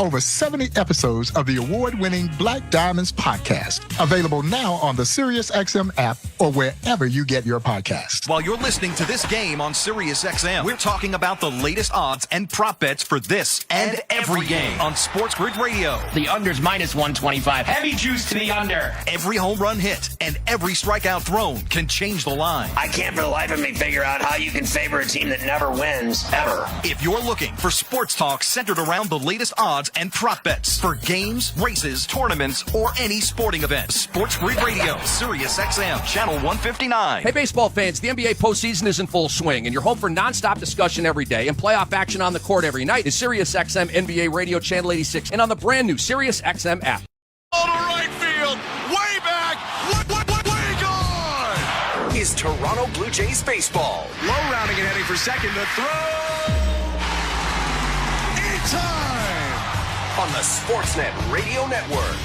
over 70 episodes of the award-winning Black Diamonds podcast. Available now on the SiriusXM app or wherever you get your podcasts. While you're listening to this game on SiriusXM, we're talking about the latest odds and prop bets for this and every game on Sports Grid Radio. The under's minus 125. Heavy juice to the under. Every home run hit and every strikeout thrown can change the line. I can't for the life of me figure out how you can favor a team that never wins, ever. If you're looking for sports talk centered around the latest odds and prop bets for games, races, tournaments, or any sporting event, Sports Grid Radio, SiriusXM, Channel 159. Hey, baseball fans, the NBA postseason is in full swing, and your home for nonstop discussion every day and playoff action on the court every night is SiriusXM NBA Radio Channel 86 and on the brand new SiriusXM app. All to right field, way back, way gone! Is Toronto Blue Jays baseball. Low rounding and heading for second, the throw! In time! On the Sportsnet Radio Network.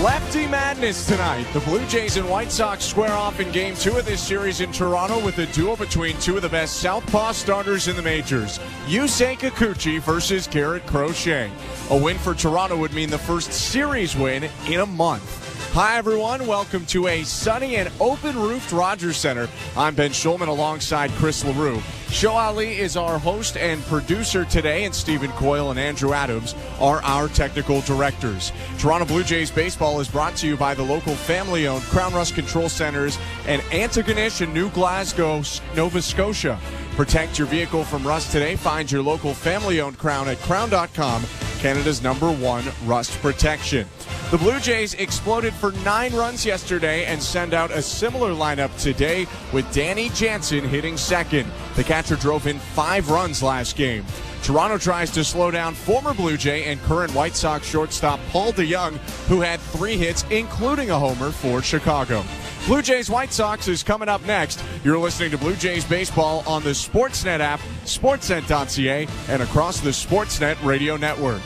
Lefty madness tonight. The Blue Jays and White Sox square off in Game 2 of this series in Toronto with a duel between two of the best southpaw starters in the majors. Yusei Kikuchi versus Garrett Crochet. A win for Toronto would mean the first series win in a month. Hi, everyone. Welcome to a sunny and open-roofed Rogers Center. I'm Ben Schulman alongside Chris LaRue. Show Ali is our host and producer today, and Stephen Coyle and Andrew Adams are our technical directors. Toronto Blue Jays baseball is brought to you by the local family-owned Crown Rust Control Centers in Antigonish and New Glasgow, Nova Scotia. Protect your vehicle from rust today. Find your local family-owned Crown at crown.com, Canada's #1 rust protection. The Blue Jays exploded for 9 runs yesterday and send out a similar lineup today with Danny Jansen hitting second. The catcher drove in 5 runs last game. Toronto tries to slow down former Blue Jay and current White Sox shortstop Paul DeYoung, who had 3 hits, including a homer for Chicago. Blue Jays White Sox is coming up next. You're listening to Blue Jays baseball on the Sportsnet app, sportsnet.ca, and across the Sportsnet Radio Network.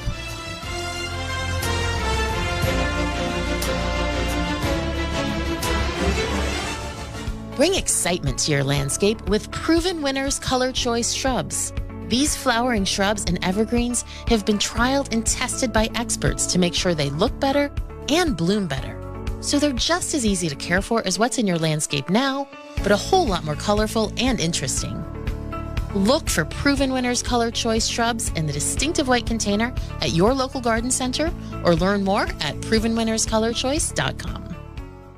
Bring excitement to your landscape with Proven Winners Color Choice shrubs. These flowering shrubs and evergreens have been trialed and tested by experts to make sure they look better and bloom better. So they're just as easy to care for as what's in your landscape now, but a whole lot more colorful and interesting. Look for Proven Winners Color Choice shrubs in the distinctive white container at your local garden center or learn more at provenwinnerscolorchoice.com.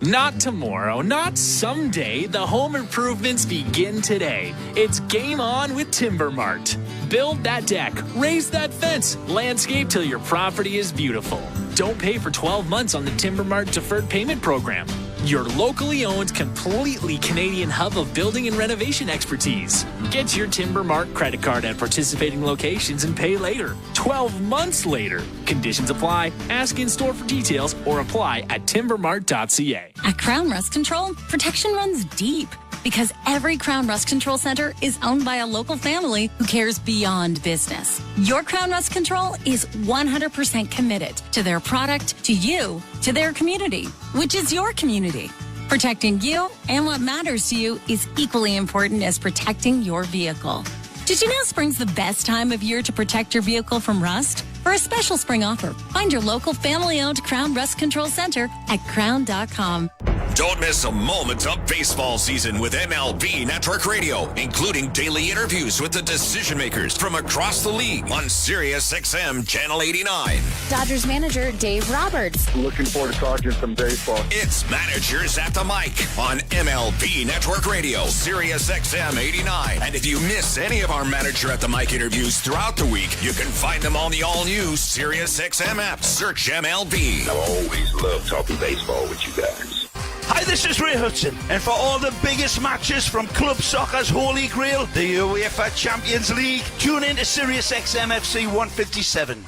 Not tomorrow, not someday. The home improvements begin today. It's game on with Timber Mart. Build that deck, raise that fence, landscape till your property is beautiful. Don't pay for 12 months on the Timber Mart deferred payment program. Your locally owned, completely Canadian hub of building and renovation expertise. Get your Timber Mart credit card at participating locations and pay later. 12 months later. Conditions apply. Ask in store for details or apply at timbermart.ca. At Crown Rust Control, protection runs deep because every Crown Rust Control Center is owned by a local family who cares beyond business. Your Crown Rust Control is 100% committed to their product, to you, to their community, which is your community. Protecting you and what matters to you is equally important as protecting your vehicle. Did you know spring's the best time of year to protect your vehicle from rust? For a special spring offer, find your local family-owned Crown Rust Control Center at crown.com. Don't miss a moment of baseball season with MLB Network Radio, including daily interviews with the decision makers from across the league on SiriusXM Channel 89. Dodgers manager Dave Roberts. Looking forward to talking some baseball. It's Managers at the Mic on MLB Network Radio, SiriusXM 89. And if you miss any of our Manager at the Mic interviews throughout the week, you can find them on the all-new SiriusXM app. Search MLB. I always love talking baseball with you guys. Hi, this is Ray Hudson, and for all the biggest matches from club soccer's holy grail, the UEFA Champions League, tune in to SiriusXM FC 157.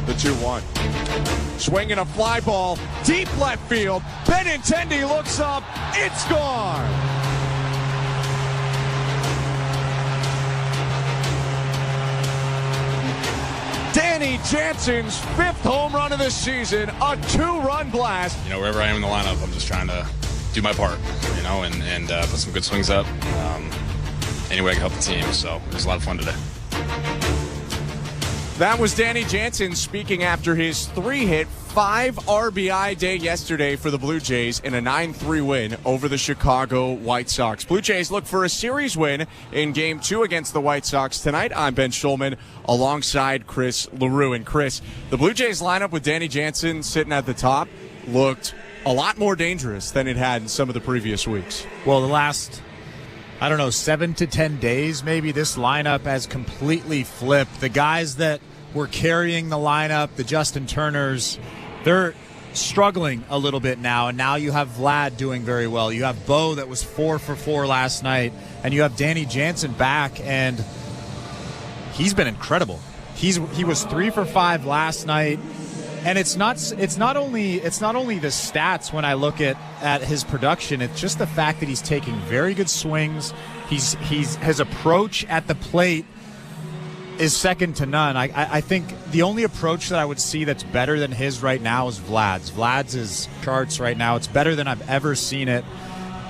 The 2-1. Swinging a fly ball, deep left field. Benintendi looks up. It's gone. Danny Jansen's 5th home run of the season, a 2-run blast. You know, wherever I am in the lineup, I'm just trying to do my part, you know, and put some good swings up. any way I can help the team. So it was a lot of fun today. That was Danny Jansen speaking after his 3-hit, 5 RBI day yesterday for the Blue Jays in a 9-3 win over the Chicago White Sox. Blue Jays look for a series win in Game 2 against the White Sox tonight. I'm Ben Schulman alongside Chris LaRue. And Chris, the Blue Jays lineup with Danny Jansen sitting at the top looked a lot more dangerous than it had in some of the previous weeks. Well, the last, 7 to 10 days, maybe this lineup has completely flipped. The guys that were carrying the lineup, the Justin Turners, they're struggling a little bit now, and now you have Vlad doing very well. You have Bo that was 4 for 4 last night, and you have Danny Jansen back, and he's been incredible. He was 3 for 5 last night, and it's not only the stats when I look at his production. It's just the fact that he's taking very good swings. His approach at the plate is second to none. I think the only approach that I would see that's better than his right now is Vlad's. Vlad's is charts right now. It's better than I've ever seen it.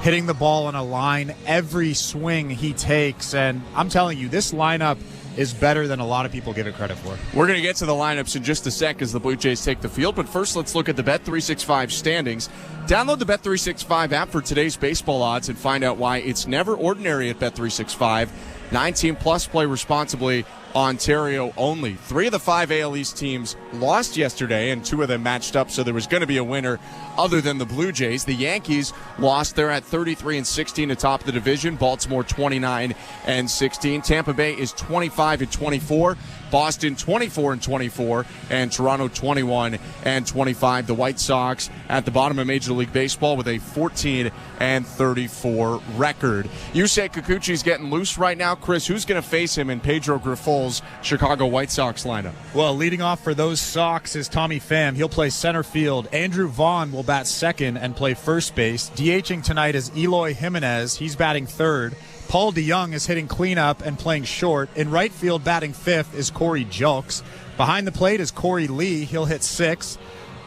Hitting the ball on a line, every swing he takes. And I'm telling you, this lineup is better than a lot of people give it credit for. We're going to get to the lineups in just a sec as the Blue Jays take the field. But first, let's look at the Bet365 standings. Download the Bet365 app for today's baseball odds and find out why it's never ordinary at Bet365. 19 plus, play responsibly. Ontario only. 3 of the 5 AL East teams lost yesterday, and 2 of them matched up, so there was going to be a winner other than the Blue Jays. The Yankees lost. They're at 33-16 atop the division. Baltimore 29-16. Tampa Bay is 25-24. Boston 24-24, and Toronto 21-25. The White Sox at the bottom of Major League Baseball with a 14-34 record. Yusei Kikuchi's getting loose right now. Chris, who's going to face him in Pedro Grifol's Chicago White Sox lineup? Well, leading off for those Sox is Tommy Pham. He'll play center field. Andrew Vaughn will bat second and play first base. DHing tonight is Eloy Jimenez. He's batting third. Paul DeYoung is hitting cleanup and playing short. In right field, batting fifth, is Corey Julks. Behind the plate is Corey Lee. He'll hit sixth.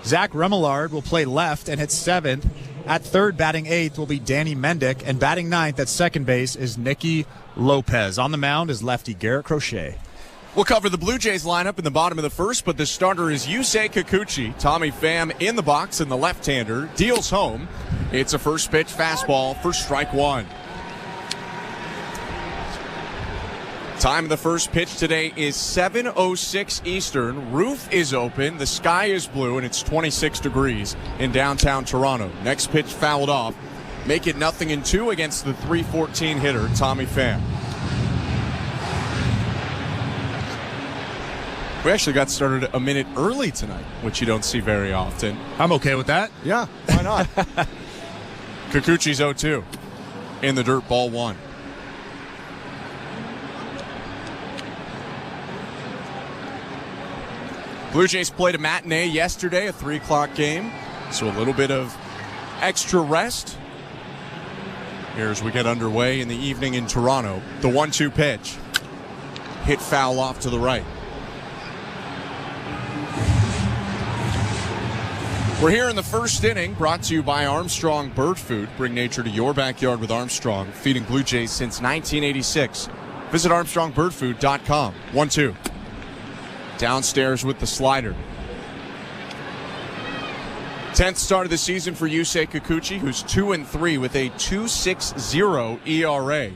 Zach Remillard will play left and hit seventh. At third, batting eighth, will be Danny Mendick. And batting ninth at second base is Nicky Lopez. On the mound is lefty Garrett Crochet. We'll cover the Blue Jays lineup in the bottom of the first, but the starter is Yusei Kikuchi. Tommy Pham in the box, and the left-hander deals home. It's a first pitch fastball for strike one. Time of the first pitch today is 7:06 Eastern. Roof is open, the sky is blue, and it's 26 degrees in downtown Toronto. Next pitch fouled off. Make it 0-2 against the .314 hitter, Tommy Pham. We actually got started a minute early tonight, which you don't see very often. I'm okay with that. Yeah, why not? Kikuchi's 0-2 in the dirt, ball one. Blue Jays played a matinee yesterday, a 3 o'clock game, so a little bit of extra rest here as we get underway in the evening in Toronto. The 1-2 pitch. Hit foul off to the right. We're here in the first inning, brought to you by Armstrong Bird Food. Bring nature to your backyard with Armstrong, feeding Blue Jays since 1986. Visit ArmstrongBirdFood.com. 1-2. Downstairs with the slider. 10th start of the season for Yusei Kikuchi, who's 2-3 with a 2.60 ERA.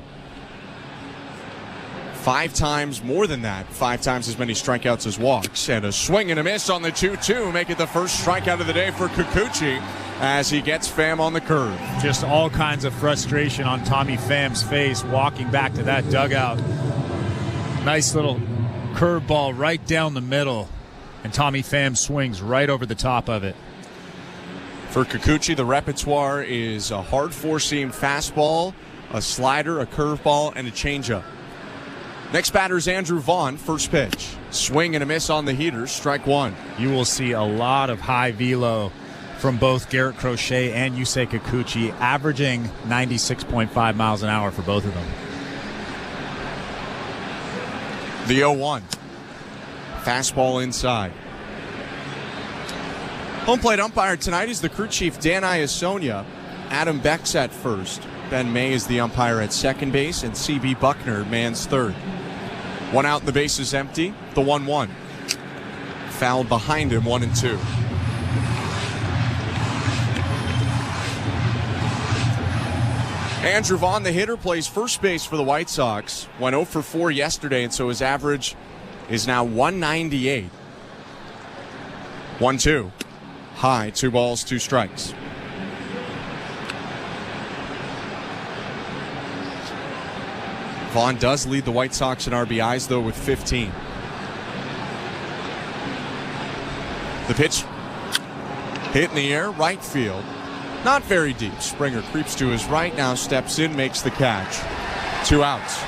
5 times more than that. 5 times as many strikeouts as walks. And a swing and a miss on the 2-2. Make it the first strikeout of the day for Kikuchi as he gets Pham on the curve. Just all kinds of frustration on Tommy Pham's face walking back to that dugout. Nice little curveball right down the middle, and Tommy Pham swings right over the top of it. For Kikuchi, the repertoire is a hard four-seam fastball, a slider, a curveball, and a changeup. Next batter is Andrew Vaughn, first pitch. Swing and a miss on the heater, strike one. You will see a lot of high velo from both Garrett Crochet and Yusei Kikuchi, averaging 96.5 miles an hour for both of them. The 0-1. Fastball inside. Home plate umpire tonight is the crew chief Dan Iasonia. Adam Beck's at first. Ben May is the umpire at second base, and C.B. Buckner mans third. One out and the base is empty. The 1-1. Fouled behind him, 1-2. Andrew Vaughn, the hitter, plays first base for the White Sox. Went 0 for 4 yesterday, and so his average is now 198. 1-2. High, 2 balls, 2 strikes. Vaughn does lead the White Sox in RBIs, though, with 15. The pitch hit in the air, right field. Not very deep. Springer creeps to his right, now steps in, makes the catch. 2 outs.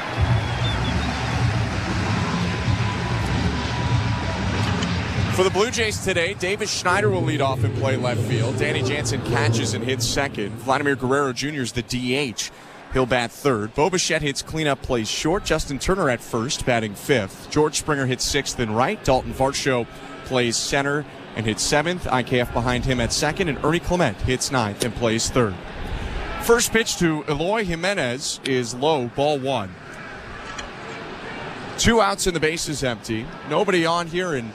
For the Blue Jays today, Davis Schneider will lead off and play left field. Danny Jansen catches and hits second. Vladimir Guerrero Jr. is the DH. He'll bat third. Bo Bichette hits cleanup, plays short. Justin Turner at first, batting fifth. George Springer hits sixth and right. Dalton Varsho plays center and hits seventh. IKF behind him at second, and Ernie Clement hits ninth and plays third. First pitch to Eloy Jimenez is low, ball 1. 2 outs and the base is empty. Nobody on here and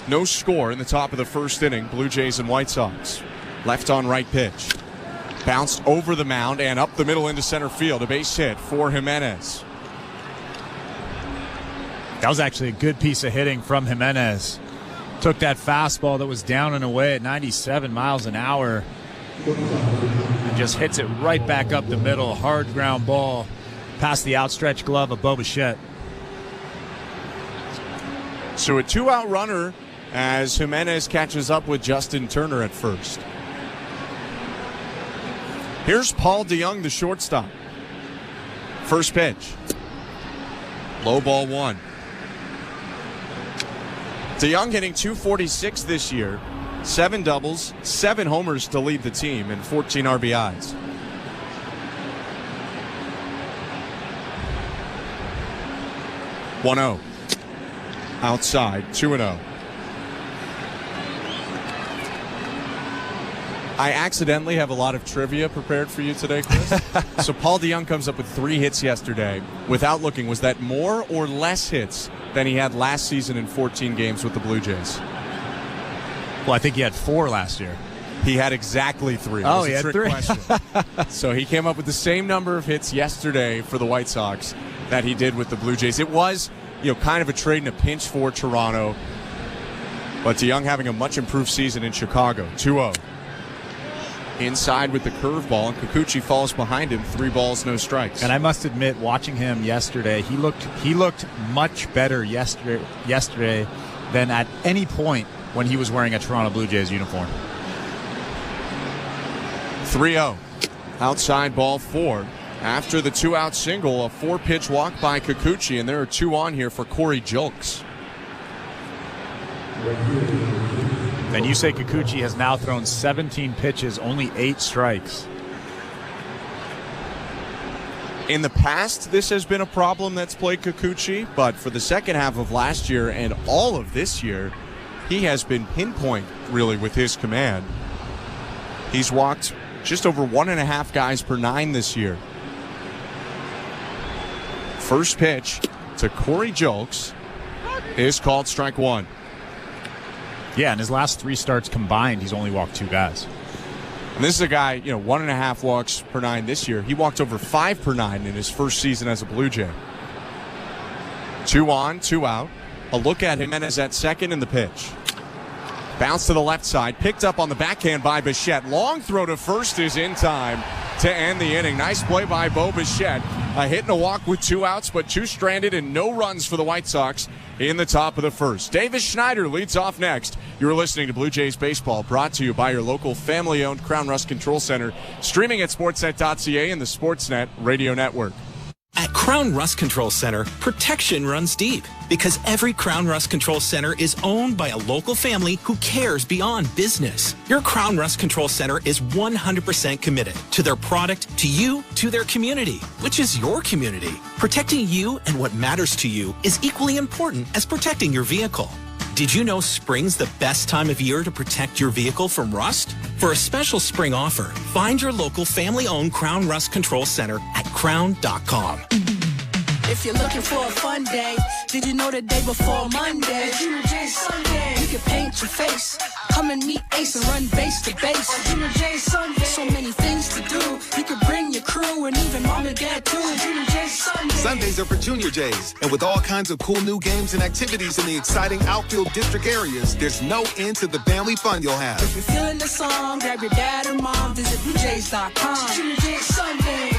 no score in the top of the first inning. Blue Jays and White Sox. Left on right pitch. Bounced over the mound and up the middle into center field. A base hit for Jimenez. That was actually a good piece of hitting from Jimenez. Took that fastball that was down and away at 97 miles an hour and just hits it right back up the middle. Hard ground ball past the outstretched glove of Bo Bichette. So a 2-out runner as Jimenez catches up with Justin Turner at first. Here's Paul DeYoung, the shortstop. First pitch. Low ball 1. DeYoung hitting .246 this year. 7 doubles, 7 homers to lead the team, and 14 RBIs. (1-0). Outside, 2-0. I accidentally have a lot of trivia prepared for you today, Chris. So Paul DeYoung comes up with 3 hits yesterday. Without looking, was that more or less hits than he had last season in 14 games with the Blue Jays? Well, I think he had 4 last year. He had exactly 3. Oh, he had 3. So he came up with the same number of hits yesterday for the White Sox that he did with the Blue Jays. It was, kind of a trade in a pinch for Toronto. But DeYoung having a much improved season in Chicago. 2-0. Inside with the curveball, and Kikuchi falls behind him. 3 balls, no strikes. And I must admit, watching him yesterday, he looked much better yesterday than at any point when he was wearing a Toronto Blue Jays uniform. 3-0. Outside ball 4. After the 2-out single, a 4-pitch walk by Kikuchi, and there are 2 on here for Corey Julks. And Yusei Kikuchi has now thrown 17 pitches, only 8 strikes. In the past, this has been a problem that's plagued Kikuchi, but for the second half of last year and all of this year, he has been pinpoint, really, with his command. He's walked just over 1.5 guys per 9 this year. First pitch to Corey Julks is called strike 1. Yeah, in his last 3 starts combined, he's only walked 2 guys. And this is a guy, 1.5 walks per 9 this year. He walked over 5 per 9 in his first season as a Blue Jay. 2 on, 2 out. A look at Jimenez at second in the pitch. Bounce to the left side, picked up on the backhand by Bichette. Long throw to first is in time to end the inning. Nice play by Bo Bichette. A hit and a walk with 2 outs, but 2 stranded and no runs for the White Sox in the top of the first. Davis Schneider leads off next. You're listening to Blue Jays Baseball, brought to you by your local family-owned Crown Rust Control Center, streaming at sportsnet.ca and the Sportsnet Radio Network. At Crown Rust Control Center, protection runs deep because every Crown Rust Control Center is owned by a local family who cares beyond business. Your Crown Rust Control Center is 100% committed to their product, to you, to their community, which is your community. Protecting you and what matters to you is equally important as protecting your vehicle. Did you know spring's the best time of year to protect your vehicle from rust? For a special spring offer, find your local family-owned Crown Rust Control Center at crown.com. If you're looking for a fun day, did you know the day before Monday? Junior J Sunday. You can paint your face, come and meet Ace and run base to base. Junior J Sunday. So many things to do. You can bring your crew and even mom and dad too. Junior J Sunday. Sundays are for Junior J's, and with all kinds of cool new games and activities in the exciting outfield district areas, there's no end to the family fun you'll have. If you're feeling the song, grab your dad or mom, visit BlueJays.com. Junior J Sunday.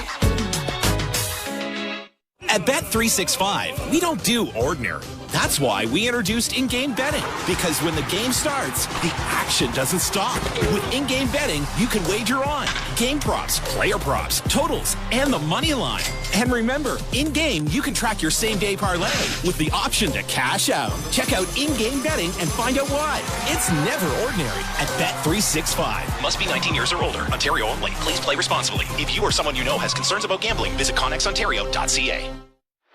At Bet365, we don't do ordinary. That's why we introduced in-game betting. Because when the game starts, the action doesn't stop. With in-game betting, you can wager on game props, player props, totals, and the money line. And remember, in-game, you can track your same-day parlay with the option to cash out. Check out in-game betting and find out why. It's never ordinary at Bet365. Must be 19 years or older. Ontario only. Please play responsibly. If you or someone you know has concerns about gambling, visit connexontario.ca.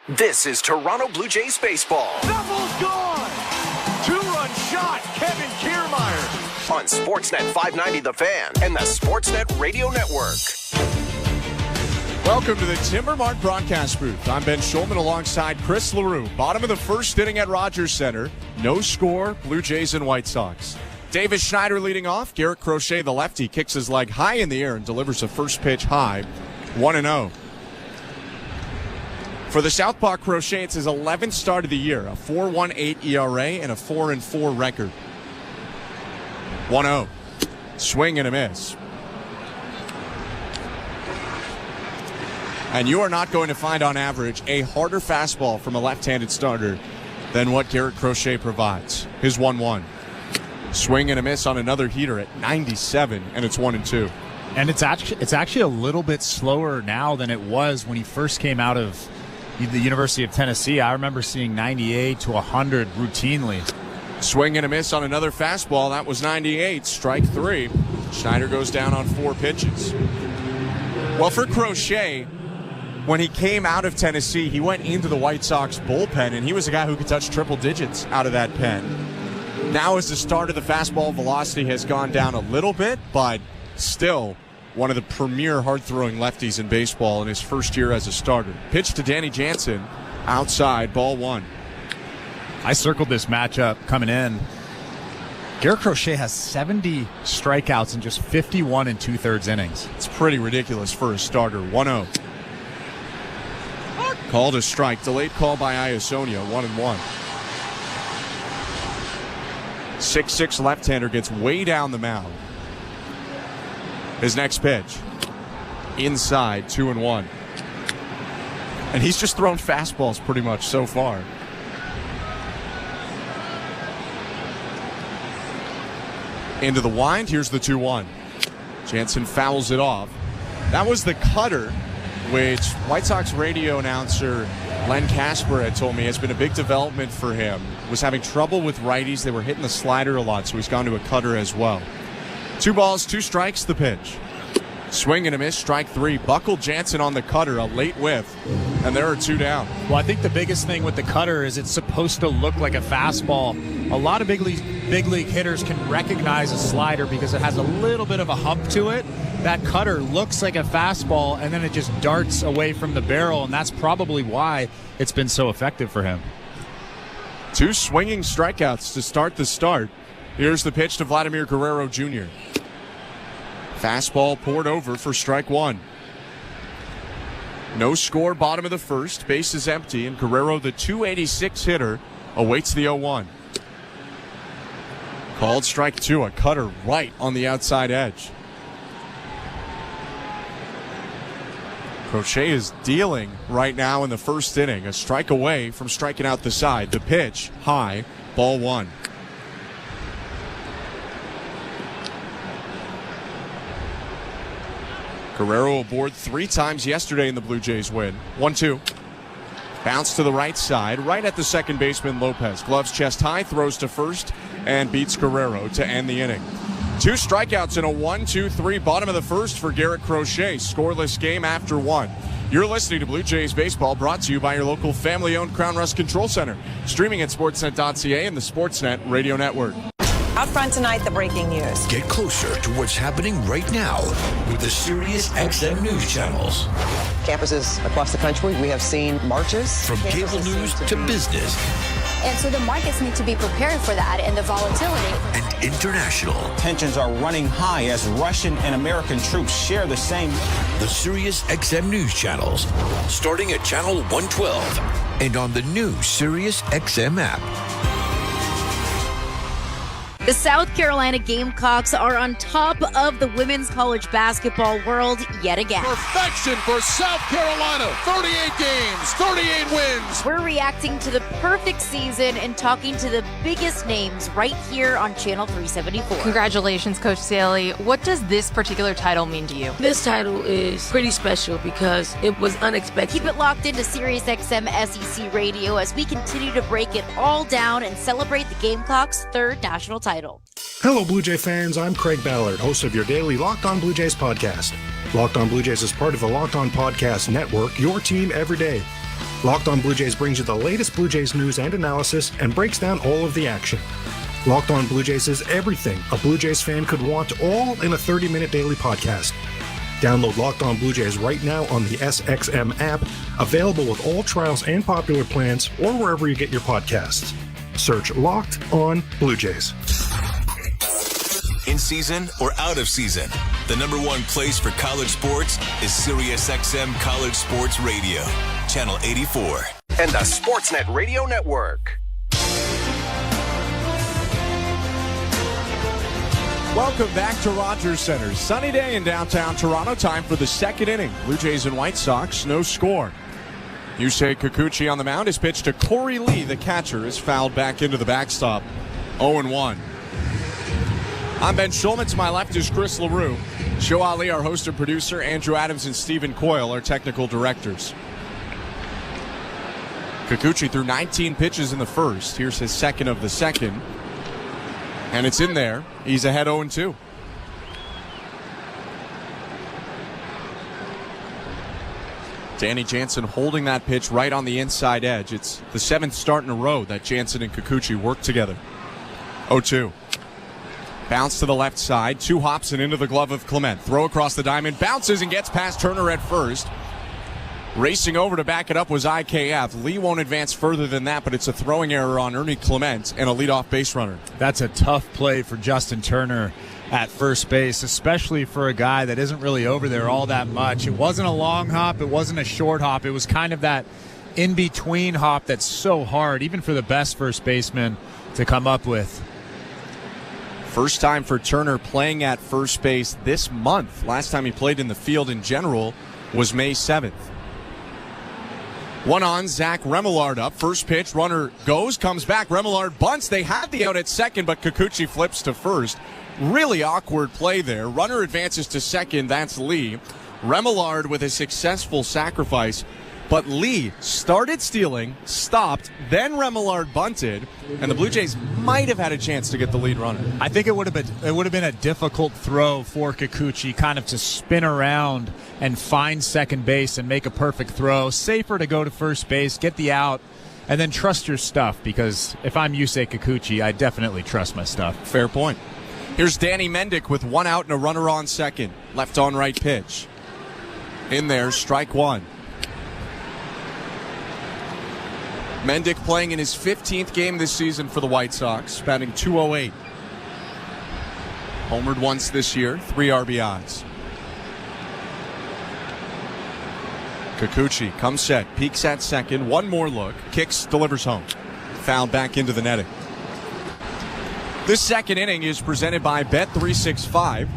This is Toronto Blue Jays baseball. Double's gone. Two-run shot, Kevin Kiermaier. On Sportsnet 590 The Fan and the Sportsnet Radio Network. Welcome to the Timber Mart broadcast booth. I'm Ben Schulman alongside Chris LaRue. Bottom of the first inning at Rogers Center. No score, Blue Jays and White Sox. Davis Schneider leading off. Garrett Crochet, the lefty, kicks his leg high in the air and delivers a first pitch high. 1-0. For the Southpaw Crochet, it's his 11th start of the year, a 4.18 ERA and a 4-4 record. 1-0. Swing and a miss. And you are not going to find on average a harder fastball from a left-handed starter than what Garrett Crochet provides. His 1-1. Swing and a miss on another heater at 97, and it's 1-2. And it's actually a little bit slower now than it was when he first came out of the University of Tennessee. I remember seeing 98 to 100 routinely. Swing and a miss on another fastball. That was 98. Strike 3. Schneider goes down on 4 pitches. Well, for Crochet, when he came out of Tennessee, he went into the White Sox bullpen, and he was a guy who could touch triple digits out of that pen. Now, as the start of the fastball velocity has gone down a little bit, but still one of the premier hard-throwing lefties in baseball in his first year as a starter. Pitch to Danny Jansen, outside, ball 1. I circled this matchup coming in. Garrett Crochet has 70 strikeouts in just 51 and 2/3 innings. It's pretty ridiculous for a starter. 1-0. Called a strike. Delayed call by Iasonia. 1-1. 6'6" left-hander gets way down the mound. His next pitch, inside, 2-1. And he's just thrown fastballs pretty much so far. Into the wind, here's the 2-1. Jansen fouls it off. That was the cutter, which White Sox radio announcer Len Casper had told me has been a big development for him. Was having trouble with righties. They were hitting the slider a lot, so he's gone to a cutter as well. 2 balls, 2 strikes, the pitch. Swing and a miss, strike 3. Buckled Jansen on the cutter, a late whiff, and there are 2 down. Well, I think the biggest thing with the cutter is it's supposed to look like a fastball. A lot of big league hitters can recognize a slider because it has a little bit of a hump to it. That cutter looks like a fastball, and then it just darts away from the barrel, and that's probably why it's been so effective for him. 2 swinging strikeouts to start the start. Here's the pitch to Vladimir Guerrero Jr. Fastball poured over for strike 1. No score, bottom of the first. Base is empty, and Guerrero, the 286 hitter, awaits the 0-1. Called strike 2, a cutter right on the outside edge. Crochet is dealing right now in the first inning. A strike away from striking out the side. The pitch, high, ball 1. Guerrero aboard 3 times yesterday in the Blue Jays win. 1-2. Bounce to the right side, right at the second baseman Lopez. Gloves chest high, throws to first, and beats Guerrero to end the inning. 2 strikeouts in a 1-2-3 bottom of the first for Garrett Crochet. Scoreless game after 1. You're listening to Blue Jays Baseball, brought to you by your local family-owned Crown Rust Control Center. Streaming at sportsnet.ca and the Sportsnet Radio Network. Out front tonight, the breaking news. Get closer to what's happening right now with the Sirius XM news channels. Campuses across the country, we have seen marches. From cable news to business. And so the markets need to be prepared for that and the volatility. And international. Tensions are running high as Russian and American troops share the same. The Sirius XM news channels, starting at channel 112 and on the new Sirius XM app. The South Carolina Gamecocks are on top of the women's college basketball world yet again. Perfection for South Carolina. 38 games, 38 wins. We're reacting to the perfect season and talking to the biggest names right here on Channel 374. Congratulations, Coach Saley. What does this particular title mean to you? This title is pretty special because it was unexpected. Keep it locked into Sirius XM SEC Radio as we continue to break it all down and celebrate the Gamecocks' third national title. Hello, Blue Jay fans. I'm Craig Ballard, host of your daily Locked On Blue Jays podcast. Locked On Blue Jays is part of the Locked On Podcast Network, your team every day. Locked On Blue Jays brings you the latest Blue Jays news and analysis and breaks down all of the action. Locked On Blue Jays is everything a Blue Jays fan could want, all in a 30-minute daily podcast. Download Locked On Blue Jays right now on the SXM app, available with all trials and popular plans, or wherever you get your podcasts. Search Locked On Blue Jays. In season or out of season, the number one place for college sports is SiriusXM College Sports Radio, Channel 84. And the Sportsnet Radio Network. Welcome back to Rogers Center. Sunny day in downtown Toronto. Time for the second inning. Blue Jays and White Sox, no score. Yusei Kikuchi on the mound. His pitch to Corey Lee, the catcher, is fouled back into the backstop. 0-1. I'm Ben Schulman. To my left is Chris LaRue. Show Ali, our host and producer. Andrew Adams and Stephen Coyle, our technical directors. Kikuchi threw 19 pitches in the first. Here's his second of the second. And it's in there. He's ahead 0-2. Danny Jansen holding that pitch right on the inside edge. It's the seventh start in a row that Jansen and Kikuchi work together. 0-2. Bounce to the left side. 2 hops and into the glove of Clement. Throw across the diamond. Bounces and gets past Turner at first. Racing over to back it up was IKF. Lee won't advance further than that, but it's a throwing error on Ernie Clement and a leadoff base runner. That's a tough play for Justin Turner at first base, especially for a guy that isn't really over there all that much. It wasn't a long hop. It wasn't a short hop. It was kind of that in-between hop that's so hard, even for the best first baseman, to come up with. First time for Turner playing at first base this month. Last time he played in the field in general was May 7th. 1 on, Zach Remillard up. First pitch, runner goes, comes back. Remillard bunts. They had the out at second, but Kikuchi flips to first. Really awkward play there. Runner advances to second. That's Lee. Remillard with a successful sacrifice. But Lee started stealing, stopped, then Remillard bunted, and the Blue Jays might have had a chance to get the lead runner. I think it would have been a difficult throw for Kikuchi, kind of to spin around and find second base and make a perfect throw. Safer to go to first base, get the out, and then trust your stuff, because if I'm Yusei Kikuchi, I definitely trust my stuff. Fair point. Here's Danny Mendick with 1 out and a runner on second. Left on right pitch. In there, strike 1. Mendick playing in his 15th game this season for the White Sox, batting .208. Homered once this year, 3 RBIs. Kikuchi comes set, peeks at second, one more look, kicks, delivers home. Fouled back into the netting. This second inning is presented by Bet365.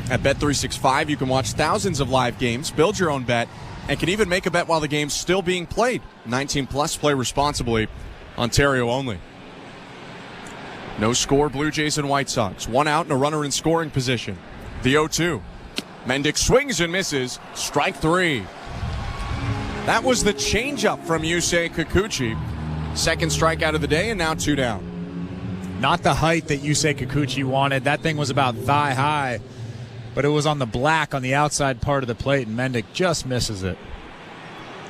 At Bet365, you can watch thousands of live games, build your own bet, and can even make a bet while the game's still being played. 19 plus, play responsibly. Ontario only. No score, Blue Jays and White Sox. 1 out and a runner in scoring position. The 0-2. Mendick swings and misses. Strike 3. That was the changeup from Yusei Kikuchi. Second strikeout of the day, and now 2 down. Not the height that Yusei Kikuchi wanted. That thing was about thigh high, but it was on the black on the outside part of the plate, and Mendick just misses it.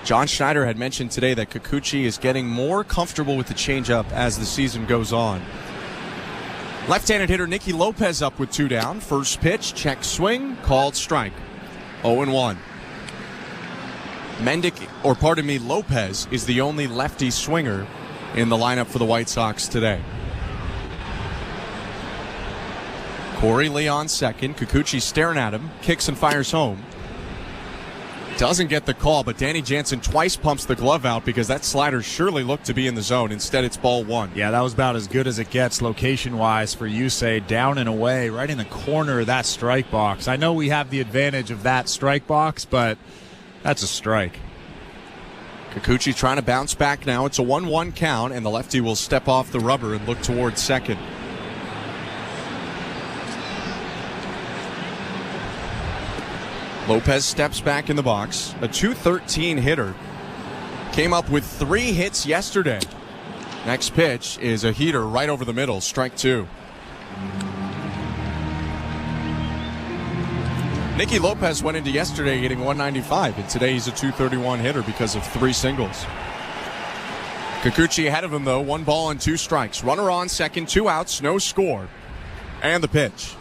John Schneider had mentioned today that Kikuchi is getting more comfortable with the changeup as the season goes on. Left-handed hitter Nicky Lopez up with 2 down. First pitch, check swing, called strike. 0-1. Lopez is the only lefty swinger in the lineup for the White Sox today. Corey Lee on second. Kikuchi staring at him, kicks and fires home. Doesn't get the call, but Danny Jansen twice pumps the glove out because that slider surely looked to be in the zone. Instead, it's ball 1. Yeah, that was about as good as it gets location-wise for Yusei. Down and away, right in the corner of that strike box. I know we have the advantage of that strike box, but that's a strike. Kikuchi trying to bounce back now. It's a 1-1 count, and the lefty will step off the rubber and look towards second. Lopez steps back in the box. A .213 hitter. Came up with 3 hits yesterday. Next pitch is a heater right over the middle. Strike 2. Nicky Lopez went into yesterday hitting .195, and today he's a .231 hitter because of 3 singles. Kikuchi ahead of him, though. 1 ball and 2 strikes. Runner on second, 2 outs, no score. And the pitch.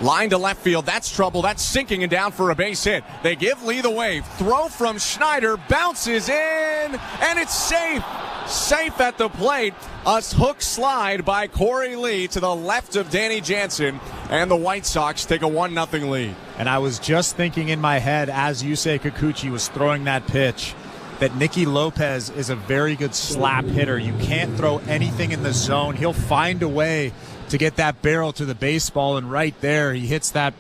Line to left field. That's trouble. That's sinking and down for a base hit. They give Lee the wave. Throw from Schneider. Bounces in. And it's safe. Safe at the plate. A hook slide by Corey Lee to the left of Danny Jansen. And the White Sox take a 1-0 lead. And I was just thinking in my head as Yusei Kikuchi was throwing that pitch that Nicky Lopez is a very good slap hitter. You can't throw anything in the zone. He'll find a way to get that barrel to the baseball, and right there he hits that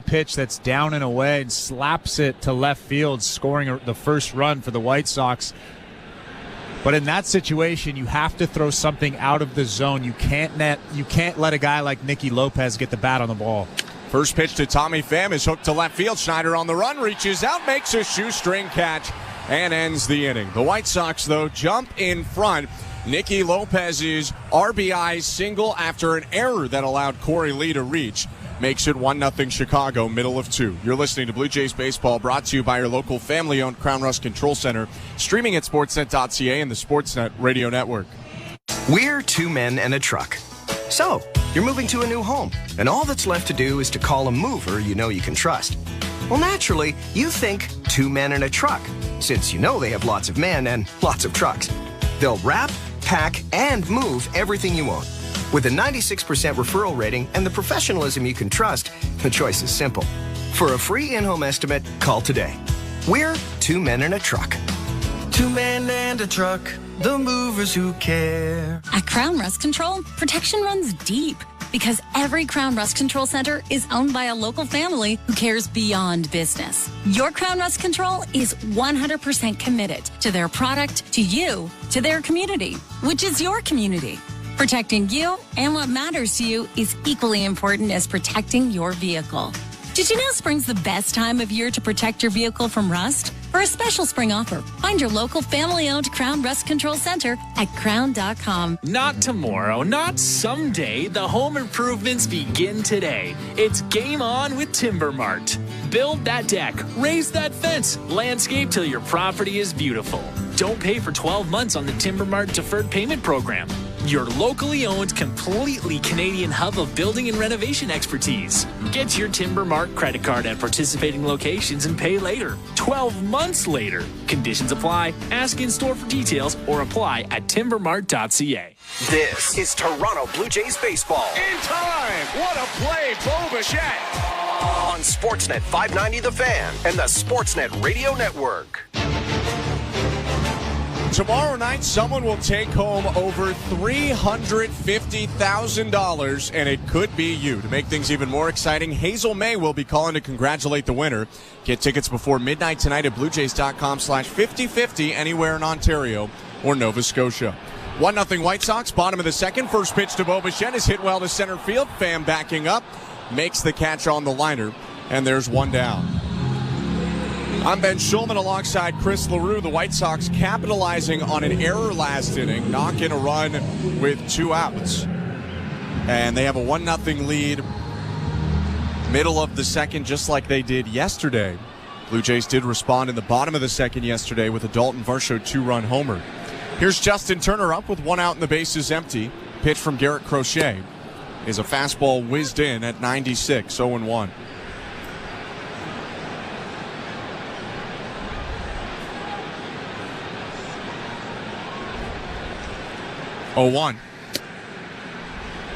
pitch that's down and away and slaps it to left field, scoring the first run for the White Sox. But in that situation, you have to throw something out of the zone. You can't let a guy like Nicky Lopez get the bat on the ball. First pitch to Tommy Pham is hooked to left field. Schneider on the run, reaches out, makes a shoestring catch, and ends the inning. The White Sox, though, jump in front. Nicky Lopez's RBI single after an error that allowed Corey Lee to reach makes it 1-0 Chicago, middle of 2. You're listening to Blue Jays Baseball, brought to you by your local family-owned Crown Rust Control Center, streaming at sportsnet.ca and the Sportsnet Radio Network. We're 2 men and a truck. So, you're moving to a new home, and all that's left to do is to call a mover you know you can trust. Well, naturally, you think 2 men and a truck, since you know they have lots of men and lots of trucks. They'll wrap, pack, and move everything you own. With a 96% referral rating and the professionalism you can trust, the choice is simple. For a free in-home estimate, call today. We're 2 men and a truck. 2 men and a truck, the movers who care. At Crown Rust Control, protection runs deep because every Crown Rust Control Center is owned by a local family who cares beyond business. Your Crown Rust Control is 100% committed to their product, to you, to their community, which is your community. Protecting you and what matters to you is equally important as protecting your vehicle. Did you know spring's the best time of year to protect your vehicle from rust? For a special spring offer, find your local family-owned Crown Rust Control Center at crown.com. Not tomorrow, not someday. The home improvements begin today. It's game on with Timber Mart. Build that deck, raise that fence, landscape till your property is beautiful. Don't pay for 12 months on the Timber Mart Deferred Payment Program. Your locally owned, completely Canadian hub of building and renovation expertise. Get your Timber Mart credit card at participating locations and pay later. 12 months later. Conditions apply. Ask in store for details or apply at timbermart.ca. This is Toronto Blue Jays baseball. In time! What a play, Bo Bichette! On Sportsnet 590 The Fan and the Sportsnet Radio Network. Tomorrow night, someone will take home over $350,000, and it could be you. To make things even more exciting, Hazel May will be calling to congratulate the winner. Get tickets before midnight tonight at bluejays.com/5050 anywhere in Ontario or Nova Scotia. 1-0 White Sox, bottom of the second. First pitch to Bo Bichette is hit well to center field. Pham backing up, makes the catch on the liner, and there's 1 down. I'm Ben Schulman alongside Chris LaRue. The White Sox capitalizing on an error last inning, knocking a run with 2 outs. And they have a 1-0 lead, middle of the second, just like they did yesterday. Blue Jays did respond in the bottom of the second yesterday with a Dalton Varsho 2-run homer. Here's Justin Turner up with one out and the bases empty. Pitch from Garrett Crochet is a fastball whizzed in at 96, 0-1.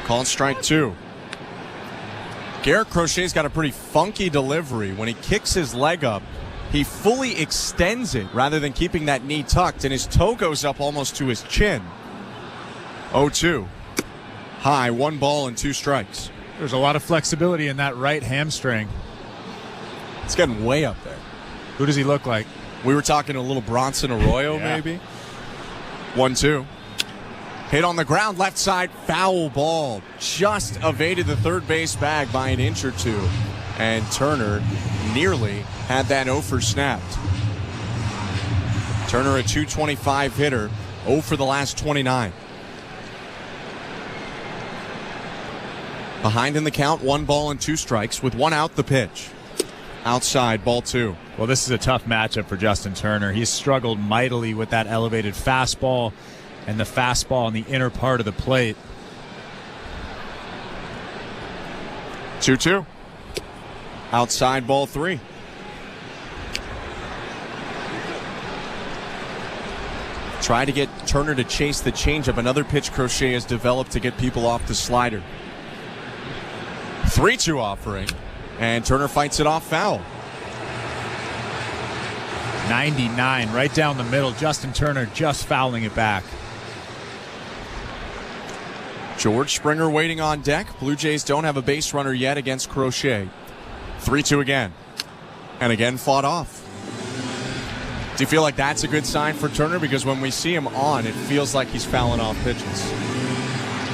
Called strike 2. Garrett Crochet's got a pretty funky delivery. When he kicks his leg up, he fully extends it rather than keeping that knee tucked, and his toe goes up almost to his chin. 0-2. High, 1 ball and 2 strikes. There's a lot of flexibility in that right hamstring. It's getting way up there. Who does he look like? We were talking a little Bronson Arroyo, maybe. 1-2. Hit on the ground, left side, foul ball. Just evaded the third base bag by an inch or two. And Turner nearly had that 0 for snapped. Turner, a .225 hitter, 0 for the last 29. Behind in the count, 1 ball and 2 strikes with 1 out the pitch. Outside, ball 2. Well, this is a tough matchup for Justin Turner. He's struggled mightily with that elevated fastball and the fastball in the inner part of the plate. 2-2. Outside, ball 3. Try to get Turner to chase the changeup. Another pitch Crochet has developed to get people off the slider. 3-2 offering, and Turner fights it off foul. 99 right down the middle. Justin Turner just fouling it back. George Springer waiting on deck. Blue Jays don't have a base runner yet against Crochet. 3-2 again. And again fought off. Do you feel like that's a good sign for Turner? Because when we see him on, it feels like he's fouling off pitches.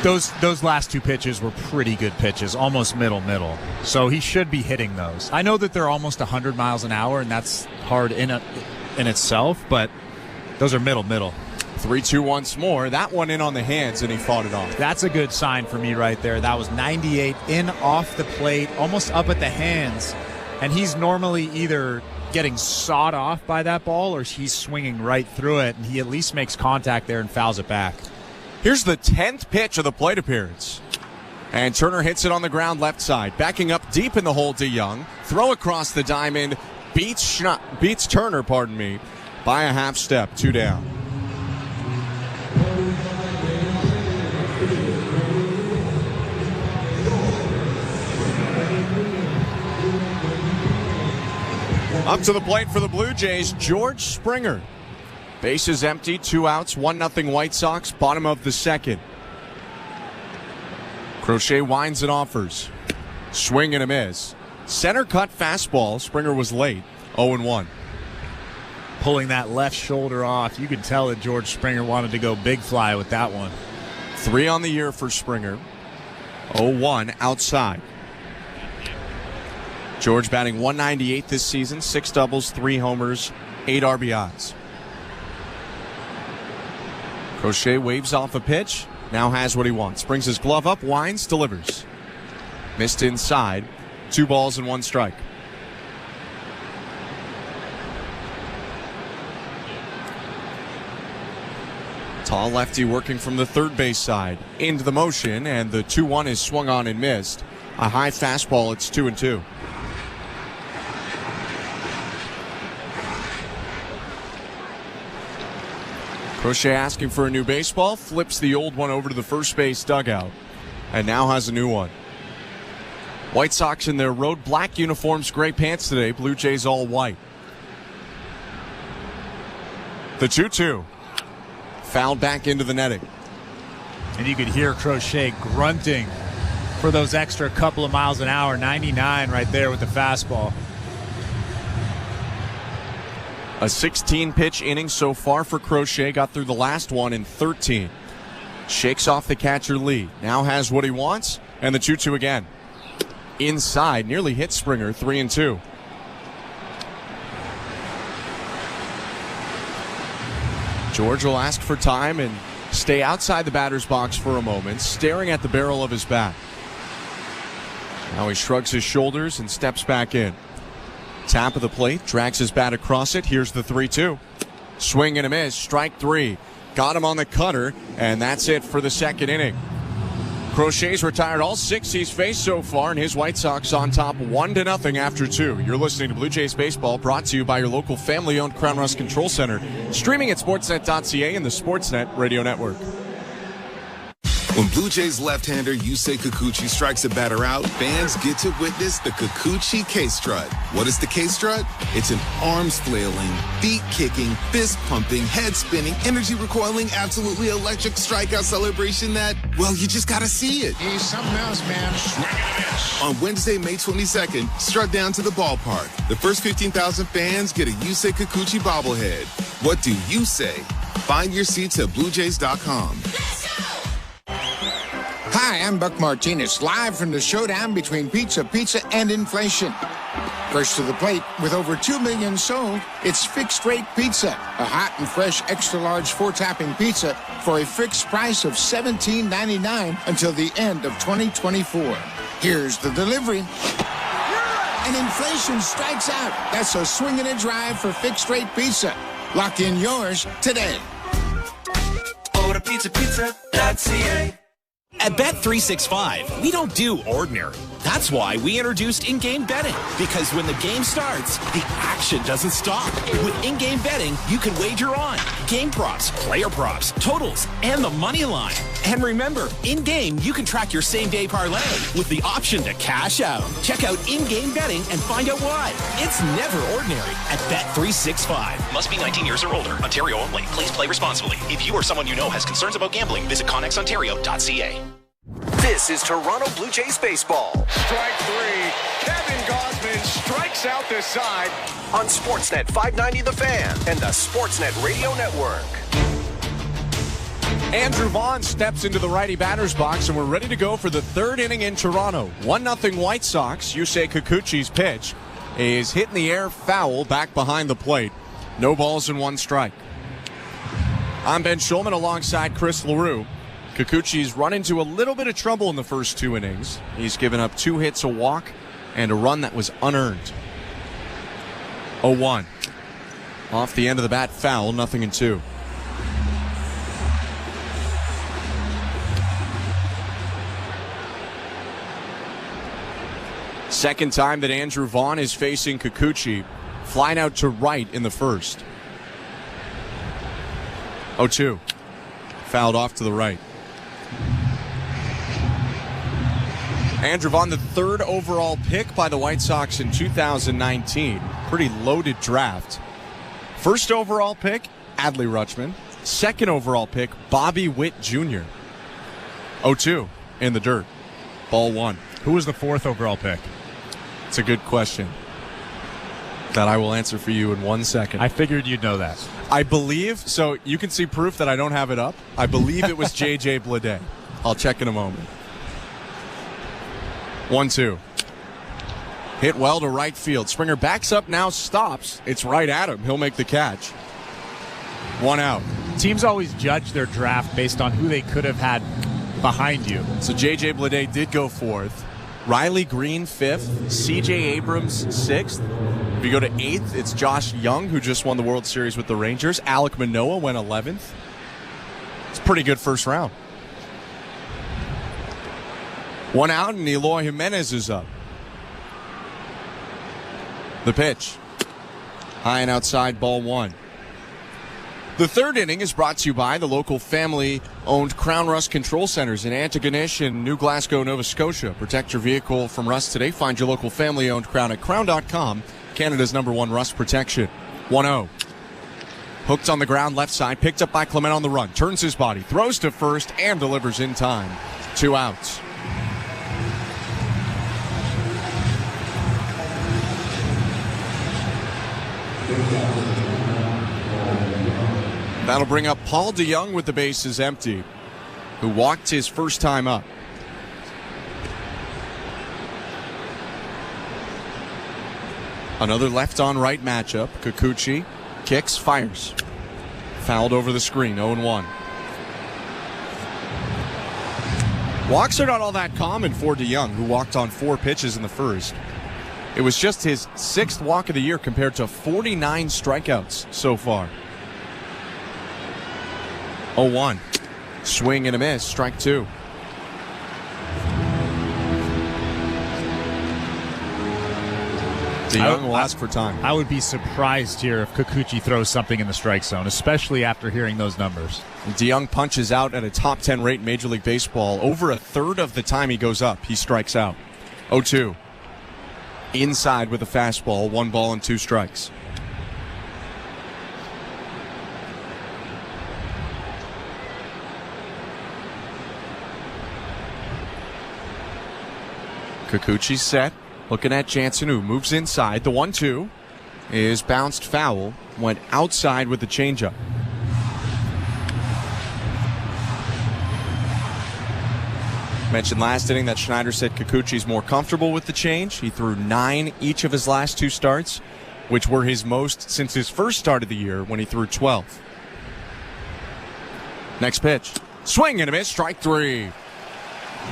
Those last 2 pitches were pretty good pitches, almost middle. So he should be hitting those. I know that they're almost 100 miles an hour, and that's hard in itself, but those are middle. 3-2 once more. That one in on the hands, and he fought it off. That's a good sign for me right there. That was 98 in off the plate, almost up at the hands. And he's normally either getting sawed off by that ball or he's swinging right through it, and he at least makes contact there and fouls it back. Here's the 10th pitch of the plate appearance. And Turner hits it on the ground left side. Backing up deep in the hole, DeYoung. Throw across the diamond. Beats Turner, by a half step. 2 down. Up to the plate for the Blue Jays, George Springer. Bases empty, 2 outs, 1-0 White Sox, bottom of the second. Crochet winds and offers. Swing and a miss. Center cut fastball. Springer was late, 0-1. Pulling that left shoulder off. You could tell that George Springer wanted to go big fly with that one. 3 on the year for Springer. 0-1 outside. George batting .198 this season, 6 doubles, 3 homers, 8 RBIs. Crochet waves off a pitch, now has what he wants. Brings his glove up, winds, delivers. Missed inside, 2 balls and 1 strike. Tall lefty working from the third base side. Into the motion, and the 2-1 is swung on and missed. A high fastball, it's 2-2. Crochet asking for a new baseball, flips the old one over to the first base dugout, and now has a new one. White Sox in their road black uniforms, gray pants today. Blue Jays all white. The 2-2. Fouled back into the netting. And you could hear Crochet grunting for those extra couple of miles an hour. 99 right there with the fastball. A 16-pitch inning so far for Crochet. Got through the last one in 13. Shakes off the catcher Lee. Now has what he wants. And the 2-2 again. Inside. Nearly hit Springer. 3-2. George will ask for time and stay outside the batter's box for a moment, staring at the barrel of his bat. Now he shrugs his shoulders and steps back in. Tap of the plate, drags his bat across it. Here's the 3-2. Swing and a miss, strike 3. Got him on the cutter, and that's it for the second inning. Crochet's retired all 6 he's faced so far, and his White Sox on top 1-0 after 2. You're listening to Blue Jays Baseball, brought to you by your local family-owned Crown Rust Control Center, streaming at sportsnet.ca and the Sportsnet Radio Network. When Blue Jays left-hander Yusei Kikuchi strikes a batter out, fans get to witness the Kikuchi K-Strut. What is the K-Strut? It's an arms-flailing, feet-kicking, fist-pumping, head-spinning, energy-recoiling, absolutely electric strikeout celebration that, well, you just gotta see it. He's something else, man. Swing and a miss. On Wednesday, May 22nd, strut down to the ballpark. The first 15,000 fans get a Yusei Kikuchi bobblehead. What do you say? Find your seats at BlueJays.com. Hi, I'm Buck Martinez, live from the showdown between pizza and inflation. First to the plate, with over 2 million sold, it's Fixed Rate Pizza, a hot and fresh extra-large 4-topping pizza for a fixed price of $17.99 until the end of 2024. Here's the delivery. And inflation strikes out. That's a swing and a drive for Fixed Rate Pizza. Lock in yours today. Order pizza.ca. At Bet365, we don't do ordinary. That's why we introduced in-game betting. Because when the game starts, the action doesn't stop. With in-game betting, you can wager on game props, player props, totals, and the money line. And remember, in-game, you can track your same-day parlay with the option to cash out. Check out in-game betting and find out why. It's never ordinary at Bet365. Must be 19 years or older. Ontario only. Please play responsibly. If you or someone you know has concerns about gambling, visit connexontario.ca. This is Toronto Blue Jays baseball. Strike 3. Kevin Gausman strikes out the side. On Sportsnet 590 The Fan and the Sportsnet Radio Network. Andrew Vaughn steps into the righty batter's box, and we're ready to go for the third inning in Toronto. 1-0 White Sox. Yusei Kikuchi's pitch is hit in the air, foul, back behind the plate. No balls and 1 strike. I'm Ben Schulman alongside Chris LaRue. Kikuchi's run into a little bit of trouble in the first 2 innings. He's given up 2 hits, a walk, and a run that was unearned. 0-1. Off the end of the bat, foul, 0-2. Second time that Andrew Vaughn is facing Kikuchi. Flying out to right in the first. 0-2. Fouled off to the right. Andrew Vaughn, the 3rd overall pick by the White Sox in 2019. Pretty loaded draft. 1st overall pick, Adley Rutschman. 2nd overall pick, Bobby Witt Jr. 0-2 in the dirt. Ball 1. Who was the 4th overall pick? It's a good question that I will answer for you in 1 second. I figured you'd know that. I believe, so you can see proof that I don't have it up. I believe it was J.J. Bleday. I'll check in a moment. 1-2. Hit well to right field. Springer backs up now, stops. It's right at him. He'll make the catch. 1 out. Teams always judge their draft based on who they could have had behind you. So J.J. Bleday did go 4th. Riley Green 5th. C.J. Abrams 6th. If you go to 8th, it's Josh Young, who just won the World Series with the Rangers. Alek Manoah went 11th. It's a pretty good first round. 1 out, and Eloy Jimenez is up. The pitch. High and outside, ball 1. The 3rd inning is brought to you by the local family-owned Crown Rust Control Centers in Antigonish and New Glasgow, Nova Scotia. Protect your vehicle from rust today. Find your local family-owned Crown at crown.com, Canada's #1 rust protection. 1-0. Hooked on the ground, left side, picked up by Clement on the run. Turns his body, throws to first, and delivers in time. 2 outs. That'll bring up Paul DeYoung with the bases empty, who walked his first time up. Another left-on-right matchup. Kikuchi kicks, fires. Fouled over the screen, 0-1. Walks are not all that common for DeYoung, who walked on 4 pitches in the first. It was just his 6th walk of the year compared to 49 strikeouts so far. 0-1. Swing and a miss. Strike 2. DeYoung will ask for time. I would be surprised here if Kikuchi throws something in the strike zone, especially after hearing those numbers. DeYoung punches out at a top 10 rate in Major League Baseball. Over a third of the time he goes up, he strikes out. 0-2. Inside with a fastball, 1 ball and 2 strikes. Kikuchi's set, looking at Jansen, who moves inside. The 1-2 is bounced foul, went outside with the changeup. Mentioned last inning that Schneider said Kikuchi's more comfortable with the change. He threw 9 each of his last 2 starts, which were his most since his first start of the year when he threw 12. Next pitch. Swing and a miss, strike 3.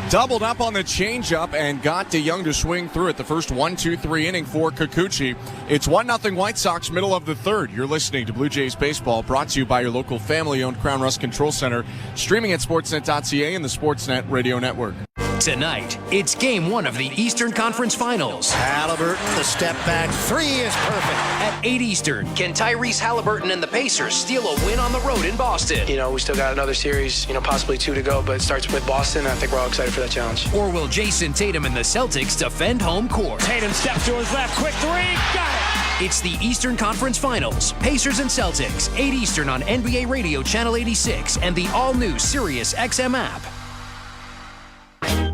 Doubled up on the changeup and got DeYoung to swing through it. The first 1-2-3 inning for Kikuchi. It's 1-0 White Sox, middle of the third. You're listening to Blue Jays Baseball, brought to you by your local family-owned Crown Rust Control Center, streaming at sportsnet.ca and the Sportsnet Radio Network. Tonight, it's Game 1 of the Eastern Conference Finals. Halliburton, the step back 3 is perfect. At 8 Eastern, can Tyrese Halliburton and the Pacers steal a win on the road in Boston? You know, we still got another series, possibly 2 to go, but it starts with Boston. I think we're all excited for that challenge. Or will Jason Tatum and the Celtics defend home court? Tatum steps to his left, quick 3, got it! It's the Eastern Conference Finals. Pacers and Celtics, 8 Eastern on NBA Radio Channel 86 and the all-new Sirius XM app.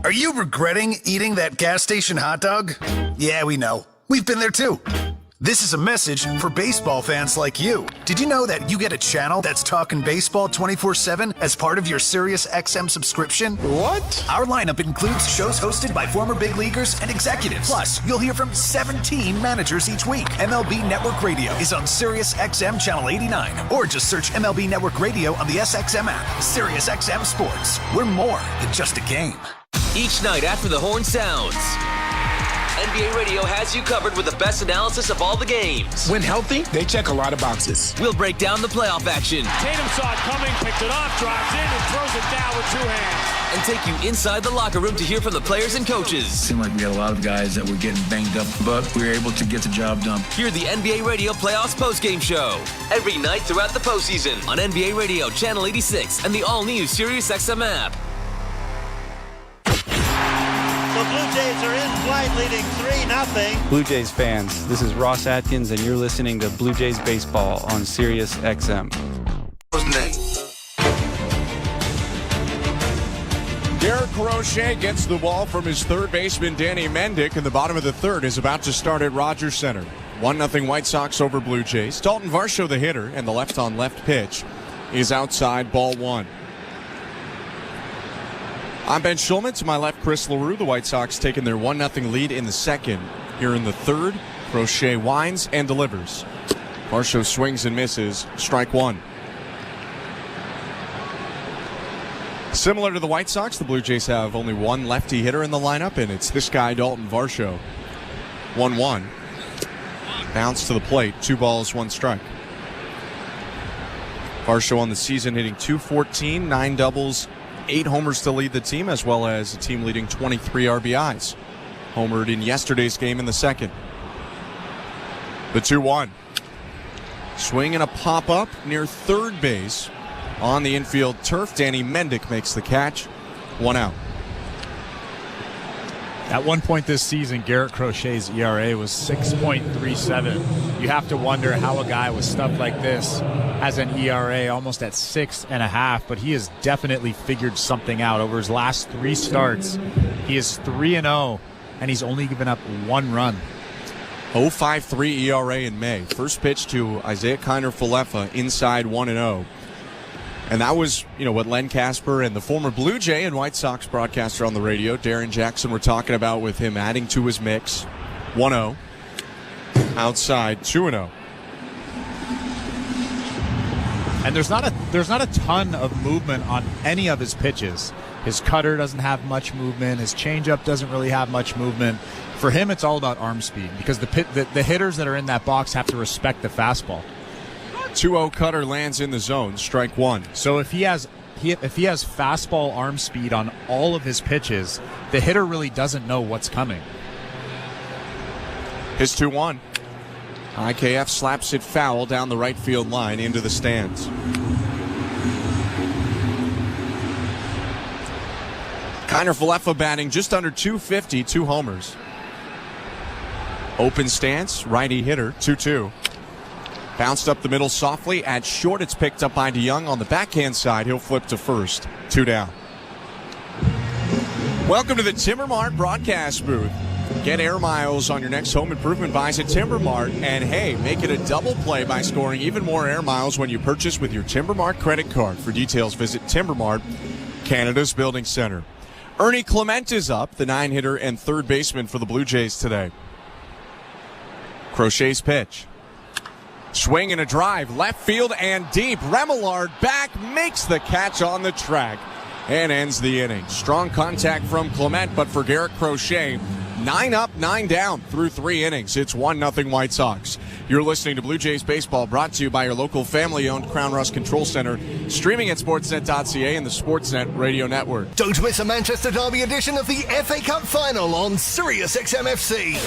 Are you regretting eating that gas station hot dog? Yeah, we know. We've been there too. This is a message for baseball fans like you. Did you know that you get a channel that's talking baseball 24/7 as part of your Sirius XM subscription? What? Our lineup includes shows hosted by former big leaguers and executives. Plus, you'll hear from 17 managers each week. MLB Network Radio is on Sirius XM Channel 89. Or just search MLB Network Radio on the SXM app. Sirius XM Sports. We're more than just a game. Each night after the horn sounds, NBA Radio has you covered with the best analysis of all the games. When healthy, they check a lot of boxes. We'll break down the playoff action. Tatum saw it coming, picked it off, drives in, and throws it down with 2 hands. And take you inside the locker room to hear from the players and coaches. It seemed like we had a lot of guys that were getting banged up, but we were able to get the job done. Hear the NBA Radio Playoffs postgame show every night throughout the postseason on NBA Radio Channel 86 and the all-new Sirius XM app. The Blue Jays are in flight, leading 3-0. Blue Jays fans, this is Ross Atkins, and you're listening to Blue Jays Baseball on Sirius XM. Garrett Crochet gets the ball from his third baseman, Danny Mendick, and the bottom of the third is about to start at Rogers Center. 1-0 White Sox over Blue Jays. Dalton Varsho, the hitter, and the left-on-left pitch is outside, ball 1. I'm Ben Schulman. To my left, Chris LaRue. The White Sox taking their 1-0 lead in the second. Here in the third, Crochet winds and delivers. Varsho swings and misses. Strike 1. Similar to the White Sox, the Blue Jays have only one lefty hitter in the lineup, and it's this guy, Dalton Varsho. 1-1. Bounce to the plate. 2 balls, 1 strike. Varsho on the season hitting .214, 9 doubles, 8 homers to lead the team, as well as a team leading 23 RBIs. Homered in yesterday's game in the second. The 2-1. Swing and a pop-up near third base. On the infield turf, Danny Mendick makes the catch. 1 out. At one point this season, Garrett Crochet's ERA was 6.37. You have to wonder how a guy with stuff like this has an ERA almost at 6.5, but he has definitely figured something out. Over his last 3 starts, he is 3-0, and he's only given up 1 run. 0.53 ERA in May. First pitch to Isaiah Kiner-Falefa, inside 1-0. And that was, what Len Casper and the former Blue Jay and White Sox broadcaster on the radio, Darren Jackson, were talking about with him adding to his mix. 1-0. Outside, 2-0. And there's not a there's not a ton of movement on any of his pitches. His cutter doesn't have much movement. His changeup doesn't really have much movement. For him, it's all about arm speed because the hitters that are in that box have to respect the fastball. 2-0 cutter lands in the zone, strike one. So if he has fastball arm speed on all of his pitches, the hitter really doesn't know what's coming. His 2-1. IKF slaps it foul down the right field line into the stands. Kiner Falefa batting just under 250, 2 homers. Open stance, righty hitter, 2-2. Bounced up the middle softly. At short, it's picked up by DeYoung. On the backhand side, he'll flip to first. 2 down. Welcome to the Timber Mart broadcast booth. Get air miles on your next home improvement buys at Timber Mart. And hey, make it a double play by scoring even more air miles when you purchase with your Timber Mart credit card. For details, visit Timber Mart, Canada's building center. Ernie Clement is up, the 9-hitter and third baseman for the Blue Jays today. Crochet's pitch. Swing and a drive, left field and deep. Remillard back, makes the catch on the track, and ends the inning. Strong contact from Clement, but for Garrett Crochet, 9 up, 9 down through 3 innings. It's 1-0 White Sox. You're listening to Blue Jays Baseball, brought to you by your local family-owned Crown Rust Control Center, streaming at sportsnet.ca and the Sportsnet Radio Network. Don't miss a Manchester Derby edition of the FA Cup Final on Sirius XM FC.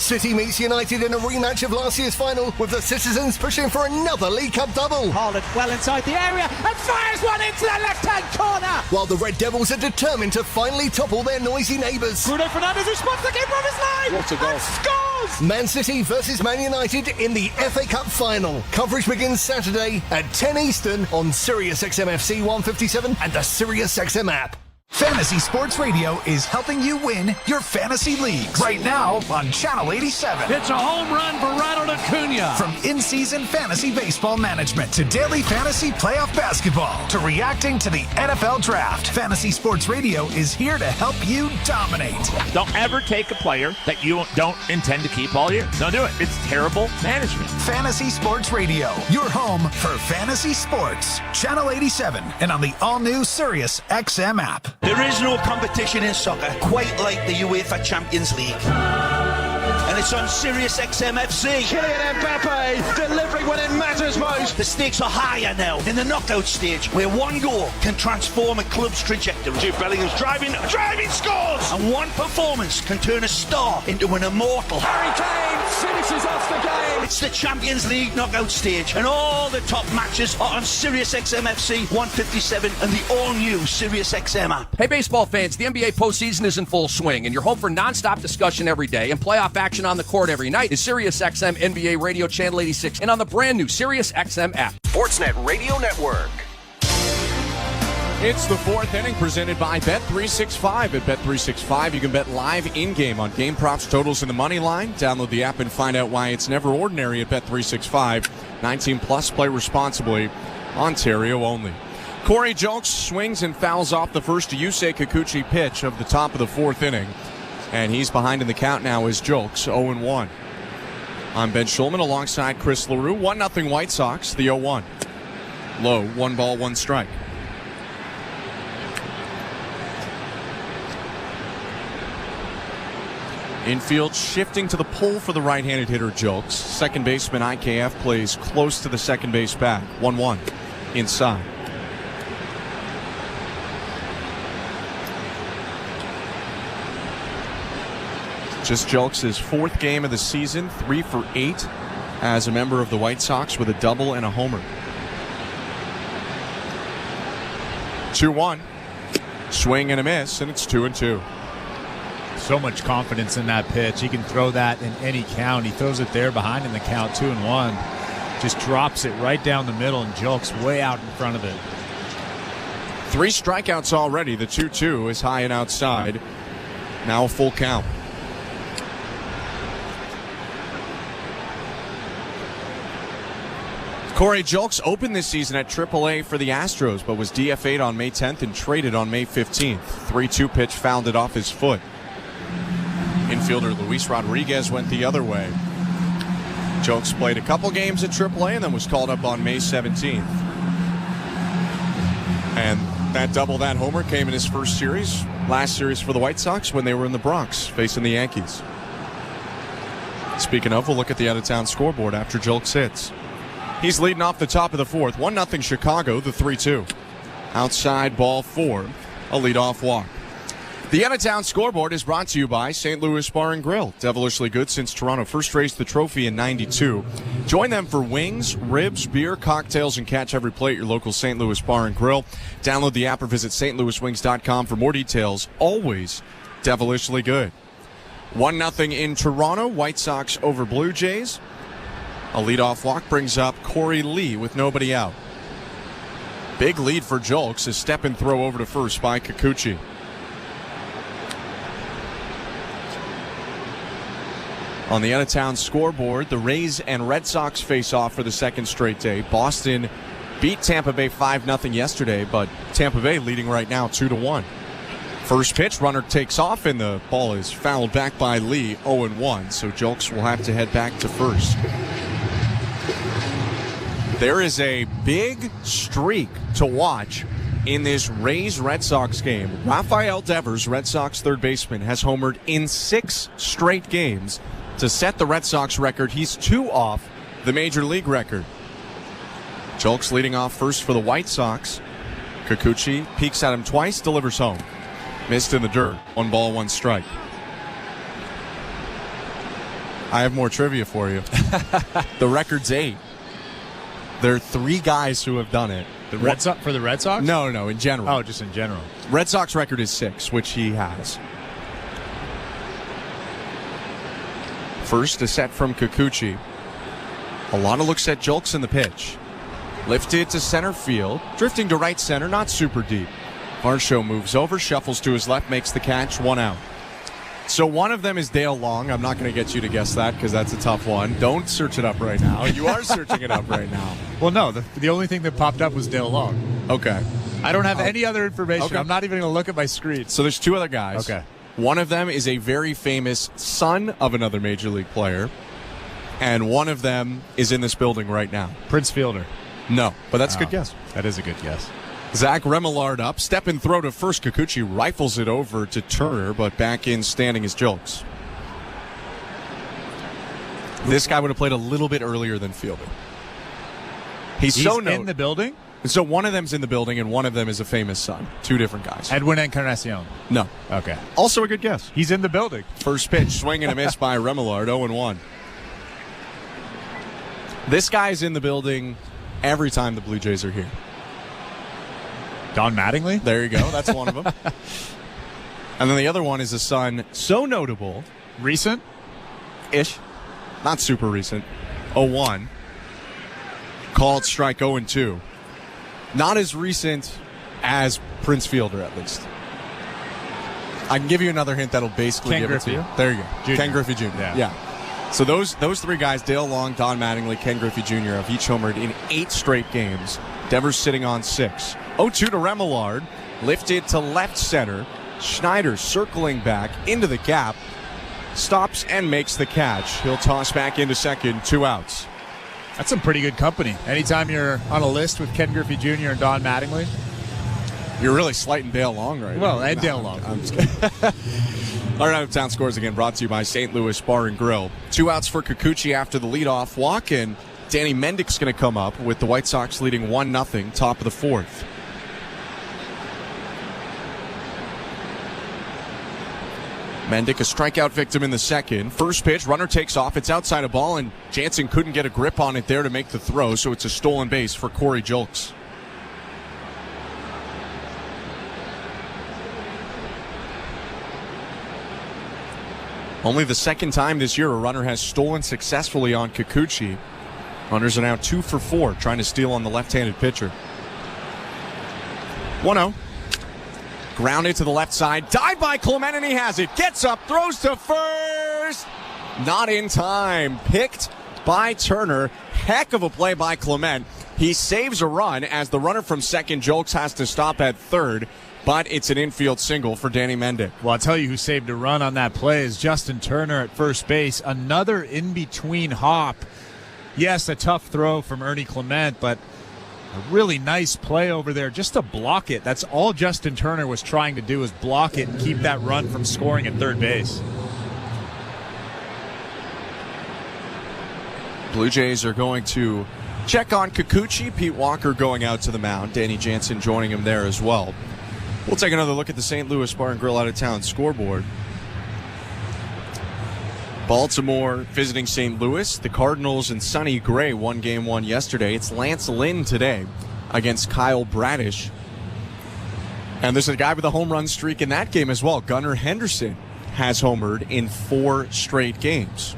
City meets United in a rematch of last year's final, with the Citizens pushing for another League Cup double. Haaland well inside the area and fires one into the left-hand corner. While the Red Devils are determined to finally topple their noisy neighbours. Bruno Fernandes, who spots the keeper on his line. What a goal. Scores! Man City versus Man United in the FA Cup Final. Coverage begins Saturday at 10 Eastern on Sirius XM FC 157 and the Sirius XM app. Fantasy Sports Radio is helping you win your fantasy leagues. Right now on Channel 87. It's a home run for Ronald Acuna. From in-season fantasy baseball management to daily fantasy playoff basketball to reacting to the NFL draft, Fantasy Sports Radio is here to help you dominate. Don't ever take a player that you don't intend to keep all year. Don't do it. It's terrible management. Fantasy Sports Radio, your home for fantasy sports. Channel 87 and on the all-new Sirius XM app. There is no competition in soccer quite like the UEFA Champions League. And it's on Sirius XM FC. Kylian Mbappe delivering when it matters most. The stakes are higher now in the knockout stage, where one goal can transform a club's trajectory. Jude Bellingham's driving, scores! And one performance can turn a star into an immortal. Harry Kane finishes off the game. It's the Champions League knockout stage, and all the top matches are on Sirius XM FC 157 and the all-new Sirius XM app. Hey, baseball fans, the NBA postseason is in full swing, and your home for nonstop discussion every day and playoff action on the court every night is Sirius XM NBA Radio Channel 86 and on the brand new Sirius XM app. Sportsnet Radio Network. It's the fourth inning presented by Bet365. At Bet365, you can bet live in-game on game props, totals, and the money line. Download the app and find out why it's never ordinary at Bet365. 19 plus, play responsibly. Ontario only. Corey Julks swings and fouls off the first Yusei Kikuchi pitch of the top of the fourth inning. And he's behind in the count now as Julks, 0-1. I'm Ben Schulman alongside Chris LaRue. 1-0 White Sox, the 0-1. Low, 1 ball, 1 strike. Infield shifting to the pull for the right-handed hitter Julks. Second baseman IKF plays close to the second base back. 1-1 inside. Just Julks' fourth game of the season, 3 for 8 as a member of the White Sox with a double and a homer. 2-1. Swing and a miss, and it's 2-2. So much confidence in that pitch. He can throw that in any count. He throws it there behind in the count, 2-1. Just drops it right down the middle, and Julks way out in front of it. 3 strikeouts already. The 2-2 is high and outside. Now a full count. Corey Julks opened this season at AAA for the Astros, but was DFA'd on May 10th and traded on May 15th. 3-2 pitch fouled it off his foot. Infielder Luis Rodriguez went the other way. Julks played a couple games at AAA and then was called up on May 17th. And that double, that homer, came in his first series, last series for the White Sox when they were in the Bronx facing the Yankees. Speaking of, we'll look at the out-of-town scoreboard after Julks hits. He's leading off the top of the fourth. 1-0 Chicago, the 3-2. Outside ball 4, a leadoff walk. The out-of-town scoreboard is brought to you by St. Louis Bar and Grill. Devilishly good since Toronto first raised the trophy in '92. Join them for wings, ribs, beer, cocktails, and catch every plate at your local St. Louis Bar and Grill. Download the app or visit stlouiswings.com for more details. Always devilishly good. 1-0 in Toronto. White Sox over Blue Jays. A leadoff walk brings up Corey Lee with nobody out. Big lead for Julks. A step and throw over to first by Kikuchi. On the out-of-town scoreboard, the Rays and Red Sox face off for the second straight day. Boston beat Tampa Bay 5-0 yesterday, but Tampa Bay leading right now 2-1. First pitch, runner takes off, and the ball is fouled back by Lee, 0-1, so Julks will have to head back to first. There is a big streak to watch in this Rays-Red Sox game. Rafael Devers, Red Sox third baseman, has homered in 6 straight games to set the Red Sox record. He's 2 off the Major League record. Julks leading off first for the White Sox. Kikuchi peeks at him twice, delivers home. Missed in the dirt. 1 ball, 1 strike. I have more trivia for you. The record's 8. There are 3 guys who have done it. For the Red Sox? No, in general. Oh, just in general. Red Sox record is 6, which he has. First, a set from Kikuchi. A lot of looks at Julks in the pitch. Lifted to center field. Drifting to right center, not super deep. Varsho moves over, shuffles to his left, makes the catch, 1 out. So one of them is Dale Long. I'm not going to get you to guess that because that's a tough one. Don't search it up right now. You are searching it up right now. Well, no, the only thing that popped up was Dale Long. Okay. I don't have any other information. Okay. I'm not even going to look at my screen. So there's 2 other guys. Okay. One of them is a very famous son of another Major League player, and one of them is in this building right now. Prince Fielder. No, but that's a good guess. That is a good guess. Zach Remillard up, step and throw to first. Kikuchi rifles it over to Turner, but back in standing is Julks. This guy would have played a little bit earlier than Fielder. He's so in the building? So one of them's in the building, and one of them is a famous son. 2 different guys. Edwin Encarnacion. No. Okay. Also a good guess. He's in the building. First pitch, swing and a miss by Remillard, 0-1. This guy's in the building every time the Blue Jays are here. Don Mattingly? There you go. That's one of them. And then the other one is a son so notable. Recent-ish. Not super recent. 0-1. Called strike 0-2. Not as recent as Prince Fielder, at least. I can give you another hint that'll basically give it to you. There you go. Jr. Ken Griffey Jr. Yeah. So those 3 guys, Dale Long, Don Mattingly, Ken Griffey Jr., have each homered in 8 straight games. Devers sitting on 6. 0-2 to Remillard. Lifted to left center. Schneider circling back into the gap. Stops and makes the catch. He'll toss back into second. 2 outs. That's some pretty good company. Anytime you're on a list with Ken Griffey Jr. and Don Mattingly. You're really slighting Dale Long right now. Well, and Dale Long. I'm just kidding. Our out-of-town scores again brought to you by St. Louis Bar and Grill. 2 outs for Kikuchi after the leadoff walk, and Danny Mendick's going to come up with the White Sox leading 1-0, top of the 4th. Mendick, a strikeout victim in the second. First pitch, runner takes off. It's outside a ball, and Jansen couldn't get a grip on it there to make the throw, so it's a stolen base for Corey Julks. Only the second time this year a runner has stolen successfully on Kikuchi. Runners are now 2 for 4, trying to steal on the left-handed pitcher. 1-0. Grounded to the left side. Dive by Clement, and he has it. Gets up, throws to first. Not in time. Picked by Turner. Heck of a play by Clement. He saves a run as the runner from second, Julks, has to stop at third. But it's an infield single for Danny Mendick. Well, I'll tell you who saved a run on that play is Justin Turner at first base. Another in-between hop. Yes, a tough throw from Ernie Clement, but A really nice play over there just to block it. That's all Justin Turner was trying to do, is block it and keep that run from scoring at third base. Blue Jays are going to check on Kikuchi. Pete Walker going out to the mound. Danny Jansen joining him there as well. We'll take another look at the St. Louis Bar and Grill out-of-town scoreboard. Baltimore visiting St. Louis. The Cardinals and Sonny Gray won Game 1 yesterday. It's Lance Lynn today against Kyle Bradish. And there's a guy with a home run streak in that game as well. Gunnar Henderson has homered in 4 straight games.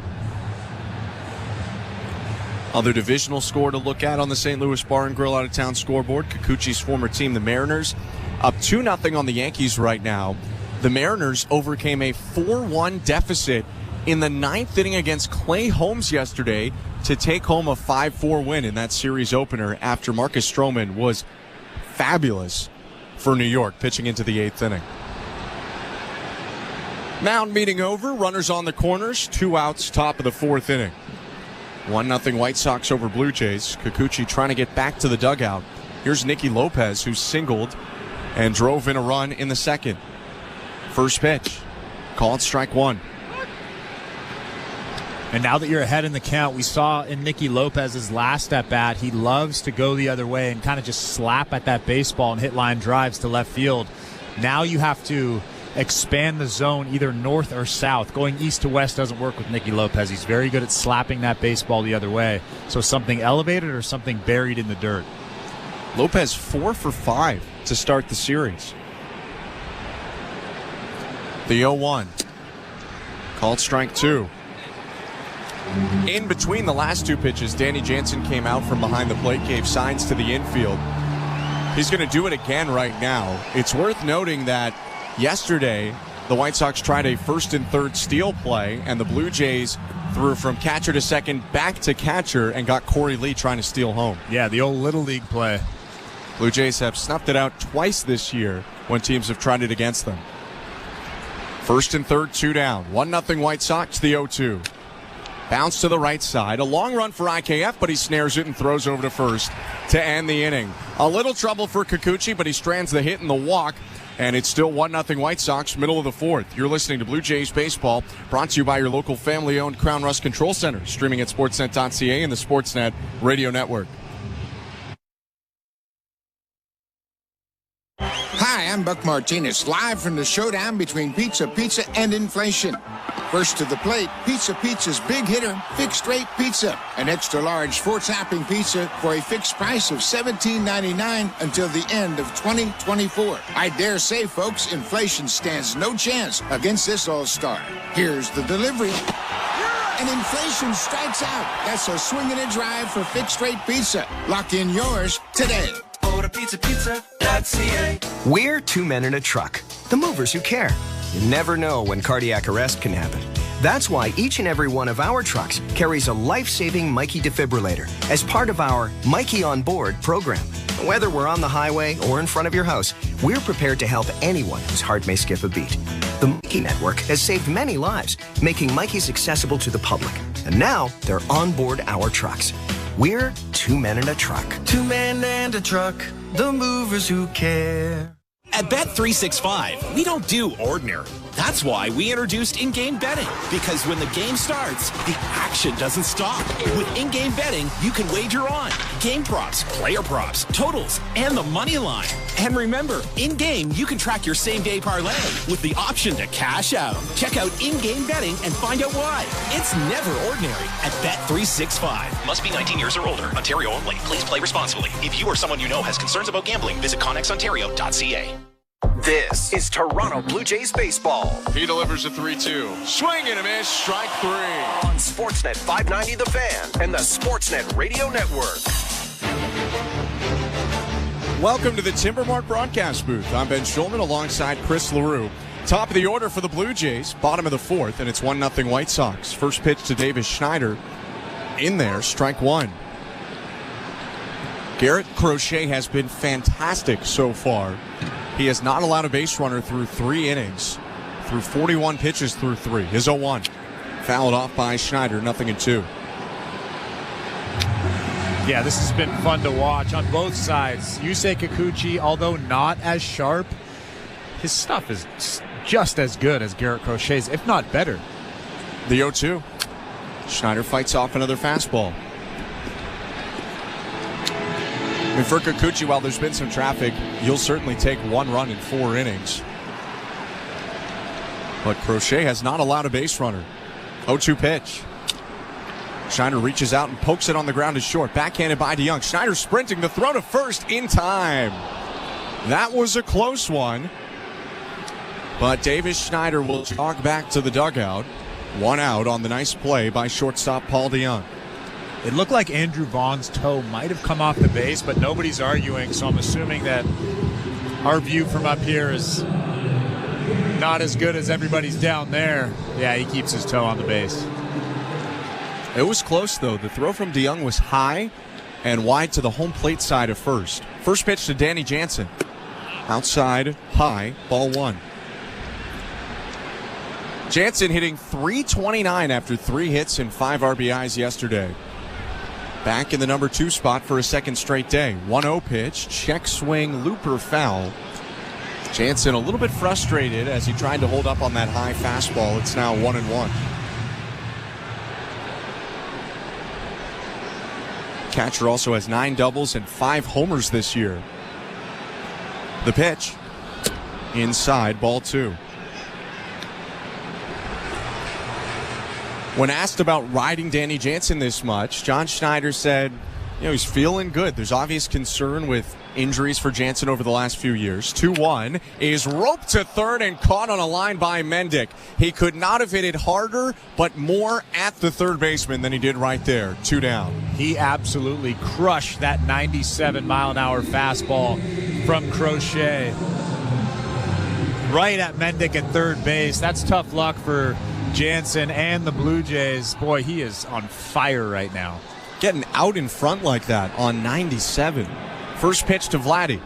Other divisional score to look at on the St. Louis Bar and Grill out-of-town scoreboard. Kikuchi's former team, the Mariners, up 2-0 on the Yankees right now. The Mariners overcame a 4-1 deficit in the 9th inning against Clay Holmes yesterday to take home a 5-4 win in that series opener after Marcus Stroman was fabulous for New York pitching into the 8th inning. Mound meeting over, runners on the corners, 2 outs, top of the 4th inning. 1-0 White Sox over Blue Jays. Kikuchi trying to get back to the dugout. Here's Nicky Lopez, who singled and drove in a run in the 2nd. First pitch, called strike 1. And now that you're ahead in the count, we saw in Nicky Lopez's last at-bat, he loves to go the other way and kind of just slap at that baseball and hit line drives to left field. Now you have to expand the zone either north or south. Going east to west doesn't work with Nicky Lopez. He's very good at slapping that baseball the other way. So something elevated or something buried in the dirt. Lopez 4 for 5 to start the series. The 0-1. Called strike 2. In between the last 2 pitches, Danny Jansen came out from behind the plate, gave signs to the infield. He's going to do it again right now. It's worth noting that yesterday, the White Sox tried a first and third steal play, and the Blue Jays threw from catcher to second, back to catcher, and got Corey Lee trying to steal home. Yeah, the old Little League play. Blue Jays have snuffed it out twice this year when teams have tried it against them. First and third, 2 down. 1-0 White Sox, the 0-2. Bounce to the right side. A long run for IKF, but he snares it and throws over to first to end the inning. A little trouble for Kikuchi, but he strands the hit and the walk. And it's still 1-0 White Sox, middle of the 4th. You're listening to Blue Jays Baseball, brought to you by your local family-owned Crown Rust Control Center, streaming at sportsnet.ca and the Sportsnet Radio Network. Hi, I'm Buck Martinez, live from the showdown between Pizza and inflation. First to the plate, Pizza's big hitter, Fixed Rate Pizza. An extra large 4-topping pizza for a fixed price of $17.99 until the end of 2024. I dare say, folks, inflation stands no chance against this all-star. Here's the delivery. And inflation strikes out. That's a swing and a drive for Fixed Rate Pizza. Lock in yours today. Order pizza.ca. We're 2 men in a truck, the movers who care. You never know when cardiac arrest can happen. That's why each and every one of our trucks carries a life-saving Mikey defibrillator as part of our Mikey on Board program. Whether we're on the highway or in front of your house, we're prepared to help anyone whose heart may skip a beat. The Mikey Network has saved many lives, making Mikey's accessible to the public. And now they're on board our trucks. We're 2 men in a truck. 2 men and a truck, the movers who care. At Bet365, we don't do ordinary. That's why we introduced in-game betting. Because when the game starts, the action doesn't stop. With in-game betting, you can wager on game props, player props, totals, and the money line. And remember, in-game, you can track your same-day parlay with the option to cash out. Check out in-game betting and find out why. It's never ordinary at Bet365. Must be 19 years or older. Ontario only. Please play responsibly. If you or someone you know has concerns about gambling, visit connexontario.ca. This is Toronto Blue Jays baseball. He delivers a 3-2. Swing and a miss, strike 3. On Sportsnet 590 The Fan and the Sportsnet Radio Network. Welcome to the Timbermark broadcast booth. I'm Ben Schulman alongside Chris LaRue. Top of the order for the Blue Jays, bottom of the 4th, and it's 1-0 White Sox. First pitch to Davis Schneider. In there, strike 1. Garrett Crochet has been fantastic so far. He has not allowed a base runner through 3 innings, through 41 pitches through 3. His 0-1. Fouled off by Schneider, 0-2. Yeah, this has been fun to watch on both sides. Yusei Kikuchi, although not as sharp, his stuff is just as good as Garrett Crochet's, if not better. The 0-2. Schneider fights off another fastball. I mean, for Kikuchi, while there's been some traffic, you'll certainly take one run in 4 innings. But Crochet has not allowed a base runner. 0-2 pitch. Schneider reaches out and pokes it on the ground to short. Backhanded by DeYoung. Schneider sprinting the throw to first in time. That was a close one. But Davis Schneider will jog back to the dugout. 1 out on the nice play by shortstop Paul DeYoung. It looked like Andrew Vaughn's toe might have come off the base, but nobody's arguing, so I'm assuming that our view from up here is not as good as everybody's down there. Yeah, he keeps his toe on the base. It was close, though. The throw from DeYoung was high and wide to the home plate side of first. First pitch to Danny Jansen. Outside, high, ball 1. Jansen hitting .329 after 3 hits and 5 RBIs yesterday. Back in the number 2 spot for a second straight day. 1-0 pitch, check swing, looper foul. Jansen a little bit frustrated as he tried to hold up on that high fastball. It's now 1-1. Catcher also has 9 doubles and 5 homers this year. The pitch. Inside, ball 2. When asked about riding Danny Jansen this much, John Schneider said, he's feeling good. There's obvious concern with injuries for Jansen over the last few years. 2-1 is roped to third and caught on a line by Mendick. He could not have hit it harder, but more at the third baseman than he did right there. 2 down. He absolutely crushed that 97-mile-an-hour fastball from Crochet. Right at Mendick at third base. That's tough luck for Jansen and the Blue Jays. Boy, he is on fire right now. Getting out in front like that on 97. First pitch to Vladdy.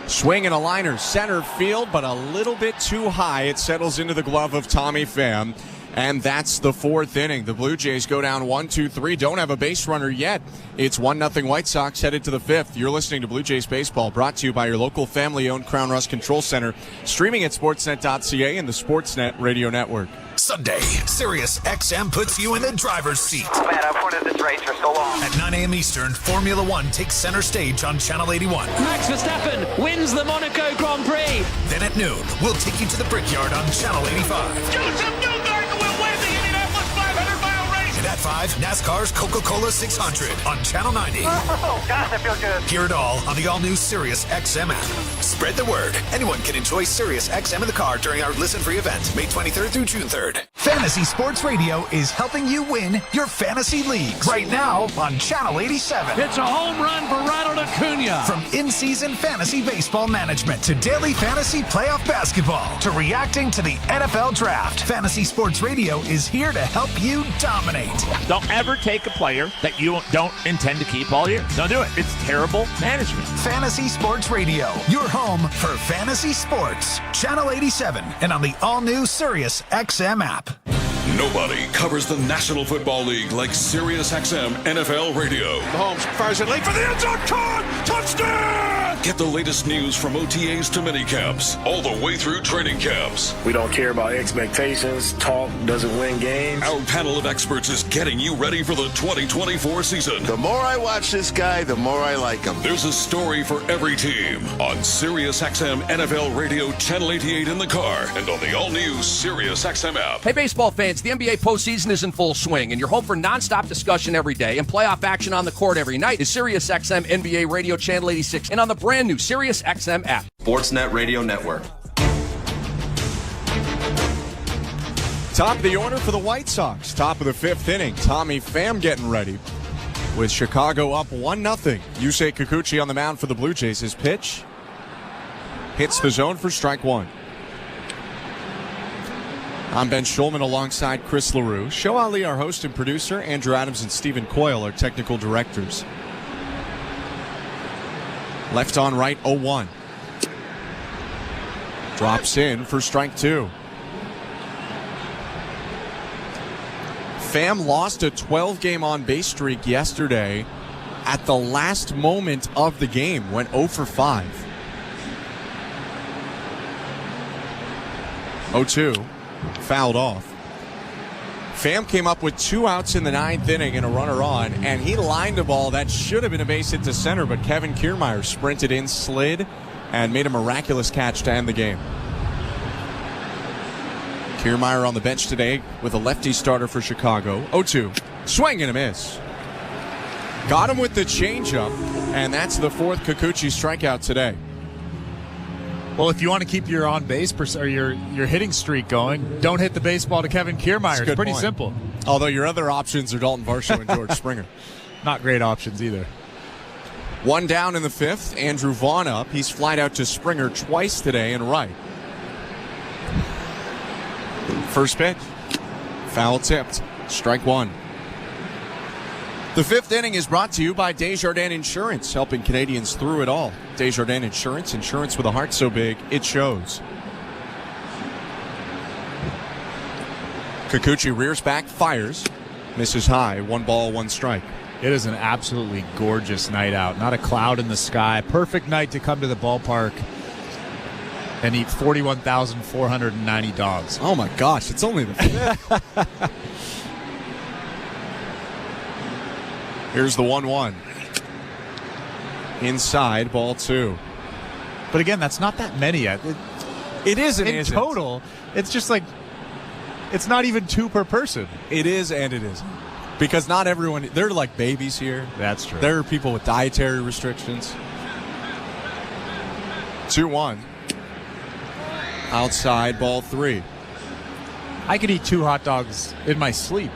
Swing and a liner, center field, but a little bit too high. It settles into the glove of Tommy Pham. And that's the 4th inning. The Blue Jays go down 1-2-3. Don't have a base runner yet. It's 1-0 White Sox headed to the 5th. You're listening to Blue Jays Baseball, brought to you by your local family-owned Crown Rust Control Center. Streaming at sportsnet.ca and the Sportsnet Radio Network. Sunday, Sirius XM puts you in the driver's seat. Oh man, I've wanted this race for so long. At 9 a.m. Eastern, Formula One takes center stage on Channel 81. Max Verstappen wins the Monaco Grand Prix. Then at noon, we'll take you to the Brickyard on Channel 85. Joseph Newgarden will win the Indianapolis 500-mile race. And at 5, NASCAR's Coca-Cola 600 on Channel 90. Oh, gosh, that feels good. Hear it all on the all-new Sirius XM app. Spread the word. Anyone can enjoy Sirius XM in the car during our listen-free event, May 23rd through June 3rd. Fantasy Sports Radio is helping you win your fantasy leagues. Right now on Channel 87. It's a home run for Ronald Acuna. From in-season fantasy baseball management to daily fantasy playoff basketball to reacting to the NFL draft, Fantasy Sports Radio is here to help you dominate. Don't ever take a player that you don't intend to keep all year. Don't do it. It's terrible management. Fantasy Sports Radio, your home for fantasy sports. Channel 87 and on the all-new Sirius XM app. Nobody covers the National Football League like Sirius XM NFL Radio. Mahomes fires it late for the end zone. Caught! Touchdown! Get the latest news from OTAs to minicamps, all the way through training camps. We don't care about expectations. Talk doesn't win games. Our panel of experts is getting you ready for the 2024 season. The more I watch this guy, the more I like him. There's a story for every team on Sirius XM NFL Radio, Channel 88 in the car, and on the all-new Sirius XM app. Hey, baseball fans, the NBA postseason is in full swing, and your home for nonstop discussion every day and playoff action on the court every night is Sirius XM NBA Radio Channel 86 and on the brand new Sirius XM app. Sportsnet Radio Network. Top of the order for the White Sox. Top of the 5th inning. Tommy Pham getting ready with Chicago up 1-0. Yusei Kikuchi on the mound for the Blue Jays. His pitch hits the zone for strike 1. I'm Ben Schulman alongside Chris LaRue. Show Ali, our host and producer. Andrew Adams and Stephen Coyle, our technical directors. Left on right, 0-1. Drops in for strike 2. Pham lost a 12-game on-base streak yesterday at the last moment of the game, went 0 for 5. 0-2, fouled off. Pham came up with 2 outs in the 9th inning and a runner on, and he lined a ball that should have been a base hit to center, but Kevin Kiermaier sprinted in, slid, and made a miraculous catch to end the game. Kiermaier on the bench today with a lefty starter for Chicago. 0-2, swing and a miss. Got him with the changeup, and that's the 4th Kikuchi strikeout today. Well, if you want to keep your on base or your hitting streak going, don't hit the baseball to Kevin Kiermaier. It's pretty simple. Although your other options are Dalton Varsho and George Springer. Not great options either. 1 down in the 5th. Andrew Vaughn up. He's flied out to Springer twice today and right. First pitch. Foul tipped. Strike 1. The 5th inning is brought to you by Desjardins Insurance, helping Canadians through it all. Desjardins Insurance, insurance with a heart so big, it shows. Kikuchi rears back, fires, misses high, 1 ball, 1 strike. It is an absolutely gorgeous night out. Not a cloud in the sky. Perfect night to come to the ballpark and eat 41,490 dogs. Oh my gosh, it's only the 5th. Here's the 1-1. Inside, ball 2. But again, that's not that many yet. It is and in isn't. Total, it's just like, it's not even 2 per person. It is and it isn't. Because not everyone, they're like babies here. That's true. There are people with dietary restrictions. 2-1. Outside, ball 3. I could eat 2 hot dogs in my sleep.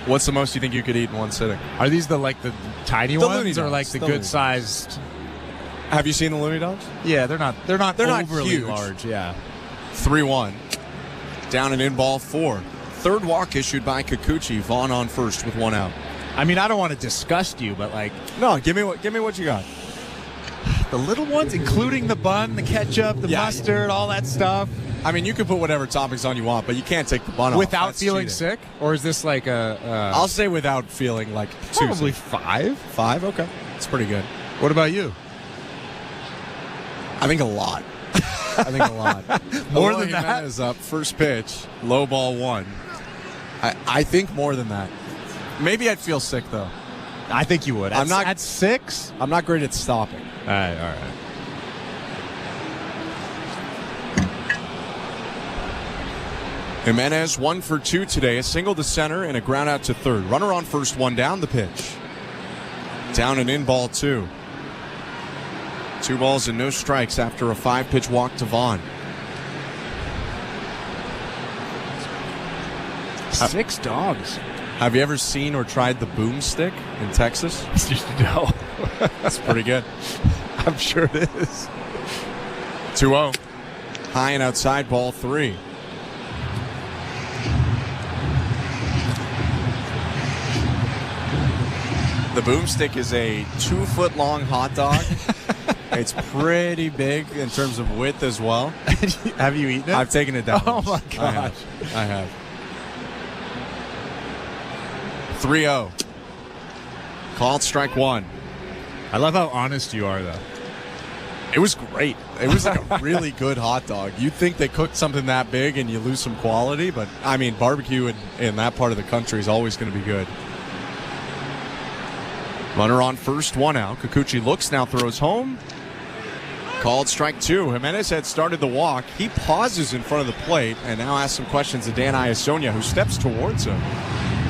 What's the most you think you could eat in one sitting? Are these the tiny the ones or like the good sized? Have you seen the Looney Dogs? Yeah, they're not overly huge. large. Yeah. 3-1. Down and in, ball 4. 3rd walk issued by Kikuchi. Vaughn on first with 1 out. I mean, I don't want to disgust you, but no, give me what you got. The little ones, including the bun, the ketchup, the mustard, all that stuff. I mean, you can put whatever toppings on you want, but you can't take the bun off. Without feeling sick? Or is this like I'll say without feeling like probably 5. 5? Okay. It's pretty good. What about you? I think a lot. More than that? Is up. First pitch. Low ball 1. I think more than that. Maybe I'd feel sick, though. I think you would. At 6? I'm not great at stopping. All right. Jimenez 1 for 2 today. A single to center and a ground out to 3rd. Runner on first, 1 down the pitch. Down and in, ball 2. 2 balls and no strikes after a 5-pitch walk to Vaughn. 6 dogs. Have you ever seen or tried the boomstick in Texas? No. That's pretty good. I'm sure it is. 2-0. High and outside, ball 3. The boomstick is a 2-foot-long hot dog. It's pretty big in terms of width as well. Have you eaten it? I've taken it down. Oh, my gosh. I have. 3-0. Called strike 1. I love how honest you are, though. It was great. It was like a really good hot dog. You'd think they cooked something that big and you lose some quality, but, I mean, barbecue in that part of the country is always going to be good. Runner on first, 1 out. Kikuchi looks, now throws home. Called strike 2. Jimenez had started the walk. He pauses in front of the plate and now asks some questions to Dan Iasonia, who steps towards him.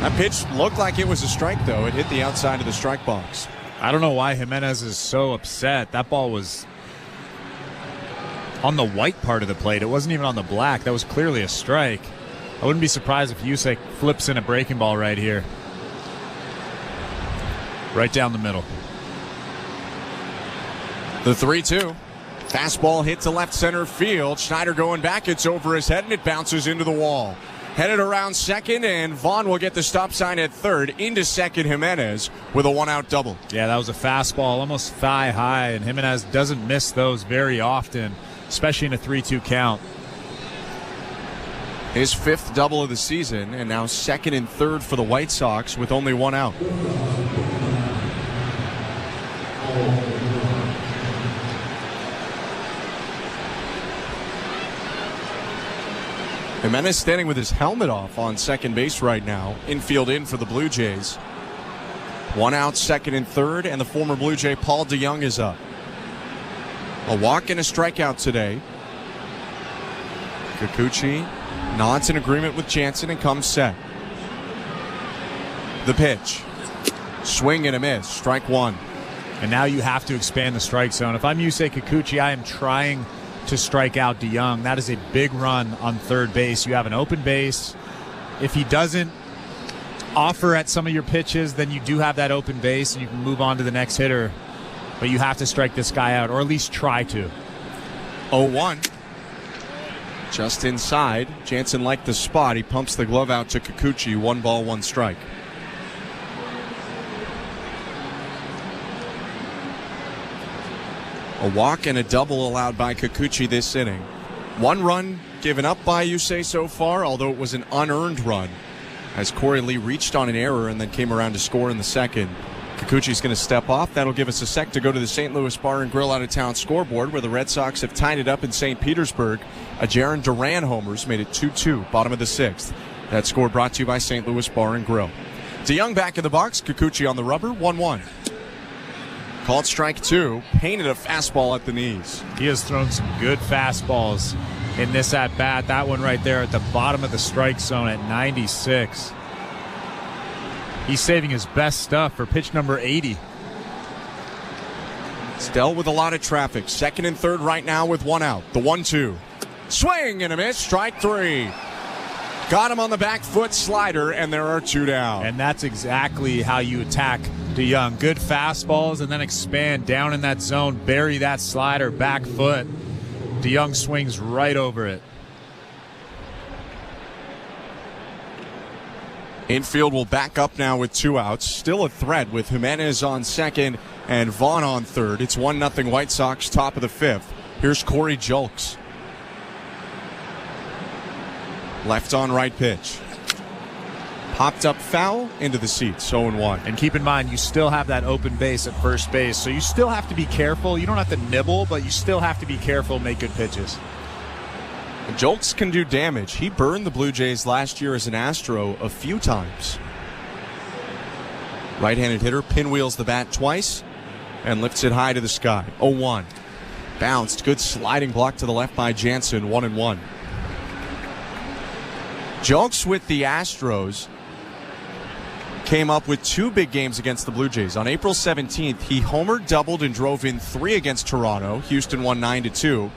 That pitch looked like it was a strike, though. It hit the outside of the strike box. I don't know why Jimenez is so upset. That ball was on the white part of the plate. It wasn't even on the black. That was clearly a strike. I wouldn't be surprised if Yusei flips in a breaking ball right here. Right down the middle. The 3-2. Fastball hit to left center field. Schneider going back. It's over his head, and it bounces into the wall. Headed around second, and Vaughn will get the stop sign at third. Into second, Jimenez with a 1-out double. Yeah, that was a fastball, almost thigh high, and Jimenez doesn't miss those very often, especially in a 3-2 count. His 5th double of the season, and now second and third for the White Sox with only 1 out. Jimenez standing with his helmet off on second base right now. Infield in for the Blue Jays. 1 out, second and third, and the former Blue Jay Paul DeJong is up. A walk and a strikeout today. Kikuchi nods in agreement with Jansen and comes set. The pitch. Swing and a miss. Strike one. And now you have to expand the strike zone. If I'm Yusei Kikuchi, I am trying to strike out DeJong. That is a big run on third base. You have an open base. If he doesn't offer at some of your pitches, then you do have that open base and you can move on to the next hitter. But you have to strike this guy out, or at least try to. 0-1. Just inside. Jansen liked the spot. He pumps the glove out to Kikuchi. 1 ball, 1 strike. A walk and a double allowed by Kikuchi this inning. 1 run given up by Yusei so far, although it was an unearned run, as Corey Lee reached on an error and then came around to score in the second. Kikuchi's going to step off. That'll give us a sec to go to the St. Louis Bar and Grill out-of-town scoreboard, where the Red Sox have tied it up in St. Petersburg. A Jaron Duran homers made it 2-2, bottom of the 6th. That score brought to you by St. Louis Bar and Grill. DeJong back in the box. Kikuchi on the rubber. 1-1. Called strike 2. Painted a fastball at the knees. He has thrown some good fastballs in this at-bat. That one right there at the bottom of the strike zone at 96. He's saving his best stuff for pitch number 80. It's dealt with a lot of traffic. Second and third right now with 1 out. The 1-2. Swing and a miss. Strike 3. Got him on the back foot slider, and there are 2 down. And that's exactly how you attack DeJong. Good fastballs and then expand down in that zone. Bury that slider, back foot. DeJong swings right over it. Infield will back up now with 2 outs. Still a threat with Jimenez on second and Vaughn on third. It's 1-0 White Sox, top of the 5th. Here's Corey Julks. Left on right pitch. Popped up foul into the seats, 0-1. And keep in mind, you still have that open base at first base, so you still have to be careful. You don't have to nibble, but you still have to be careful and make good pitches. Julks can do damage. He burned the Blue Jays last year as an Astro a few times. Right-handed hitter pinwheels the bat twice and lifts it high to the sky. 0-1. Bounced. Good sliding block to the left by Jansen. 1-1. Julks with the Astros came up with 2 big games against the Blue Jays. On April 17th, he homered, doubled, and drove in 3 against Toronto. Houston won 9-2.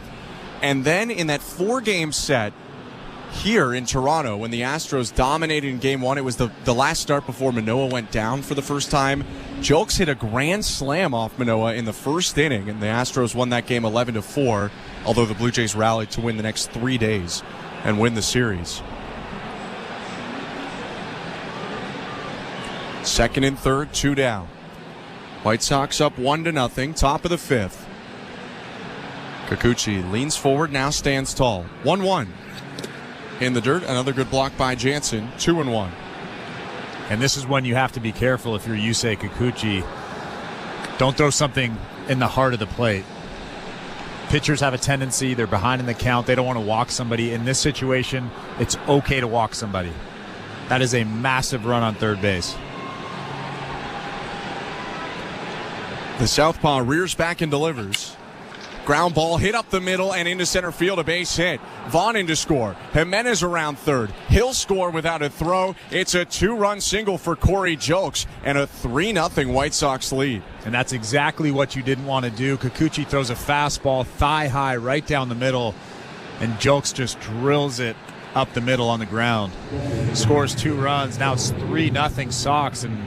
And then in that 4-game set here in Toronto, when the Astros dominated in Game 1, it was the last start before Manoah went down for the first time. Julks hit a grand slam off Manoah in the first inning, and the Astros won that game 11-4, although the Blue Jays rallied to win the next 3 days and win the series. Second and third, 2 down. White Sox up 1-0, top of the 5th. Kikuchi leans forward, now stands tall. 1-1. In the dirt, another good block by Jansen. 2-1. And this is when you have to be careful if you're Yusei Kikuchi. Don't throw something in the heart of the plate. Pitchers have a tendency, they're behind in the count, they don't want to walk somebody. In this situation, it's okay to walk somebody. That is a massive run on third base. The southpaw rears back and delivers. Ground ball hit up the middle and into center field, a base hit. Vaughn in to score. Jimenez around third. He'll score without a throw. It's a 2-run single for Corey Julks and a 3-0 White Sox lead. And that's exactly what you didn't want to do. Kikuchi throws a fastball thigh high right down the middle, and Julks just drills it up the middle on the ground. Scores 2 runs. Now it's 3-0 Sox, and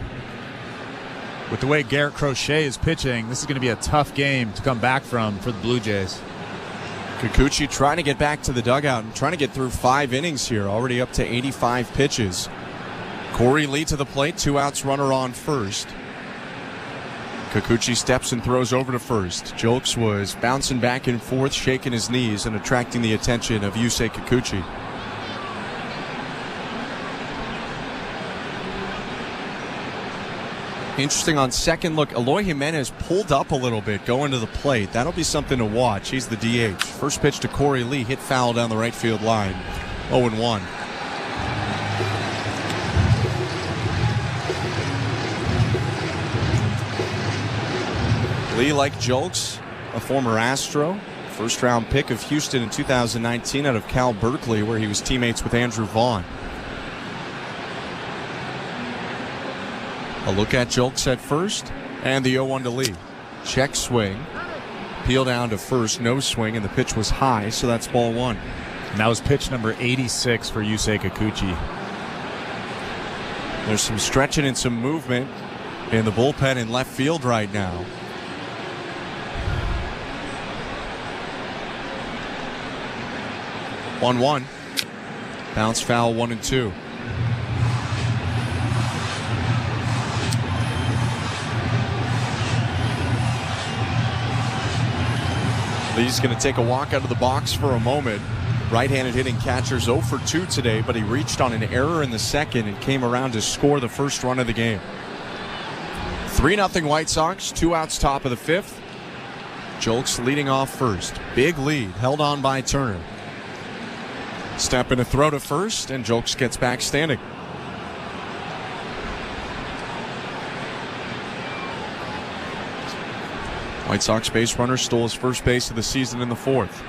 with the way Garrett Crochet is pitching, this is going to be a tough game to come back from for the Blue Jays. Kikuchi trying to get back to the dugout and trying to get through 5 innings here, already up to 85 pitches. Corey Lee to the plate, 2 outs, runner on first. Kikuchi steps and throws over to first. Julks was bouncing back and forth, shaking his knees and attracting the attention of Yusei Kikuchi. Interesting on second look, Eloy Jimenez pulled up a little bit going to the plate. That'll be something to watch. He's the DH. First pitch to Corey Lee, hit foul down the right field line. 0-1. Lee, like Julks, a former Astro, first-round pick of Houston in 2019 out of Cal Berkeley, where he was teammates with Andrew Vaughn. A look at Julks at first, and the 0-1 to Lee. Check swing, peel down to first, no swing, and the pitch was high, so that's ball one. And that was pitch number 86 for Yusei Kikuchi. There's some stretching and some movement in the bullpen in left field right now. One. Bounce foul 1-2. Lee's going to take a walk out of the box for a moment. Right-handed hitting catcher's 0 for 2 today, but he reached on an error in the second and came around to score the first run of the game. 3-0 White Sox, 2 outs top of the fifth. Julks leading off first. Big lead held on by Turner. Step and a throw to first, and Julks gets back standing. White Sox base runner stole his first base of the season in the fourth.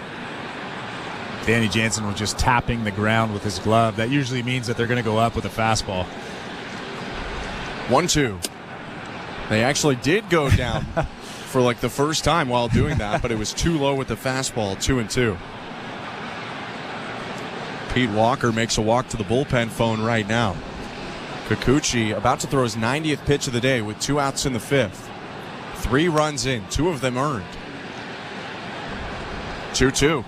Danny Jansen was just tapping the ground with his glove. That usually means that they're going to go up with a fastball. 1-2. They actually did go down for like the first time while doing that, but it was too low with the fastball. 2-2. Pete Walker makes a walk to the bullpen phone right now. Kikuchi about to throw his 90th pitch of the day with 2 outs in the fifth. 3 runs in, 2 of them earned. 2-2.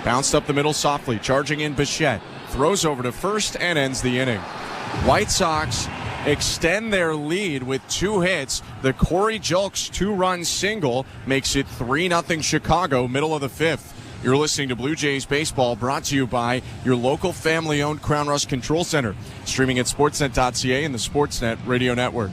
Bounced up the middle softly, charging in Bichette. Throws over to first and ends the inning. White Sox extend their lead with 2 hits. The Corey Julks 2-run single makes it 3-0 Chicago, middle of the fifth. You're listening to Blue Jays Baseball, brought to you by your local family-owned Crown Rust Control Center. Streaming at sportsnet.ca and the Sportsnet Radio Network.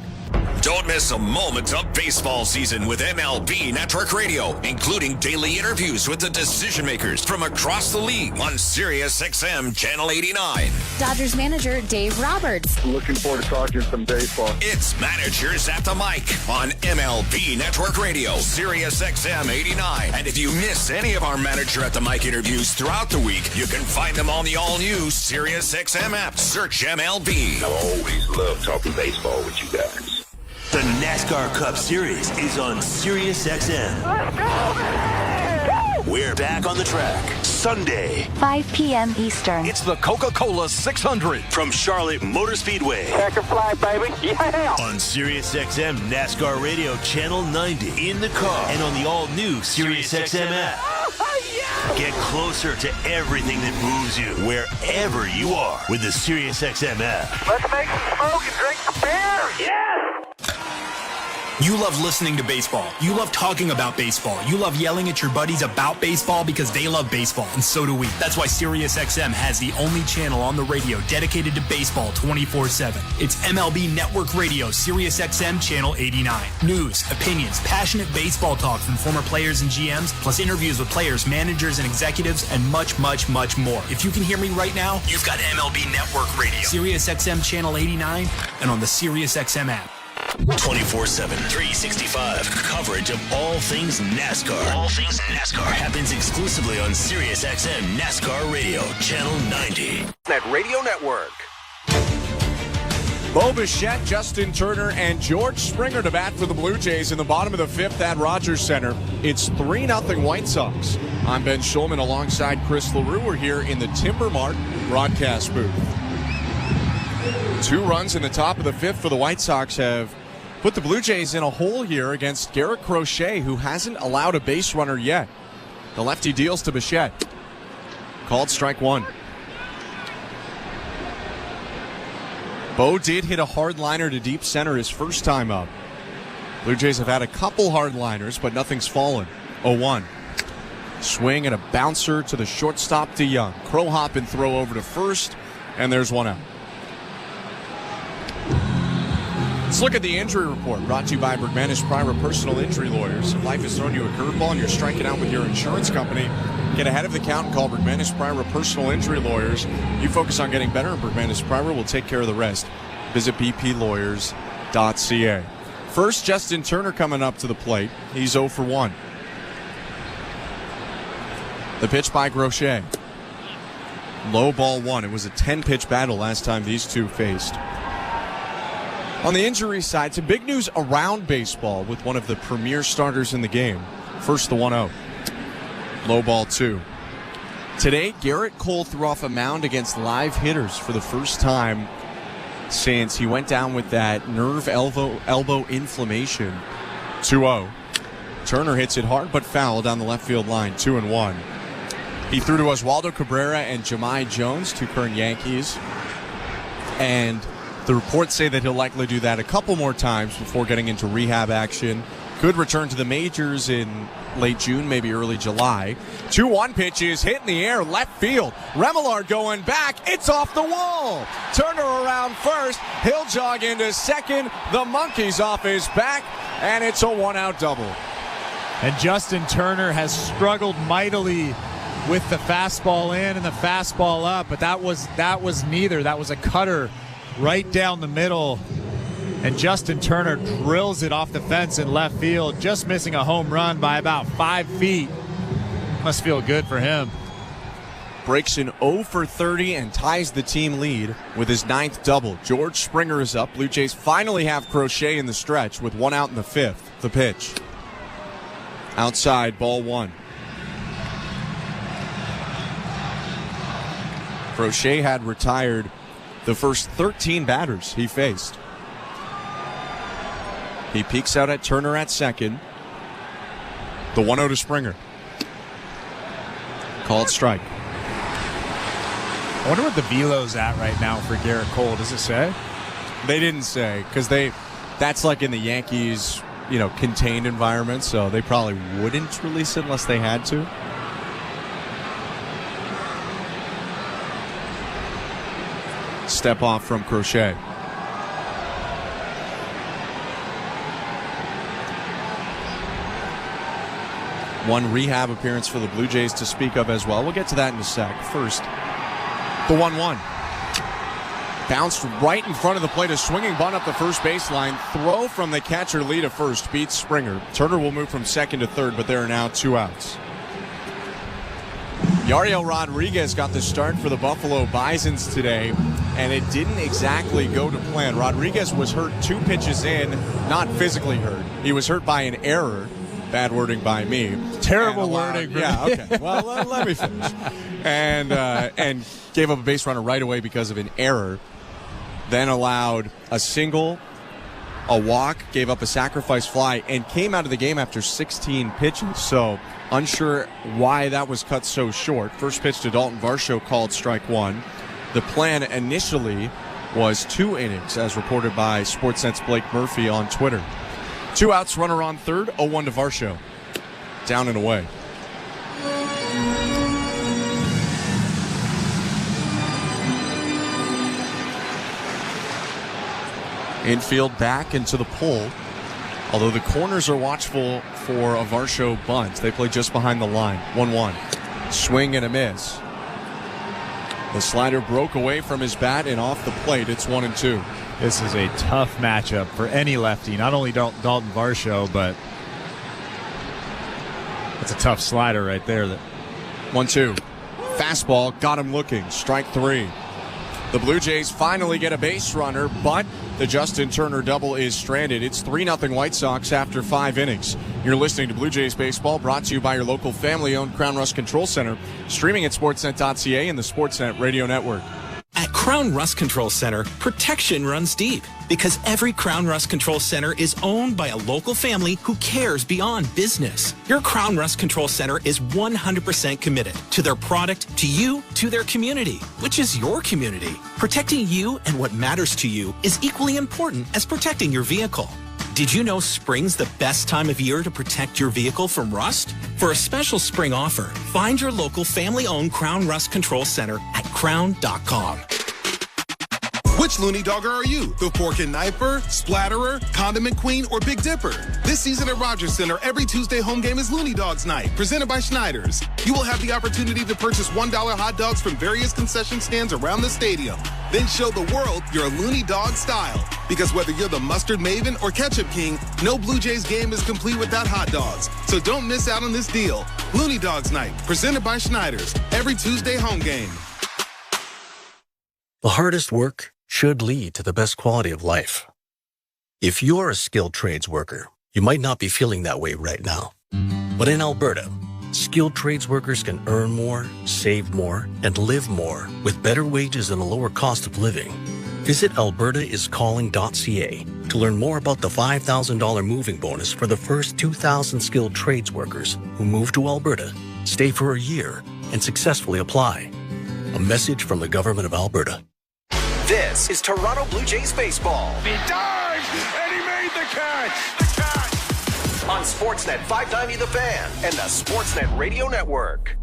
Don't miss a moment of baseball season with MLB Network Radio, including daily interviews with the decision makers from across the league on Sirius XM Channel 89. Dodgers manager Dave Roberts. Looking forward to talking some baseball. It's Managers at the Mic on MLB Network Radio, Sirius XM 89. And if you miss any of our Manager at the Mic interviews throughout the week, you can find them on the all-new Sirius XM app. Search MLB. I always love talking baseball with you guys. The NASCAR Cup Series is on Sirius XM. We're back on the track Sunday, 5 p.m. Eastern. It's the Coca-Cola 600 from Charlotte Motor Speedway. Checker flag, baby. Yeah. On Sirius XM NASCAR Radio Channel 90 in the car and on the all-new Sirius XM app. Get closer to everything that moves you wherever you are with the Sirius XM app. Let's make some smoke and drink some beer. Yes. You love listening to baseball. You love talking about baseball. You love yelling at your buddies about baseball because they love baseball, and so do we. That's why SiriusXM has the only channel on the radio dedicated to baseball 24/7. It's MLB Network Radio, SiriusXM Channel 89. News, opinions, passionate baseball talk from former players and GMs, plus interviews with players, managers, and executives, and much, much, much more. If you can hear me right now, you've got MLB Network Radio, SiriusXM Channel 89, and on the SiriusXM app. 24/7, 365 coverage of all things NASCAR. All things NASCAR happens exclusively on Sirius XM NASCAR Radio, Channel 90. That Radio Network. Bo Bichette, Justin Turner, and George Springer to bat for the Blue Jays in the bottom of the fifth at Rogers Center. It's 3-0 White Sox. I'm Ben Schulman alongside Chris LaRue. We're here in the Timber Mart broadcast booth. 2 runs in the top of the fifth for the White Sox have put the Blue Jays in a hole here against Garrett Crochet, who hasn't allowed a base runner yet. The lefty deals to Bichette. Called strike 1. Bo did hit a hard liner to deep center his first time up. Blue Jays have had a couple hard liners, but nothing's fallen. 0-1. Swing and a bouncer to the shortstop to Young. Crow hop and throw over to first, and there's 1 out. Let's look at the injury report, brought to you by Bergmanis Private Personal Injury Lawyers. If life has thrown you a curveball and you're striking out with your insurance company, Get ahead of the count and call Pregame Pryor personal injury lawyers. You focus on getting better, and Pregame Pryor will take care of the rest. Visit bplawyers.ca. First, Justin Turner coming up to the plate. He's 0 for 1. The pitch by Crochet. Low ball 1. It was a 10-pitch battle last time these two faced. On the injury side, some big news around baseball with one of the premier starters in the game. First, the 1-0. Low ball 2. Today, Garrett Cole threw off a mound against live hitters for the first time since he went down with that nerve elbow inflammation. 2-0. Turner hits it hard but foul down the left field line. 2-1. He threw to Oswaldo Cabrera and Jahmai Jones, two current Yankees. And the reports say that he'll likely do that a couple more times before getting into rehab action. Could return to the majors in late June, maybe early July. 2-1 pitches hit in the air, left field. Remillard going back. It's off the wall. Turner around first. He'll jog into second. The monkey's off his back, and it's a 1-out double. And Justin Turner has struggled mightily with the fastball in and the fastball up, but that was neither. That was a cutter right down the middle, and Justin Turner drills it off the fence in left field, just missing a home run by about 5 feet. Must feel good for him. Breaks an 0 for 30 and ties the team lead with his 9th double. George Springer is up. Blue Jays finally have Crochet in the stretch with 1 out in the 5th. The pitch. Outside, ball 1. Crochet had retired the first 13 batters he faced. He peeks out at Turner at second. The 1-0 to Springer. Called strike. I wonder what the velo's at right now for Garrett Cole. Does it say? They didn't say, because that's like in the Yankees, contained environment, so they probably wouldn't release it unless they had to. Step off from Crochet. One rehab appearance for the Blue Jays to speak of as well. We'll get to that in a sec. First, the 1-1. Bounced right in front of the plate. A swinging bunt up the first baseline. Throw from the catcher Lee to first. Beats Springer. Turner will move from second to third, but there are now 2 outs. Yariel Rodriguez got the start for the Buffalo Bisons today, and it didn't exactly go to plan. Rodriguez was hurt 2 pitches in, not physically hurt. He was hurt by an error. Bad wording by me. Terrible wording. Yeah, okay. Well, let me finish. And gave up a base runner right away because of an error. Then allowed a single, a walk, gave up a sacrifice fly, and came out of the game after 16 pitches. So unsure why that was cut so short. First pitch to Dalton Varsho called strike 1. The plan initially was 2 innings, as reported by Sportsnet's Blake Murphy on Twitter. 2 outs, runner on third, 0-1 to Varsho. Down and away. Infield back into the pull. Although the corners are watchful for a Varsho bunt. They play just behind the line. 1-1. Swing and a miss. The slider broke away from his bat and off the plate. It's 1-2. This is a tough matchup for any lefty. Not only Dalton Varsho, but it's a tough slider right there. 1-2. Fastball got him looking. Strike 3. The Blue Jays finally get a base runner, but the Justin Turner double is stranded. It's 3-0 White Sox after 5 innings. You're listening to Blue Jays Baseball, brought to you by your local family-owned Crown Rust Control Center, streaming at sportsnet.ca and the Sportsnet Radio Network. At Crown Rust Control Center, protection runs deep because every Crown Rust Control Center is owned by a local family who cares beyond business. Your Crown Rust Control Center is 100% committed to their product, to you, to their community, which is your community. Protecting you and what matters to you is equally important as protecting your vehicle. Did you know spring's the best time of year to protect your vehicle from rust? For a special spring offer, find your local family-owned Crown Rust Control Center at crown.com. Which Looney Dogger are you? The fork and knifer, splatterer, condiment queen, or Big Dipper? This season at Rogers Center, every Tuesday home game is Looney Dogs Night, presented by Schneider's. You will have the opportunity to purchase $1 hot dogs from various concession stands around the stadium. Then show the world your Looney Dog style. Because whether you're the mustard maven or ketchup king, no Blue Jays game is complete without hot dogs. So don't miss out on this deal. Looney Dogs Night, presented by Schneider's, every Tuesday home game. The hardest work should lead to the best quality of life. If you're a skilled trades worker, you might not be feeling that way right now. But in Alberta, skilled trades workers can earn more, save more, and live more with better wages and a lower cost of living. Visit albertaiscalling.ca to learn more about the $5,000 moving bonus for the first 2,000 skilled trades workers who move to Alberta, stay for a year, and successfully apply. A message from the Government of Alberta. This is Toronto Blue Jays baseball. He dived, and he made the catch. On Sportsnet 590 The Fan and the Sportsnet Radio Network.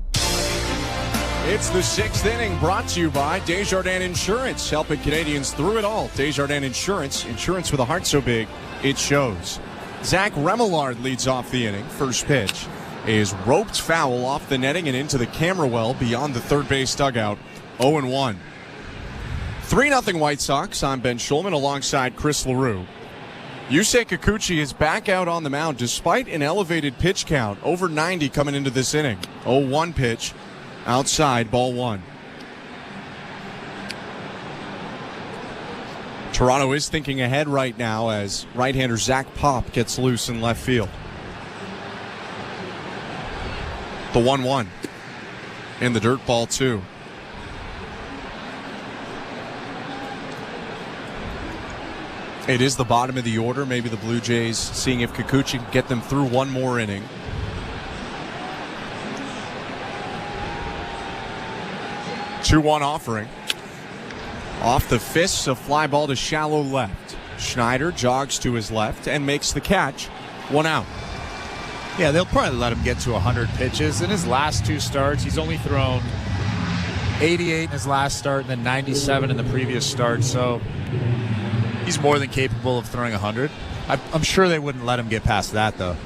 It's the 6th inning, brought to you by Desjardins Insurance, helping Canadians through it all. Desjardins Insurance, insurance with a heart so big, it shows. Zach Remillard leads off the inning. First pitch is roped foul off the netting and into the camera well beyond the third base dugout. 0-1. 3-0 White Sox. I'm Ben Schulman alongside Chris LaRue. Yusei Kikuchi is back out on the mound despite an elevated pitch count, over 90 coming into this inning. 0-1 pitch, outside, ball one. Toronto is thinking ahead right now as right-hander Zach Pop gets loose in left field. The 1-1 in the dirt, ball two. It is the bottom of the order. Maybe the Blue Jays seeing if Kikuchi can get them through one more inning. Two-one offering. Off the fists, a fly ball to shallow left. Schneider jogs to his left and makes the catch. 1 out. Yeah, they'll probably let him get to 100 pitches. In his last two starts, he's only thrown 88 in his last start and then 97 in the previous start. So he's more than capable of throwing 100. I'm sure they wouldn't let him get past that, though.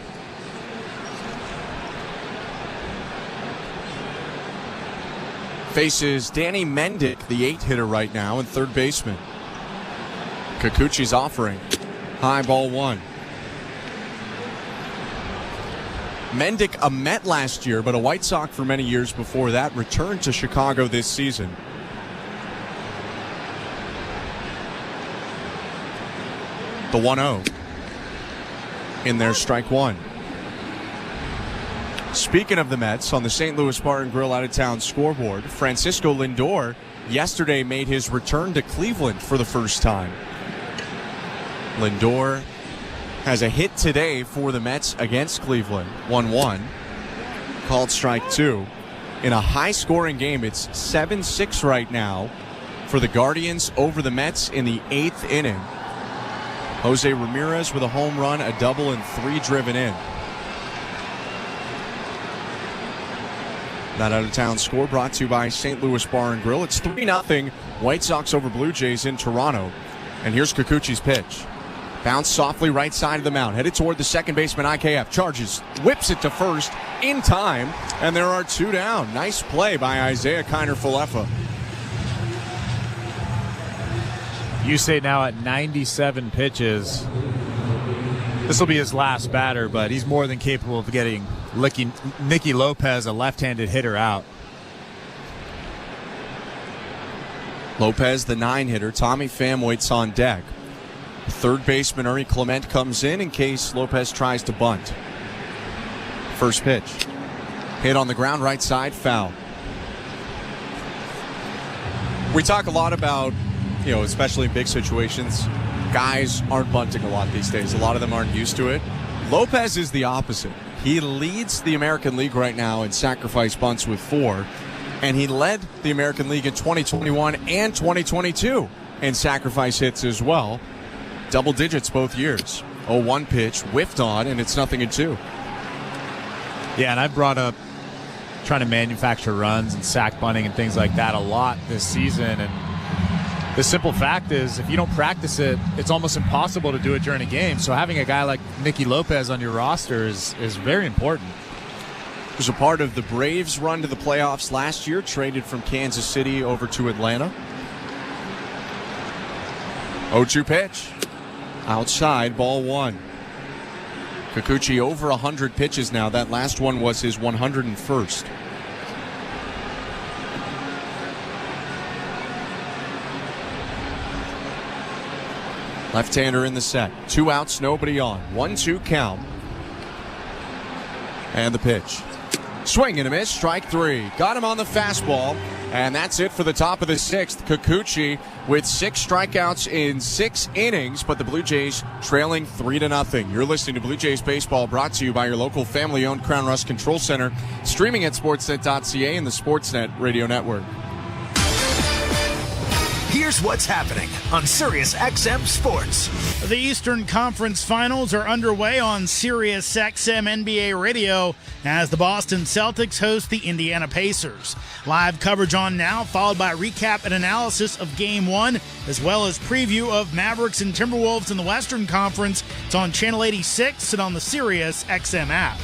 Faces Danny Mendick, the 8-hitter right now, and third baseman. Kikuchi's offering. High, ball one. Mendick, a Met last year, but a White Sox for many years before that, returned to Chicago this season. The 1-0. In there, strike one. Speaking of the Mets, on the St. Louis Bar and Grill out-of-town scoreboard, Francisco Lindor yesterday made his return to Cleveland for the first time. Lindor has a hit today for the Mets against Cleveland. 1-1. Called strike two. In a high-scoring game, it's 7-6 right now for the Guardians over the Mets in the 8th inning. Jose Ramirez with a home run, a double, and 3 driven in. That out-of-town score brought to you by St. Louis Bar and Grill. It's 3-0 White Sox over Blue Jays in Toronto. And here's Kikuchi's pitch. Bounce softly right side of the mound. Headed toward the second baseman, IKF. Charges. Whips it to first in time. And there are 2 down. Nice play by Isaiah Kiner-Falefa. Yusei now at 97 pitches. This will be his last batter, but he's more than capable of getting Nicky Lopez, a left-handed hitter, out. Lopez, the 9-hitter. Tommy Pham waits on deck. Third baseman Ernie Clement comes in case Lopez tries to bunt. First pitch. Hit on the ground, right side, foul. We talk a lot about, especially in big situations, guys aren't bunting a lot these days. A lot of them aren't used to it. Lopez is the opposite. He leads the American League right now in sacrifice bunts with 4, and he led the American League in 2021 and 2022 in sacrifice hits as well. Double digits both years. 0-1 pitch, whiffed on, and it's 0-2. Yeah, and I brought up trying to manufacture runs and sack bunting and things like that a lot this season, and The simple fact is, if you don't practice it, it's almost impossible to do it during a game. So having a guy like Nicky Lopez on your roster is very important. He was a part of the Braves' run to the playoffs last year, traded from Kansas City over to Atlanta. 0-2 pitch. Outside, ball 1. Kikuchi over 100 pitches now. That last one was his 101st. Left-hander in the set. 2 outs, nobody on. 1-2 count. And the pitch. Swing and a miss, strike 3. Got him on the fastball, and that's it for the top of the 6th. Kikuchi with 6 strikeouts in 6 innings, but the Blue Jays trailing 3-0. You're listening to Blue Jays Baseball, brought to you by your local family-owned Crown Rust Control Center, streaming at sportsnet.ca and the Sportsnet Radio Network. Here's what's happening on Sirius XM Sports. The Eastern Conference Finals are underway on Sirius XM NBA Radio as the Boston Celtics host the Indiana Pacers. Live coverage on now, followed by recap and analysis of Game 1, as well as preview of Mavericks and Timberwolves in the Western Conference. It's on Channel 86 and on the Sirius XM app.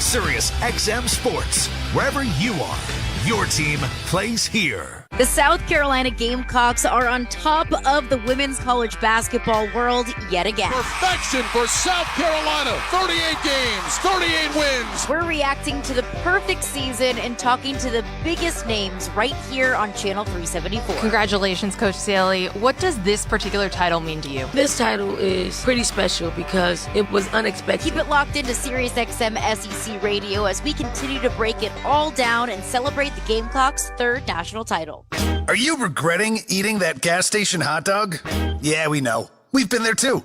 Sirius XM Sports, wherever you are, your team plays here. The South Carolina Gamecocks are on top of the women's college basketball world yet again. Perfection for South Carolina. 38 games, 38 wins. We're reacting to the perfect season and talking to the biggest names right here on Channel 374. Congratulations, Coach Saley. What does this particular title mean to you? This title is pretty special because it was unexpected. Keep it locked into SiriusXM SEC Radio as we continue to break it all down and celebrate the Gamecocks' 3rd national title. Are you regretting eating that gas station hot dog? Yeah, we know. We've been there too.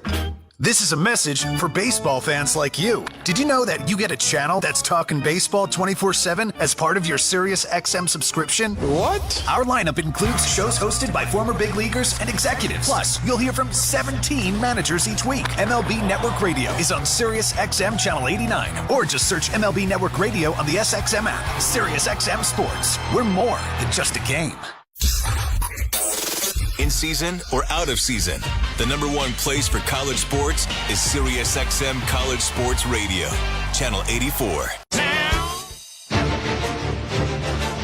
This is a message for baseball fans like you. Did you know that you get a channel that's talking baseball 24/7 as part of your Sirius XM subscription? What? Our lineup includes shows hosted by former big leaguers and executives. Plus, you'll hear from 17 managers each week. MLB Network Radio is on Sirius XM Channel 89, or just search MLB Network Radio on the SXM app. Sirius XM Sports. We're more than just a game. In season or out of season, the #1 place for college sports is SiriusXM College Sports Radio, Channel 84.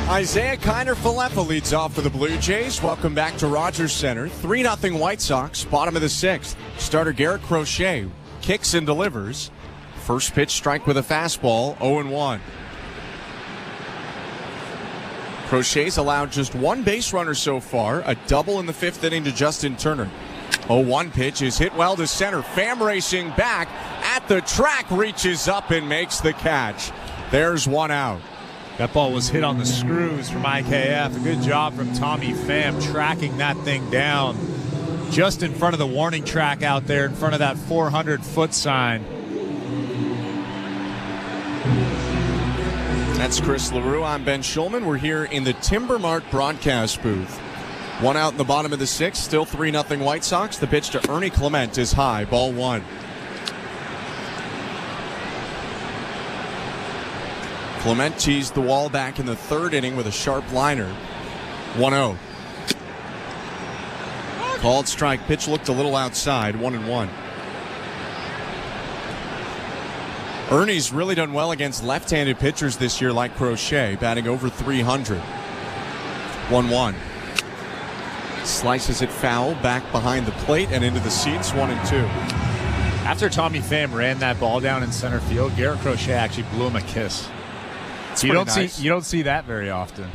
Isaiah Kiner-Falefa leads off for the Blue Jays. Welcome back to Rogers Center. 3-0 White Sox, bottom of the 6th. Starter Garrett Crochet kicks and delivers. First pitch strike with a fastball, 0-1. Crochet's allowed just 1 base runner so far, a double in the 5th inning to Justin Turner. 0-1 pitch is hit well to center. Pham racing back at the track, reaches up and makes the catch. There's 1 out. That ball was hit on the screws from IKF. A good job from Tommy Pham tracking that thing down just in front of the warning track out there, in front of that 400-foot sign. That's Chris LaRue. I'm Ben Schulman. We're here in the Timber Mart broadcast booth. 1 out in the bottom of the 6th. Still 3-0 White Sox. The pitch to Ernie Clement is high. Ball 1. Clement teased the wall back in the 3rd inning with a sharp liner. 1-0. Called strike. Pitch looked a little outside. 1-1. Ernie's really done well against left-handed pitchers this year like Crochet, batting over 300. 1-1. Slices it foul, back behind the plate and into the seats, 1-2. After Tommy Pham ran that ball down in center field, Garrett Crochet actually blew him a kiss. You don't see that very often.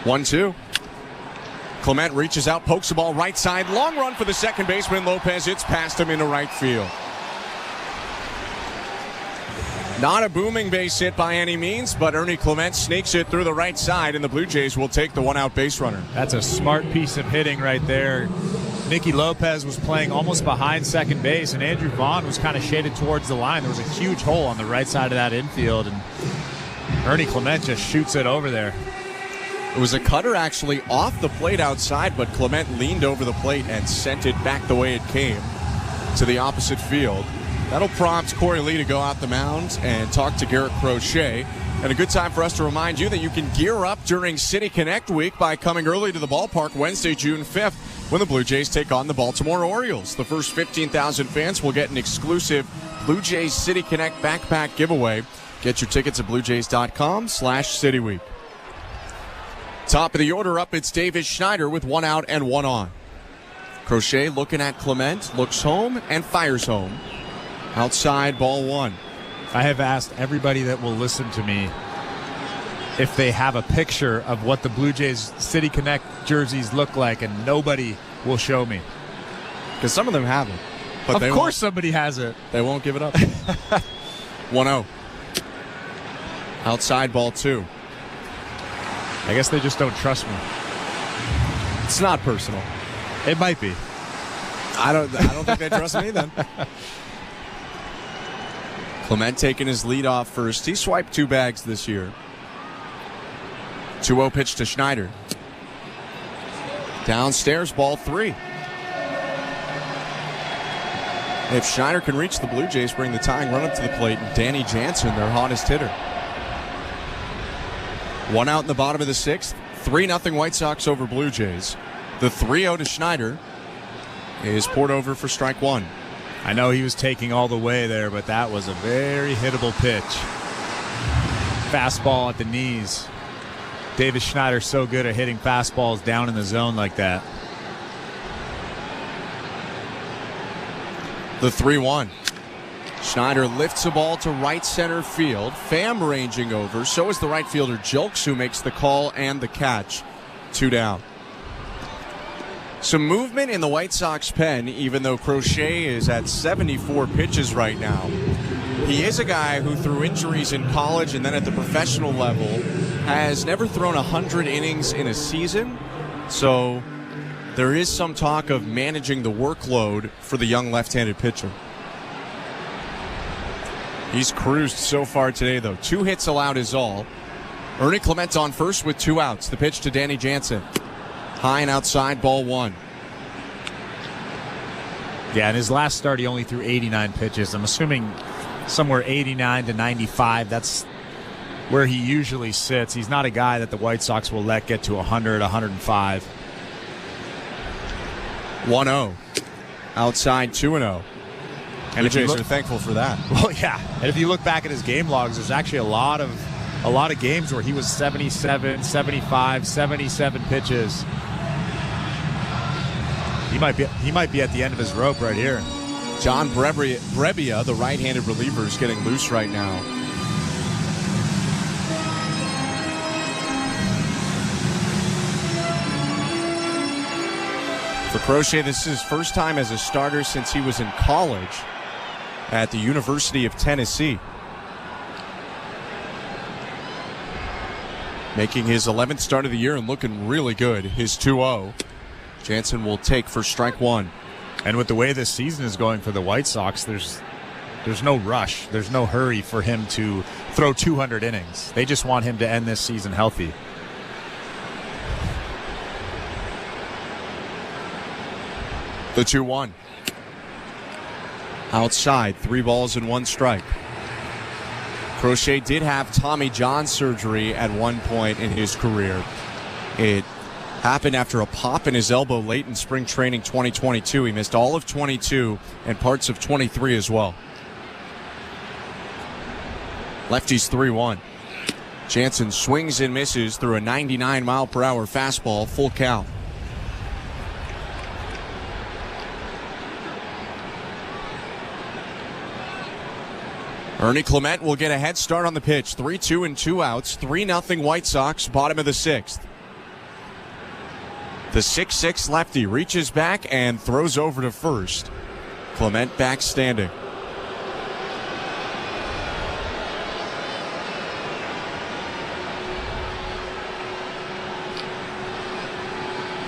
1-2. Clement reaches out, pokes the ball right side. Long run for the second baseman, Lopez. It's past him into right field. Not a booming base hit by any means, but Ernie Clement sneaks it through the right side, and the Blue Jays will take the 1-out base runner. That's a smart piece of hitting right there. Nicky Lopez was playing almost behind second base, and Andrew Vaughn was kind of shaded towards the line. There was a huge hole on the right side of that infield, and Ernie Clement just shoots it over there. It was a cutter actually off the plate outside, but Clement leaned over the plate and sent it back the way it came to the opposite field. That'll prompt Corey Lee to go out the mound and talk to Garrett Crochet. And a good time for us to remind you that you can gear up during City Connect Week by coming early to the ballpark Wednesday, June 5th, when the Blue Jays take on the Baltimore Orioles. The first 15,000 fans will get an exclusive Blue Jays City Connect backpack giveaway. Get your tickets at bluejays.com/cityweek. Top of the order up, it's Davis Schneider with 1 out and 1 on. Crochet looking at Clement, looks home and fires home. Outside, ball 1. I have asked everybody that will listen to me if they have a picture of what the Blue Jays City Connect jerseys look like, and nobody will show me. Because some of them have it. But of course somebody has it. They won't give it up. 1-0. Outside, ball 2. I guess they just don't trust me. It's not personal. It might be. I don't think they trust me then. Clement taking his lead off first. He swiped 2 bags this year. 2-0 pitch to Schneider. Downstairs, ball 3. If Schneider can reach the Blue Jays, bring the tying run up to the plate, and Danny Jansen, their hottest hitter. 1 out in the bottom of the 6th. 3-0 White Sox over Blue Jays. The 3-0 to Schneider is poured over for strike 1. I know he was taking all the way there, but that was a very hittable pitch. Fastball at the knees. Davis Schneider's so good at hitting fastballs down in the zone like that. The 3-1. Schneider lifts a ball to right center field. Pham ranging over. So is the right fielder Jolks, who makes the call and the catch. 2 down. Some movement in the White Sox pen, even though Crochet is at 74 pitches right now. He is a guy who, through injuries in college and then at the professional level, has never thrown 100 innings in a season. So there is some talk of managing the workload for the young left-handed pitcher. He's cruised so far today, though. 2 hits allowed is all. Ernie Clement on first with 2 outs. The pitch to Danny Jansen. High and outside, ball 1. Yeah, in his last start, he only threw 89 pitches. I'm assuming somewhere 89 to 95. That's where he usually sits. He's not a guy that the White Sox will let get to 100, 105. 1-0. Outside, 2-0. And the Jays are thankful for that. Well, yeah. And if you look back at his game logs, there's actually a lot of games where he was 77, 75, 77 pitches. He might be at the end of his rope right here. John Brebbia, the right-handed reliever, is getting loose right now. For Crochet, this is his first time as a starter since he was in college at the University of Tennessee. Making his 11th start of the year and looking really good. His 2-0. Jansen will take for strike 1. And with the way this season is going for the White Sox, there's no rush. There's no hurry for him to throw 200 innings. They just want him to end this season healthy. The 2-1. Outside, 3 balls and 1 strike. Crochet did have Tommy John surgery at one point in his career. It happened after a pop in his elbow late in spring training 2022. He missed all of 22 and parts of 23 as well. Lefty's 3-1. Jansen swings and misses through a 99-mile-per-hour fastball, full count. Ernie Clement will get a head start on the pitch. 3-2 and 2 outs. 3-0 White Sox, bottom of the 6th. The 6'6 lefty reaches back and throws over to first. Clement back standing.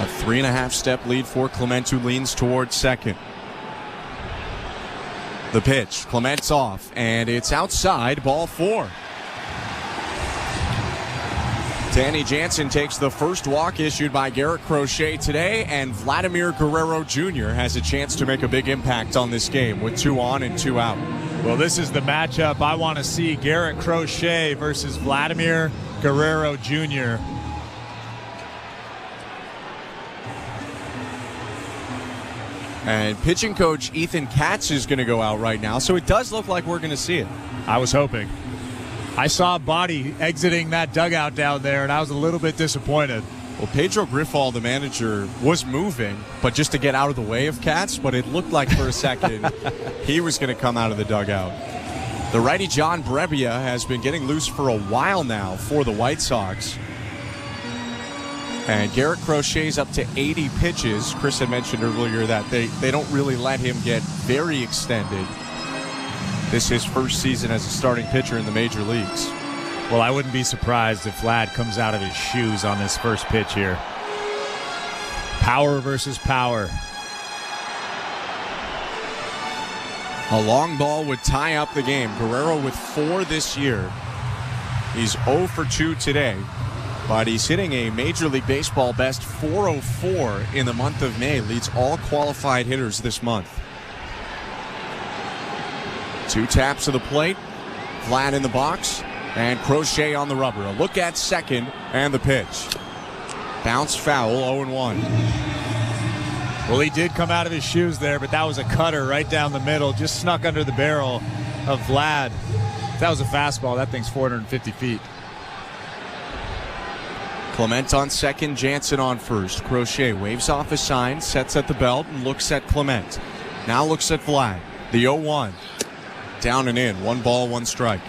A 3.5-step lead for Clement, who leans towards second. The pitch, Clement's off, and it's outside, ball 4. Danny Jansen takes the first walk issued by Garrett Crochet today, and Vladimir Guerrero Jr. has a chance to make a big impact on this game with 2 on and 2 out. Well, this is the matchup I want to see. Garrett Crochet versus Vladimir Guerrero Jr. And pitching coach Ethan Katz is going to go out right now, so it does look like we're going to see it. I was hoping. I saw a body exiting that dugout down there, and I was a little bit disappointed. Well, Pedro Griffal, the manager, was moving, but just to get out of the way of Katz, but it looked like for a second he was going to come out of the dugout. The righty John Brebbia has been getting loose for a while now for the White Sox. And Garrett Crochet's up to 80 pitches. Chris had mentioned earlier that they don't really let him get very extended. This is his first season as a starting pitcher in the major leagues. Well, I wouldn't be surprised if Vlad comes out of his shoes on this first pitch here. Power versus power. A long ball would tie up the game. Guerrero with 4 this year. He's 0 for 2 today. But he's hitting a Major League Baseball best .404 in the month of May. Leads all qualified hitters this month. 2 taps to the plate. Vlad in the box. And Crochet on the rubber. A look at second and the pitch. Bounce foul, 0-1. Well, he did come out of his shoes there, but that was a cutter right down the middle. Just snuck under the barrel of Vlad. If that was a fastball, that thing's 450 feet. Clement on second, Jansen on first. Crochet waves off a sign, sets at the belt, and looks at Clement. Now looks at Vlad. The 0-1. Down and in. 1 ball, 1 strike.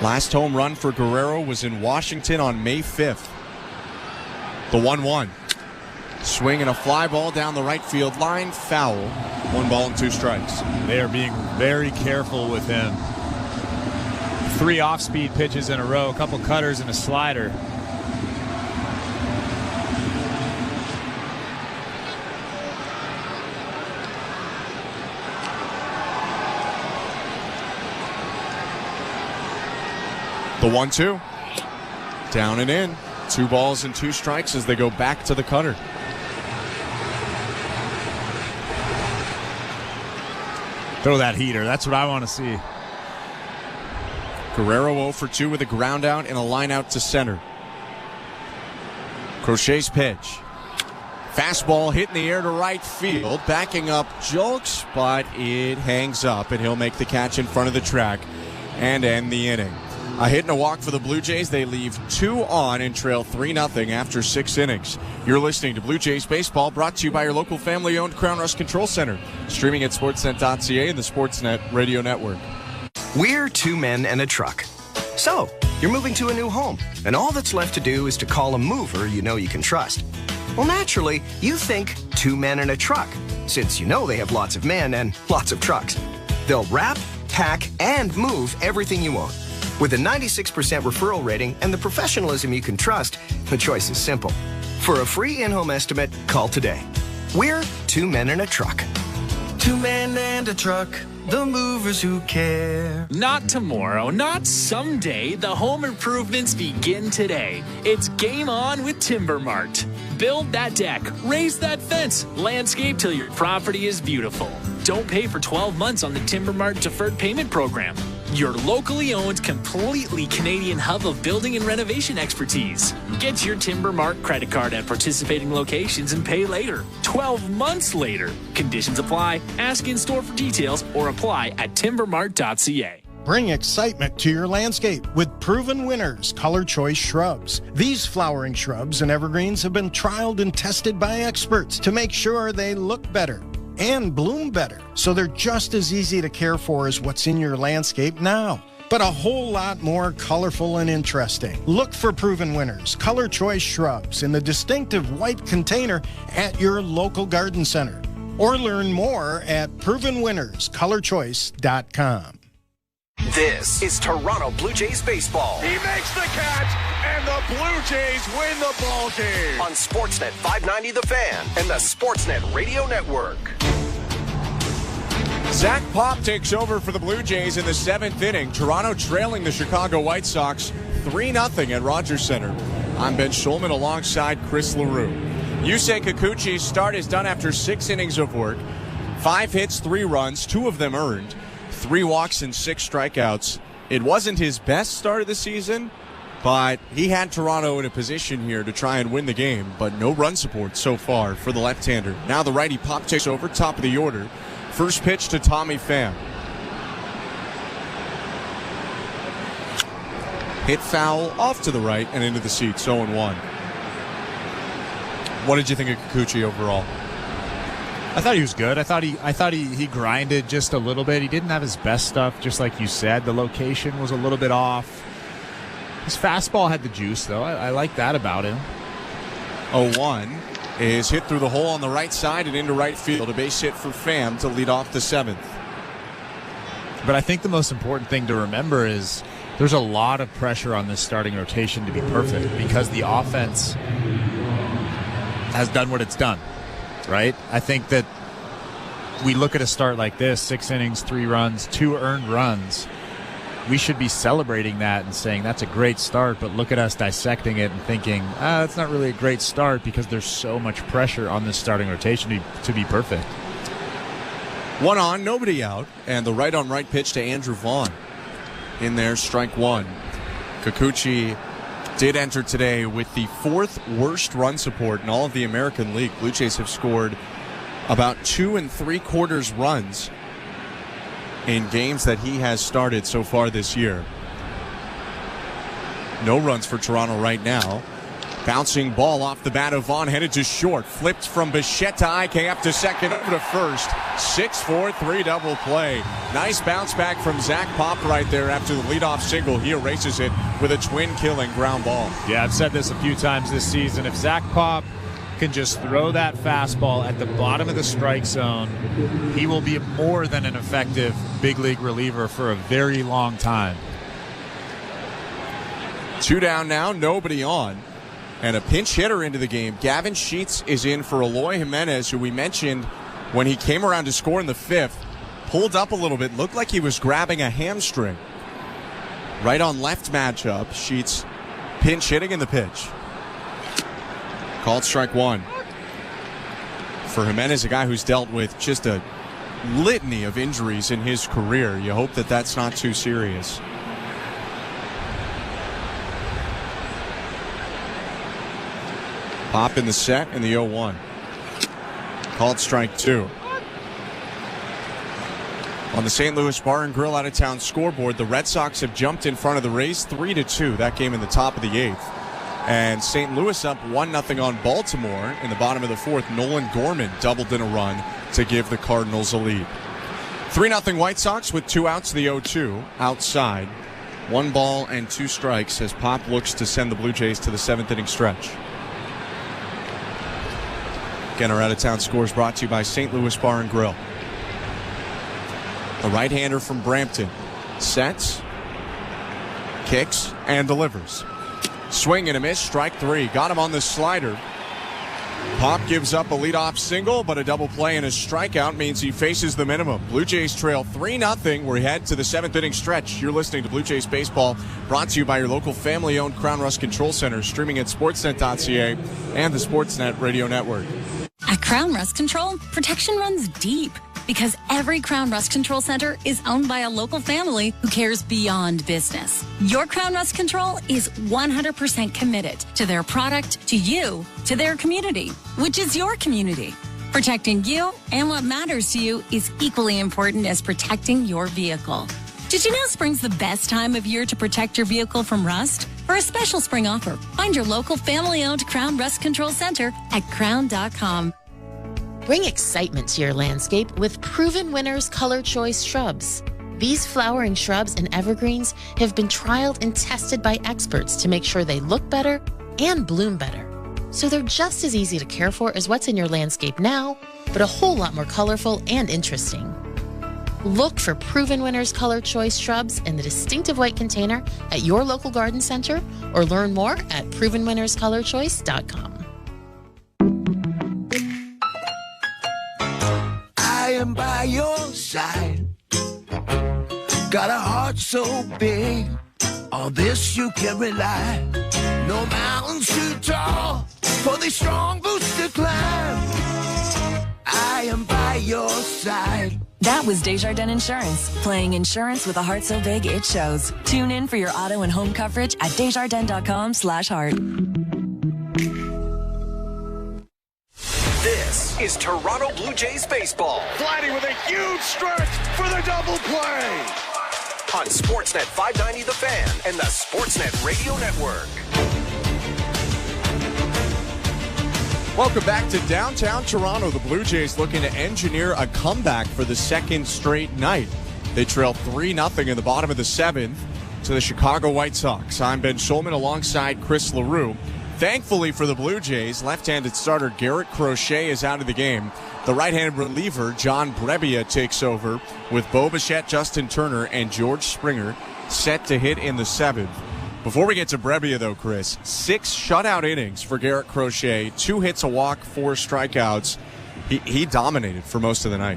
Last home run for Guerrero was in Washington on May 5th. The 1-1. Swing and a fly ball down the right field line. Foul. 1 ball and 2 strikes. They are being very careful with him. 3 off-speed pitches in a row, a couple cutters and a slider. The 1-2. Down and in. 2 balls and 2 strikes as they go back to the cutter. Throw that heater. That's what I want to see. Guerrero 0 for 2 with a ground out and a line out to center. Crochet's pitch. Fastball hit in the air to right field. Backing up Julks, but it hangs up, and he'll make the catch in front of the track and end the inning. A hit and a walk for the Blue Jays. They leave 2 on and trail 3-0 after 6 innings. You're listening to Blue Jays Baseball, brought to you by your local family-owned Crown Rust Control Center. Streaming at sportsnet.ca and the Sportsnet Radio Network. We're 2 men and a truck. So, you're moving to a new home, and all that's left to do is to call a mover you know you can trust. Well, naturally, you think 2 men and a truck, since you know they have lots of men and lots of trucks. They'll wrap, pack, and move everything you own. With a 96% referral rating and the professionalism you can trust, the choice is simple. For a free in-home estimate, call today. We're 2 men and a truck. 2 men and a truck, the movers who care. Not tomorrow, not someday. The home improvements begin today. It's game on with Timber Mart. Build that deck, raise that fence, landscape till your property is beautiful. Don't pay for 12 months on the Timber Mart Deferred Payment Program. Your locally owned, completely Canadian hub of building and renovation expertise. Get your Timber Mart credit card at participating locations and pay later. 12 months later. Conditions apply. Ask in store for details or apply at timbermart.ca. Bring excitement to your landscape with Proven Winners Color Choice Shrubs. These flowering shrubs and evergreens have been trialed and tested by experts to make sure they look better and bloom better, so they're just as easy to care for as what's in your landscape now, but a whole lot more colorful and interesting. Look for Proven Winners Color Choice Shrubs in the distinctive white container at your local garden center, or learn more at provenwinnerscolorchoice.com. This is Toronto Blue Jays baseball. He makes the catch. and the Blue Jays win the ball game. On Sportsnet 590 The Fan and the Sportsnet Radio Network. Zach Pop takes over for the Blue Jays in the 7th inning. Toronto trailing the Chicago White Sox 3-0 at Rogers Center. I'm Ben Schulman alongside Chris LaRue. Yusei Kikuchi's start is done after 6 innings of work. 5 hits, 3 runs, 2 of them earned. 3 walks and 6 strikeouts. It wasn't his best start of the season, but he had Toronto in a position here to try and win the game, but no run support so far for the left-hander. Now the righty Pop takes over, top of the order. First pitch to Tommy Pham. Hit foul off to the right and into the seats, 0-1. What did you think of Kikuchi overall? I thought he was good. I thought he grinded just a little bit. He didn't have his best stuff, just like you said. The location was a little bit off. His fastball had the juice, though. I like that about him. 0-1 is hit through the hole on the right side and into right field. A base hit for Pham to lead off the 7th. But I think the most important thing to remember is there's a lot of pressure on this starting rotation to be perfect because the offense has done what it's done, right? I think that we look at a start like this, 6 innings, 3 runs, 2 earned runs. We should be celebrating that and saying that's a great start, but look at us dissecting it and thinking, that's not really a great start because there's so much pressure on this starting rotation to be perfect. 1 on, nobody out, and the right-on-right pitch to Andrew Vaughn. In there, strike 1. Kikuchi did enter today with the 4th worst run support in all of the American League. Blue Jays have scored about 2 3/4 runs in games that he has started so far this year. No runs for Toronto right now. Bouncing ball off the bat of Vaughn, headed to short. Flipped from Bichette to IK up to second, over to first. 6-4-3 double play. Nice bounce back from Zach Pop right there after the leadoff single. He erases it with a twin-killing ground ball. Yeah, I've said this a few times this season. If Zach Pop can just throw that fastball at the bottom of the strike zone, he will be more than an effective big league reliever for a very long time. 2 down now, nobody on. And a pinch hitter into the game. Gavin Sheets is in for Eloy Jimenez, who we mentioned when he came around to score in the 5th. Pulled up a little bit, looked like he was grabbing a hamstring. Right on left matchup, Sheets pinch hitting in the pitch. Called strike 1. For Jimenez, a guy who's dealt with just a litany of injuries in his career. You hope that that's not too serious. Pop in the set and the 0-1. Called strike 2. On the St. Louis Bar and Grill out-of-town scoreboard, the Red Sox have jumped in front of the Rays 3-2. That game in the top of the 8th. And St. Louis up 1-0 on Baltimore in the bottom of the 4th. Nolan Gorman doubled in a run to give the Cardinals a lead. 3-0 White Sox with 2 outs, the 0-2 outside. 1 ball and 2 strikes as Pop looks to send the Blue Jays to the 7th inning stretch. Again, our out-of-town scores brought to you by St. Louis Bar and Grill. The right-hander from Brampton sets, kicks, and delivers. Swing and a miss, strike 3. Got him on the slider. Pop gives up a leadoff single, but a double play and a strikeout means he faces the minimum. Blue Jays trail 3-0. We head to the 7th inning stretch. You're listening to Blue Jays Baseball, brought to you by your local family-owned Crown Rust Control Center, streaming at sportsnet.ca and the Sportsnet Radio Network. At Crown Rust Control, protection runs deep because every Crown Rust Control Center is owned by a local family who cares beyond business. Your Crown Rust Control is 100% committed to their product, to you, to their community, which is your community. Protecting you and what matters to you is equally important as protecting your vehicle. Did you know spring's the best time of year to protect your vehicle from rust? For a special spring offer, find your local family-owned Crown Rust Control Center at crown.com. Bring excitement to your landscape with Proven Winners Color Choice shrubs. These flowering shrubs and evergreens have been trialed and tested by experts to make sure they look better and bloom better. So they're just as easy to care for as what's in your landscape now, but a whole lot more colorful and interesting. Look for Proven Winners Color Choice shrubs in the distinctive white container at your local garden center or learn more at provenwinnerscolorchoice.com. I am by your side. Got a heart so big, on this you can rely. No mountains too tall for the strong boots to climb. I am by your side. That was Desjardins Insurance, playing insurance with a heart so big it shows. Tune in for your auto and home coverage at desjardins.com/heart. This is Toronto Blue Jays baseball. Vladdy with a huge stretch for the double play. On Sportsnet 590 The Fan and the Sportsnet Radio Network. Welcome back to downtown Toronto. The Blue Jays looking to engineer a comeback for the second straight night. They trail 3-0 in the bottom of the 7th to the Chicago White Sox. I'm Ben Schulman alongside Chris LaRue. Thankfully for the Blue Jays, left-handed starter Garrett Crochet is out of the game. The right-handed reliever John Brebbia takes over with Bo Bichette, Justin Turner, and George Springer set to hit in the 7th. Before we get to Brebbia, though, Chris, 6 shutout innings for Garrett Crochet, 2 hits, a walk, 4 strikeouts. He dominated for most of the night.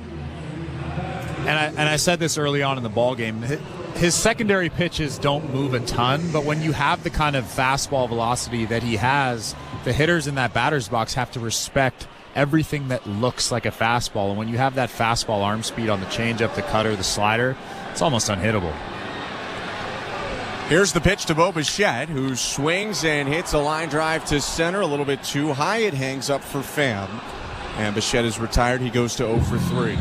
And I said this early on in the ballgame. His secondary pitches don't move a ton, but when you have the kind of fastball velocity that he has, the hitters in that batter's box have to respect everything that looks like a fastball. And when you have that fastball arm speed on the changeup, the cutter, the slider, it's almost unhittable. Here's the pitch to Bo Bichette, who swings and hits a line drive to center. A little bit too high. It hangs up for Pham. And Bichette is retired. He goes to 0 for 3.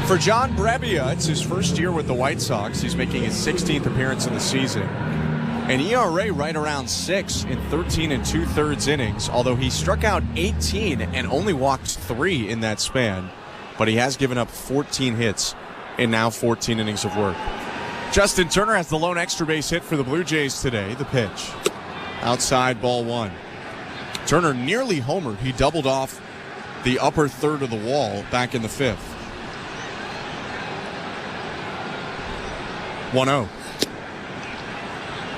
For John Brebbia, it's his first year with the White Sox. He's making his 16th appearance in the season. An ERA right around 6 in 13 2/3 innings, although he struck out 18 and only walked 3 in that span. But he has given up 14 hits in now 14 innings of work. Justin Turner has the lone extra base hit for the Blue Jays today. The pitch. Outside, ball 1. Turner nearly homered. He doubled off the upper third of the wall back in the 5th. 1-0.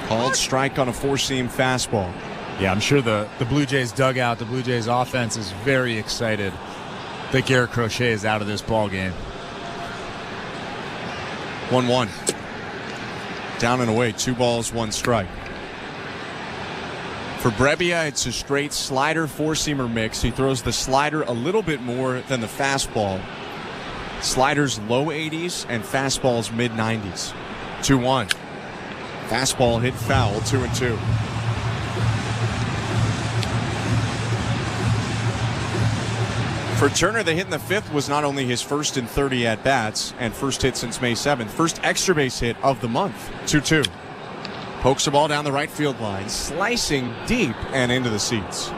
Called strike on a four-seam fastball. Yeah, I'm sure the Blue Jays dugout, the Blue Jays offense is very excited that Garrett Crochet is out of this ball game. 1-1. Down and away, 2 balls, 1 strike. For Brebbia, it's a straight slider four-seamer mix. He throws the slider a little bit more than the fastball. Sliders low 80s and fastballs mid-90s. 2-1. Fastball hit foul, 2-2. For Turner, the hit in the 5th was not only his first in 30 at-bats and first hit since May 7th, first extra base hit of the month, 2-2. Pokes the ball down the right field line, slicing deep and into the seats.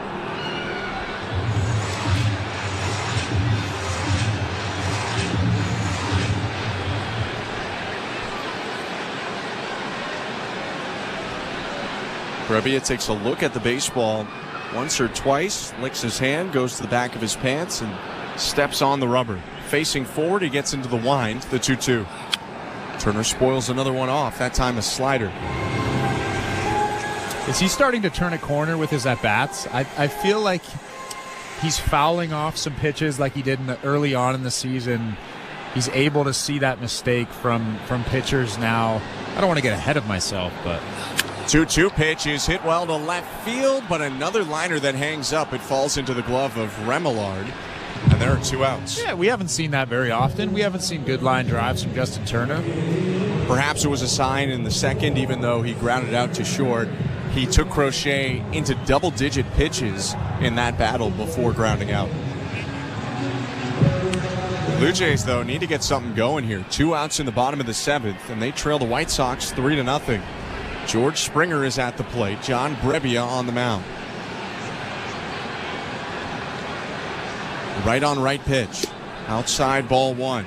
Brebbia takes a look at the baseball once or twice, licks his hand, goes to the back of his pants, and steps on the rubber. Facing forward, he gets into the wind, the 2-2. Turner spoils another one off, that time a slider. Is he starting to turn a corner with his at-bats? I feel like he's fouling off some pitches like he did early on in the season. He's able to see that mistake from pitchers now. I don't want to get ahead of myself, but... 2-2 pitch is hit well to left field, but another liner that hangs up. It falls into the glove of Remillard, and there are 2 outs. Yeah, we haven't seen that very often. We haven't seen good line drives from Justin Turner. Perhaps it was a sign in the second, even though he grounded out to short. He took Crochet into double-digit pitches in that battle before grounding out. Blue Jays, though, need to get something going here. 2 outs in the bottom of the 7th, and they trail the White Sox 3-0. George Springer is at the plate. John Brebbia on the mound. Right on right pitch. Outside, ball 1.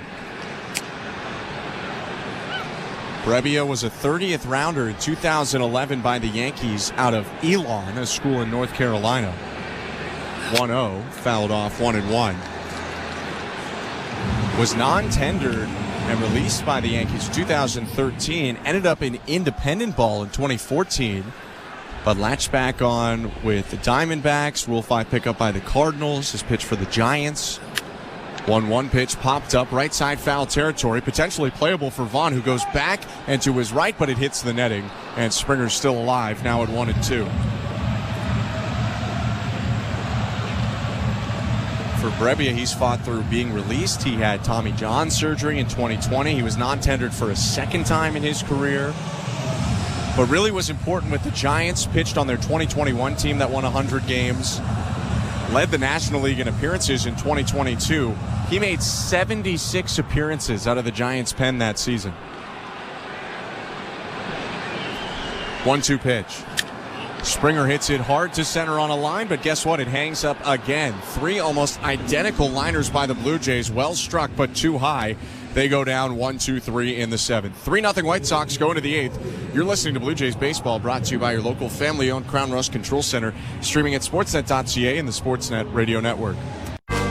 Brebbia was a 30th rounder in 2011 by the Yankees out of Elon, a school in North Carolina. 1-0, fouled off 1-1. was non-tendered and released by the Yankees in 2013, ended up in independent ball in 2014, but latched back on with the Diamondbacks. Rule 5 pickup by the Cardinals. His pitch for the Giants. 1-1 pitch popped up right side foul territory, potentially playable for Vaughn, who goes back and to his right, but it hits the netting, and Springer's still alive, now at 1-2. For Brebbia, he's fought through being released. He had Tommy John surgery in 2020. He was non-tendered for a second time in his career, but really was important with the Giants. Pitched on their 2021 team that won 100 games. Led the National League in appearances in 2022. He made 76 appearances out of the Giants' pen that season. 1-2 pitch. Springer hits it hard to center on a line, but guess what? It hangs up again. 3 almost identical liners by the Blue Jays. Well struck, but too high. They go down 1-2-3 in the 7th. 3-0 White Sox go into the 8th. You're listening to Blue Jays Baseball, brought to you by your local family-owned Crown Rust Control Center, streaming at sportsnet.ca and the Sportsnet Radio Network.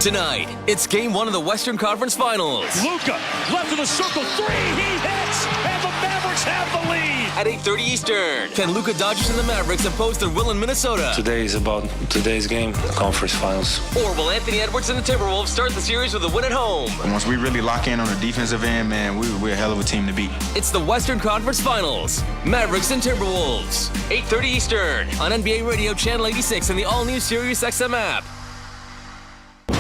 Tonight, it's Game 1 of the Western Conference Finals. Luka, left of the circle, 3, he hits, and the Mavericks have the lead. At 8:30 Eastern, can Luka Doncic and the Mavericks impose their will in Minnesota? Today is about today's game, the conference finals. Or will Anthony Edwards and the Timberwolves start the series with a win at home? And once we really lock in on the defensive end, man, we're a hell of a team to beat. It's the Western Conference Finals, Mavericks and Timberwolves. 8:30 Eastern on NBA Radio Channel 86 and the all-new Sirius XM app.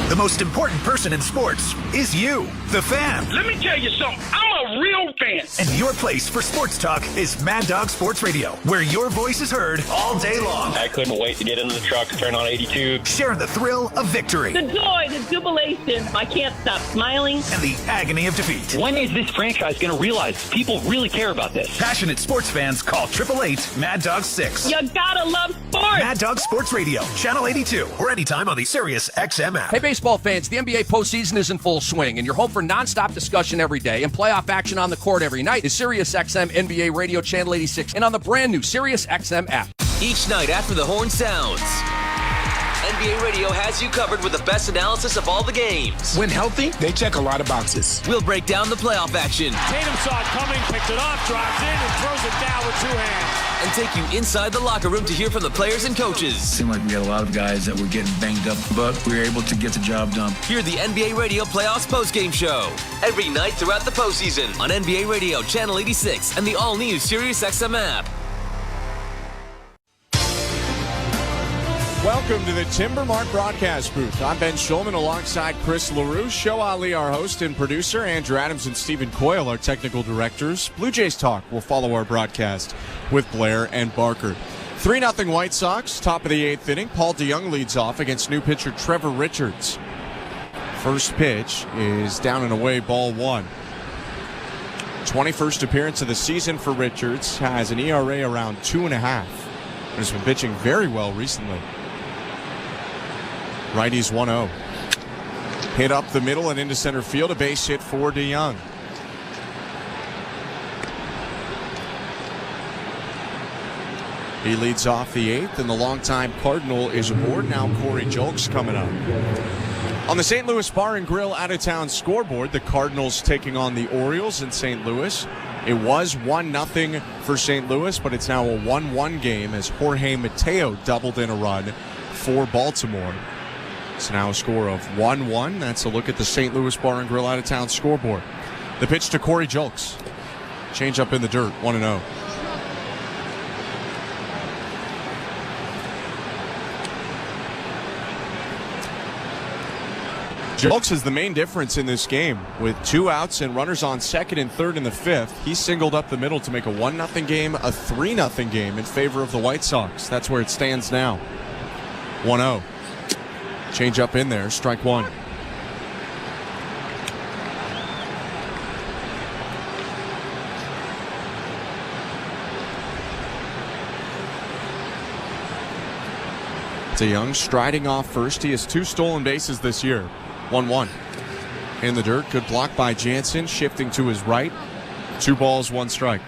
The most important person in sports is you, the fan. Let me tell you something. I'm a real fan. And your place for sports talk is Mad Dog Sports Radio, where your voice is heard all day long. I couldn't wait to get into the truck, turn on 82. Sharing the thrill of victory. The joy, the jubilation. I can't stop smiling. And the agony of defeat. When is this franchise going to realize people really care about this? Passionate sports fans call 888 Mad Dog 6. You gotta love sports. Mad Dog Sports Radio, Channel 82, or anytime on the Sirius XM app. Hey, baseball fans, the NBA postseason is in full swing, and your home for nonstop discussion every day and playoff action on the court every night is Sirius XM NBA Radio Channel 86 and on the brand new Sirius XM app. Each night after the horn sounds, NBA Radio has you covered with the best analysis of all the games. When healthy, they check a lot of boxes. We'll break down the playoff action. Tatum saw it coming, picked it off, drives in, and throws it down with 2 hands. And take you inside the locker room to hear from the players and coaches. It seemed like we had a lot of guys that were getting banged up, but we were able to get the job done. Hear the NBA Radio Playoffs postgame show every night throughout the postseason on NBA Radio Channel 86 and the all-new Sirius XM app. Welcome to the Timbermark broadcast booth. I'm Ben Schulman alongside Chris LaRue, Show Ali, our host and producer, Andrew Adams and Stephen Coyle, our technical directors. Blue Jays Talk will follow our broadcast with Blair and Barker. 3-0 White Sox, top of the 8th inning. Paul DeYoung leads off against new pitcher Trevor Richards. First pitch is down and away, ball 1. 21st appearance of the season for Richards, has an ERA around 2.5. Has been pitching very well recently. Righties 1-0. Hit up the middle and into center field. A base hit for DeYoung. He leads off the 8th, and the longtime Cardinal is aboard. Now Corey Julks coming up. On the St. Louis Bar and Grill out-of-town scoreboard, the Cardinals taking on the Orioles in St. Louis. It was 1-0 for St. Louis, but it's now a 1-1 game as Jorge Mateo doubled in a run for Baltimore. It's now a score of 1-1. That's a look at the St. Louis Bar and Grill out-of-town scoreboard. The pitch to Corey Julks. Change up in the dirt, 1-0. Julks is the main difference in this game. With 2 outs and runners on second and third in the 5th, he singled up the middle to make a 1-0 game, a 3-0 game in favor of the White Sox. That's where it stands now. 1-0. Change up in there, strike 1. DeYoung striding off first. He has 2 stolen bases this year. 1-1. In the dirt, good block by Jansen, shifting to his right. 2 balls, 1 strike.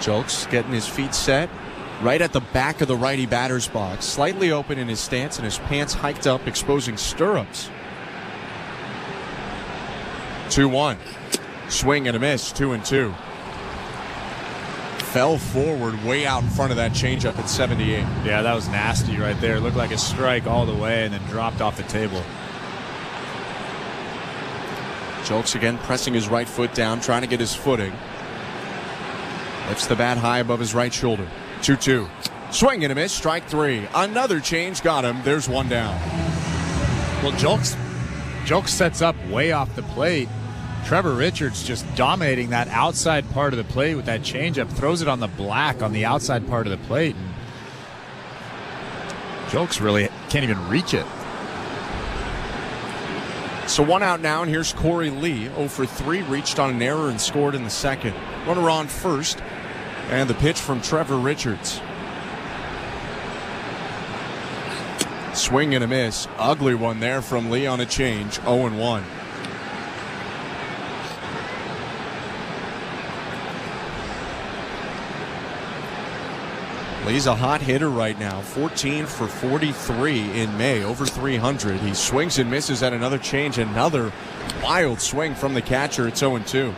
Jolks getting his feet set right at the back of the righty batter's box, slightly open in his stance and his pants hiked up, exposing stirrups. 2-1. Swing and a miss, 2-2. Fell forward way out in front of that changeup at 78. Yeah, that was nasty right there. It looked like a strike all the way and then dropped off the table. Jolks again pressing his right foot down, trying to get his footing. Lifts the bat high above his right shoulder. 2-2. Swing and a miss, strike 3. Another change got him. There's one down. Well, Jolks sets up way off the plate. Trevor Richards just dominating that outside part of the plate with that changeup. Throws it on the black on the outside part of the plate. And Jolks really can't even reach it. So 1 out now, and here's Corey Lee. 0 for 3, reached on an error and scored in the second. Runner on first, and the pitch from Trevor Richards. Swing and a miss. Ugly one there from Lee on a change. 0-1. Lee's a hot hitter right now. 14 for 43 in May, over 300. He swings and misses at another change. Another wild swing from the catcher. It's 0-2.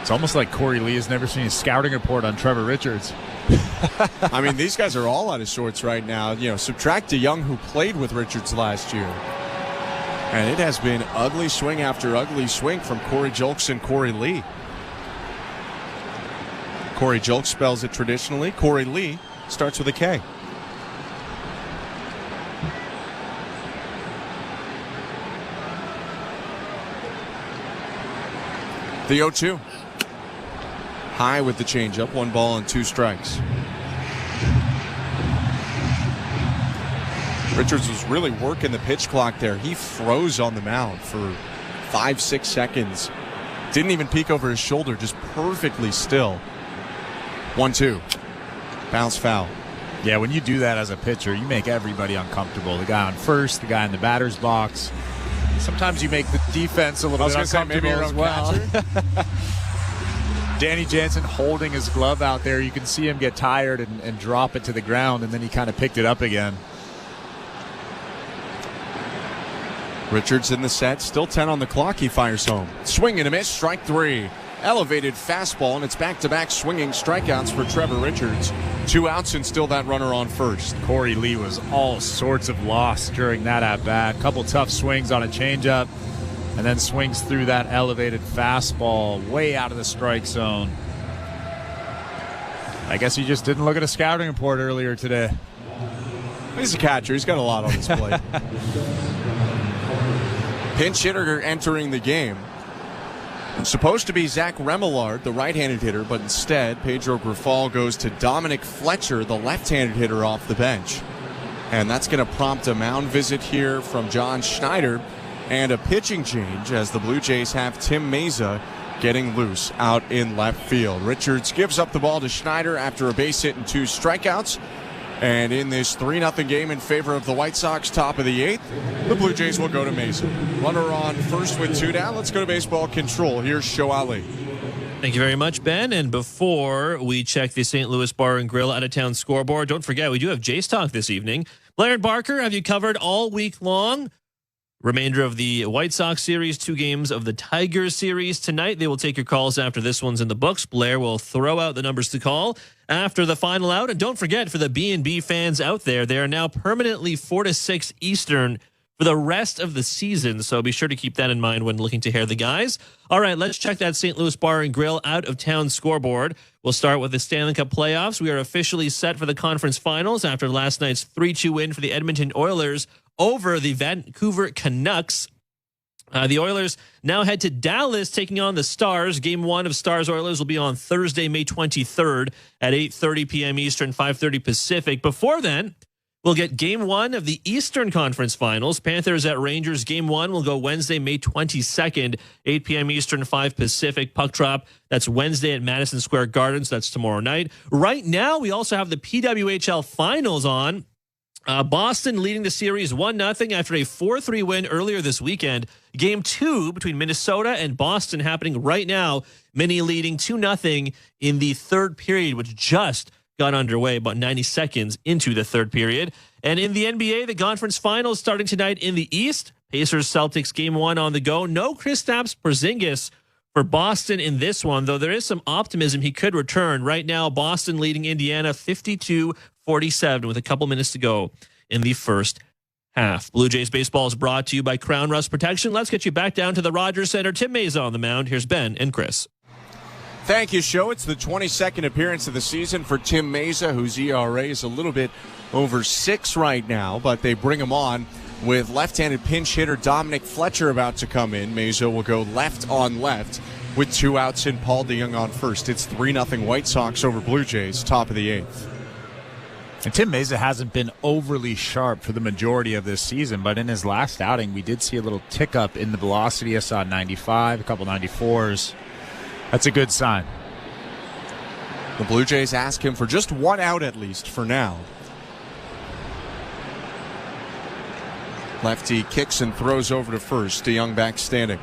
It's almost like Corey Lee has never seen a scouting report on Trevor Richards. I mean, these guys are all out of sorts right now. You know, subtract DeYoung, who played with Richards last year. And it has been ugly swing after ugly swing from Corey Jolks and Corey Lee. Corey Jolks spells it traditionally. Corey Lee starts with a K. The 0-2. High with the changeup. 1 ball and 2 strikes. Richards was really working the pitch clock there. He froze on the mound for 5-6 seconds. Didn't even peek over his shoulder, just perfectly still. 1-2. Bounce foul. Yeah, when you do that as a pitcher, you make everybody uncomfortable. The guy on first, the guy in the batter's box. Sometimes you make the defense a little bit uncomfortable as well. Danny Jansen holding his glove out there. You can see him get tired and drop it to the ground, and then he kind of picked it up again. Richards in the set, still 10 on the clock. He fires home. Swing and a miss, strike 3. Elevated fastball, and it's back-to-back swinging strikeouts for Trevor Richards. 2 outs and still that runner on first. Corey Lee was all sorts of lost during that at-bat. Couple tough swings on a changeup, and then swings through that elevated fastball way out of the strike zone. I guess he just didn't look at a scouting report earlier today. He's a catcher. He's got a lot on his plate. Pinch hitter entering the game. Supposed to be Zach Remillard, the right-handed hitter, but instead Pedro Grifal goes to Dominic Fletcher, the left-handed hitter, off the bench. And that's going to prompt a mound visit here from John Schneider and a pitching change as the Blue Jays have Tim Meza getting loose out in left field. Richards gives up the ball to Schneider after a base hit and 2 strikeouts. And in this 3-0 game in favor of the White Sox, top of the 8th, the Blue Jays will go to Mesa. Runner on first with 2 down. Let's go to baseball control. Here's Show Ali. Thank you very much, Ben. And before we check the St. Louis Bar and Grill out-of-town scoreboard, don't forget, we do have Jays Talk this evening. Blair and Barker have you covered all week long. Remainder of the White Sox series, 2 games of the Tigers series tonight. They will take your calls after this one's in the books. Blair will throw out the numbers to call after the final out. And don't forget, for the B&B fans out there, they are now permanently 4 to 6 Eastern for the rest of the season. So be sure to keep that in mind when looking to hear the guys. All right, let's check that St. Louis Bar and Grill out-of-town scoreboard. We'll start with the Stanley Cup playoffs. We are officially set for the conference finals after last night's 3-2 win for the Edmonton Oilers over the Vancouver Canucks. The Oilers now head to Dallas, taking on the Stars. Game 1 of Stars-Oilers will be on Thursday, May 23rd at 8:30 p.m. Eastern, 5:30 Pacific. Before then, we'll get Game 1 of the Eastern Conference Finals. Panthers at Rangers. Game 1 will go Wednesday, May 22nd, 8 p.m. Eastern, 5 Pacific. Puck drop. That's Wednesday at Madison Square Garden. So that's tomorrow night. Right now, we also have the PWHL Finals on. Boston leading the series 1-0 after a 4-3 win earlier this weekend. Game 2 between Minnesota and Boston happening right now. Minnie leading 2-0 in the third period, which just got underway about 90 seconds into the third period. And in the NBA, the conference finals starting tonight in the East. Pacers-Celtics game 1 on the go. No Kristaps Porzingis for Boston in this one, though there is some optimism he could return. Right now, Boston leading Indiana 52-47 with a couple minutes to go in the first half. Blue Jays baseball is brought to you by Crown Rust Protection. Let's get you back down to the Rogers Center. Tim Meza on the mound. Here's Ben and Chris. Thank you, Show. It's the 22nd appearance of the season for Tim Meza, whose ERA is a little bit over 6 right now, but they bring him on with left-handed pinch hitter Dominic Fletcher about to come in. Meza will go left on left with 2 outs and Paul DeJong on first. It's 3-0 White Sox over Blue Jays, top of the 8th. And Tim Meza hasn't been overly sharp for the majority of this season, but in his last outing, we did see a little tick up in the velocity. I saw 95, a couple 94s. That's a good sign. The Blue Jays ask him for just 1 out at least for now. Lefty kicks and throws over to first. DeJong back standing.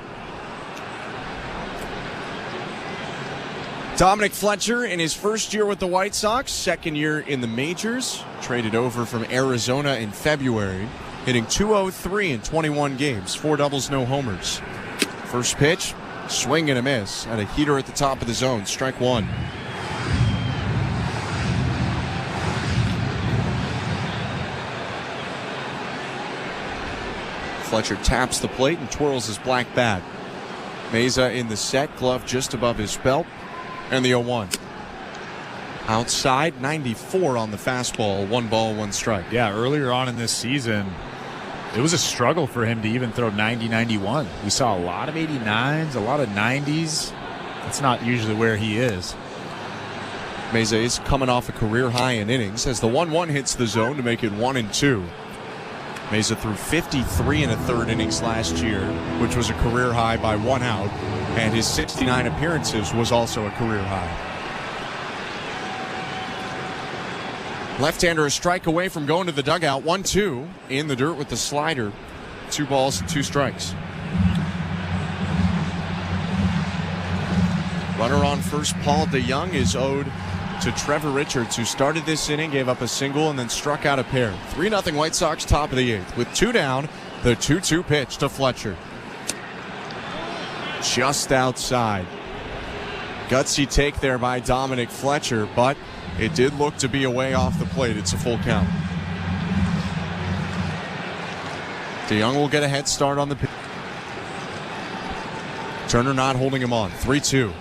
Dominic Fletcher in his first year with the White Sox, second year in the majors, traded over from Arizona in February, hitting .203 in 21 games, 4 doubles, no homers. First pitch, swing and a miss, and a heater at the top of the zone, strike 1. Fletcher taps the plate and twirls his black bat. Meza in the set, glove just above his belt, and the 0-1. Outside, 94 on the fastball, 1 ball, 1 strike. Yeah, earlier on in this season, it was a struggle for him to even throw 90-91. We saw a lot of 89s, a lot of 90s. That's not usually where he is. Meza is coming off a career high in innings as the 1-1 hits the zone to make it 1-2. Meza threw 53 in a third innings last year, which was a career high by 1 out, and his 69 appearances was also a career high. Left-hander a strike away from going to the dugout. 1-2 in the dirt with the slider. 2 balls and 2 strikes. Runner on first, Paul DeJong, is owed to Trevor Richards, who started this inning, gave up a single, and then struck out a pair. 3-0 White Sox, top of the 8th. With 2 down, the 2-2 pitch to Fletcher. Just outside. Gutsy take there by Dominic Fletcher, but it did look to be away off the plate. It's a full count. DeJong will get a head start on the pitch. Turner not holding him on. 3-2.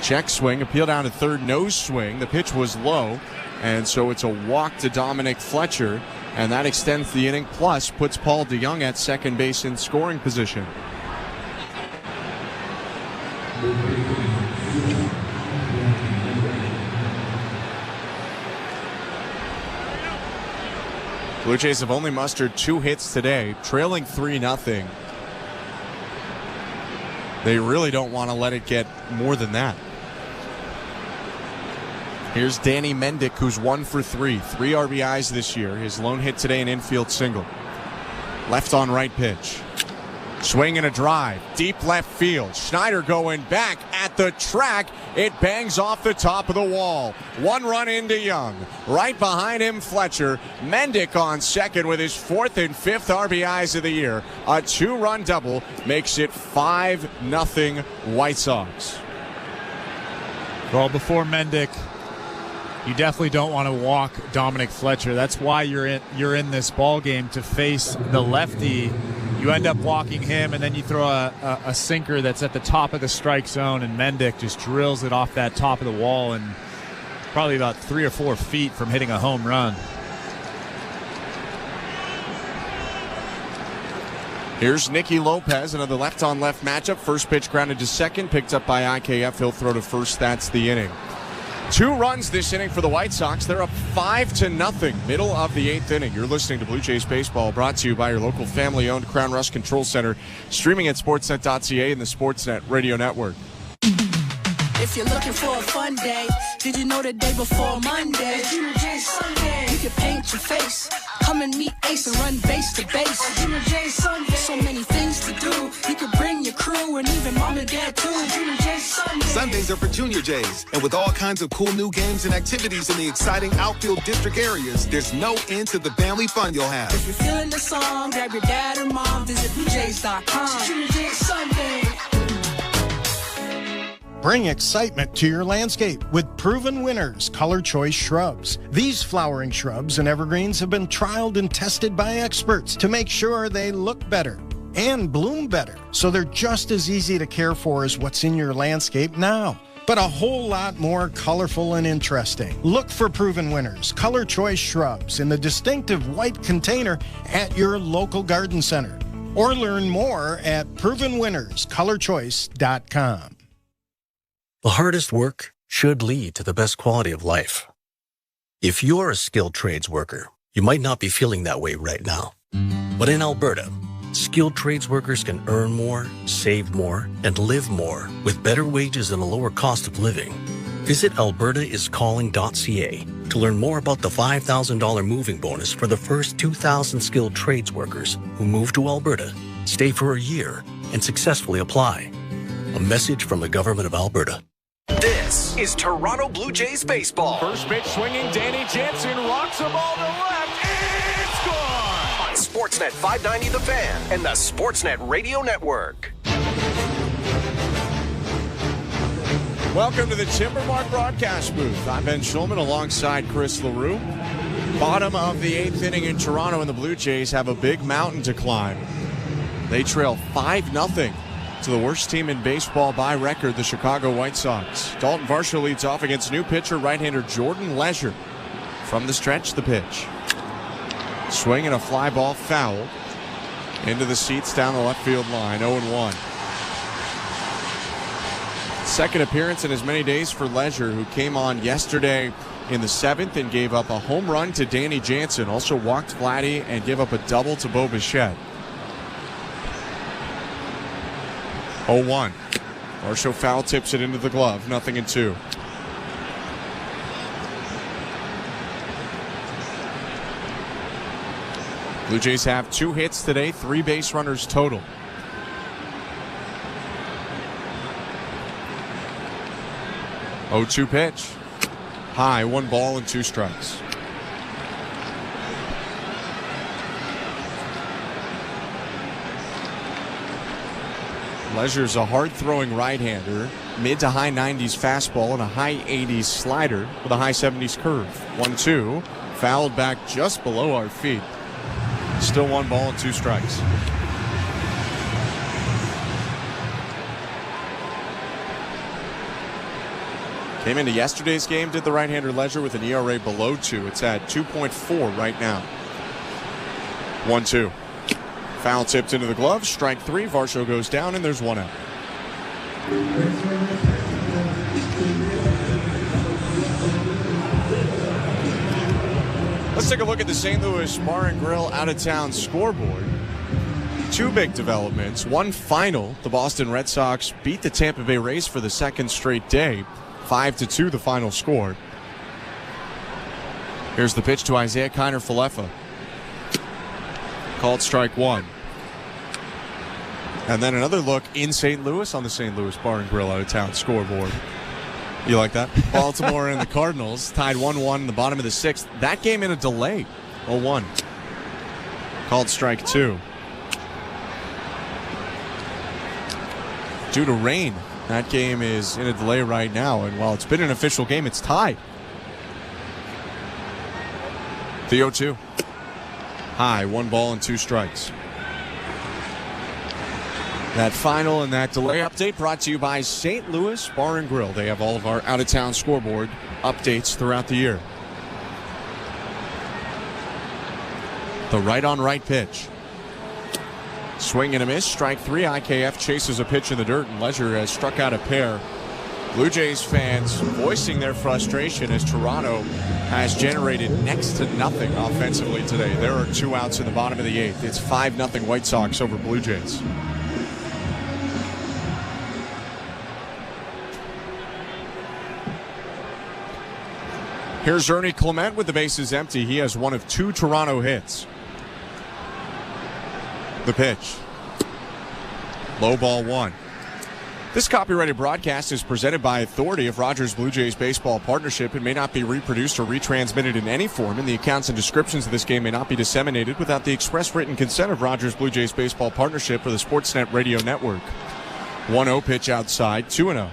Check swing, appeal down to third, nose swing. The pitch was low, and so it's a walk to Dominic Fletcher, and that extends the inning, plus puts Paul DeJong at second base in scoring position. Blue Jays have only mustered 2 hits today, trailing 3-0. They really don't want to let it get more than that. Here's Danny Mendick, who's 1 for 3. 3 RBIs this year. His lone hit today, an infield single. Left on right pitch. Swing and a drive. Deep left field. Schneider going back at the track. It bangs off the top of the wall. 1 run into Young. Right behind him, Fletcher. Mendick on second with his 4th and 5th RBIs of the year. A 2-run double makes it 5-0 White Sox. Well, before Mendick, you definitely don't want to walk Dominic Fletcher. That's why you're in this ball game, to face the lefty. You end up walking him, and then you throw a sinker that's at the top of the strike zone, and Mendick just drills it off that top of the wall and probably about 3 or 4 feet from hitting a home run. Here's Nicky Lopez, another left-on-left matchup. First pitch grounded to second, picked up by IKF. He'll throw to first. That's the inning. 2 runs this inning for the White Sox. They're up 5-0, middle of the 8th inning. You're listening to Blue Jays Baseball, brought to you by your local family-owned Crown Rust Control Center, streaming at sportsnet.ca and the Sportsnet Radio Network. If you're looking for a fun day, did you know the day before Monday? Junior J Sunday. You can paint your face, come and meet Ace and run base to base. Junior J Sunday. So many things to do. You could bring your crew and even mom and dad too. Junior J Sunday. Sundays are for Junior Jays, and with all kinds of cool new games and activities in the exciting outfield district areas, there's no end to the family fun you'll have. If you're feeling the song, grab your dad or mom, visit BlueJays.com. Junior J Sunday. Bring excitement to your landscape with Proven Winners Color Choice Shrubs. These flowering shrubs and evergreens have been trialed and tested by experts to make sure they look better and bloom better, so they're just as easy to care for as what's in your landscape now, but a whole lot more colorful and interesting. Look for Proven Winners Color Choice Shrubs in the distinctive white container at your local garden center, or learn more at provenwinnerscolorchoice.com. The hardest work should lead to the best quality of life. If you're a skilled trades worker, you might not be feeling that way right now. But in Alberta, skilled trades workers can earn more, save more, and live more with better wages and a lower cost of living. Visit albertaiscalling.ca to learn more about the $5,000 moving bonus for the first 2,000 skilled trades workers who move to Alberta, stay for a year, and successfully apply. A message from the Government of Alberta. This is Toronto Blue Jays baseball. First pitch swinging, Danny Jansen rocks the ball to left. It's gone! On Sportsnet 590 The Fan and the Sportsnet Radio Network. Welcome to the Timbermark broadcast booth. I'm Ben Schulman alongside Chris LaRue. Bottom of the 8th inning in Toronto, and the Blue Jays have a big mountain to climb. They trail 5-0 to the worst team in baseball by record, the Chicago White Sox. Dalton Varsho leads off against new pitcher, right-hander Jordan Leisure. From the stretch, the pitch. Swing and a fly ball fouled. Into the seats down the left field line, 0-1. Second appearance in as many days for Leisure, who came on yesterday in the 7th and gave up a home run to Danny Jansen. Also walked Vladdy and gave up a double to Bo Bichette. 0-1. Varsho foul tips it into the glove. 0-2. Blue Jays have 2 hits today, 3 base runners total. Oh, 2 pitch. High, 1 ball and 2 strikes. Leisure's a hard-throwing right-hander, mid to high 90s fastball and a high 80s slider with a high 70s curve. 1-2, fouled back just below our feet. Still 1 ball and 2 strikes. Came into yesterday's game, did the right-hander Leisure with an ERA below 2. It's at 2.4 right now. 1-2. Foul tipped into the glove. Strike 3. Varsho goes down, and there's 1 out. Let's take a look at the St. Louis Bar and Grill out-of-town scoreboard. 2 big developments. 1 final. The Boston Red Sox beat the Tampa Bay Rays for the 2nd straight day. 5-2 the final score. Here's the pitch to Isaiah Kiner-Falefa. Called strike 1. And then another look in St. Louis on the St. Louis Bar and Grill out-of-town scoreboard. You like that? Baltimore and the Cardinals tied 1-1 in the bottom of the 6th. That game in a delay. 0-1. Called strike 2. Due to rain, that game is in a delay right now. And while it's been an official game, it's tied. The 0-2. High, 1 ball and 2 strikes. That final and that delay update brought to you by St. Louis Bar and Grill. They have all of our out-of-town scoreboard updates throughout the year. The right-on-right pitch. Swing and a miss. Strike 3. IKF chases a pitch in the dirt, and Leisure has struck out a pair. Blue Jays fans voicing their frustration as Toronto has generated next to nothing offensively today. There are 2 outs in the bottom of the 8th. It's 5-0 White Sox over Blue Jays. Here's Ernie Clement with the bases empty. He has one of 2 Toronto hits. The pitch. Low ball 1. This copyrighted broadcast is presented by authority of Rogers Blue Jays Baseball Partnership and may not be reproduced or retransmitted in any form, and the accounts and descriptions of this game may not be disseminated without the express written consent of Rogers Blue Jays Baseball Partnership or the Sportsnet Radio Network. 1-0 pitch outside, 2-0.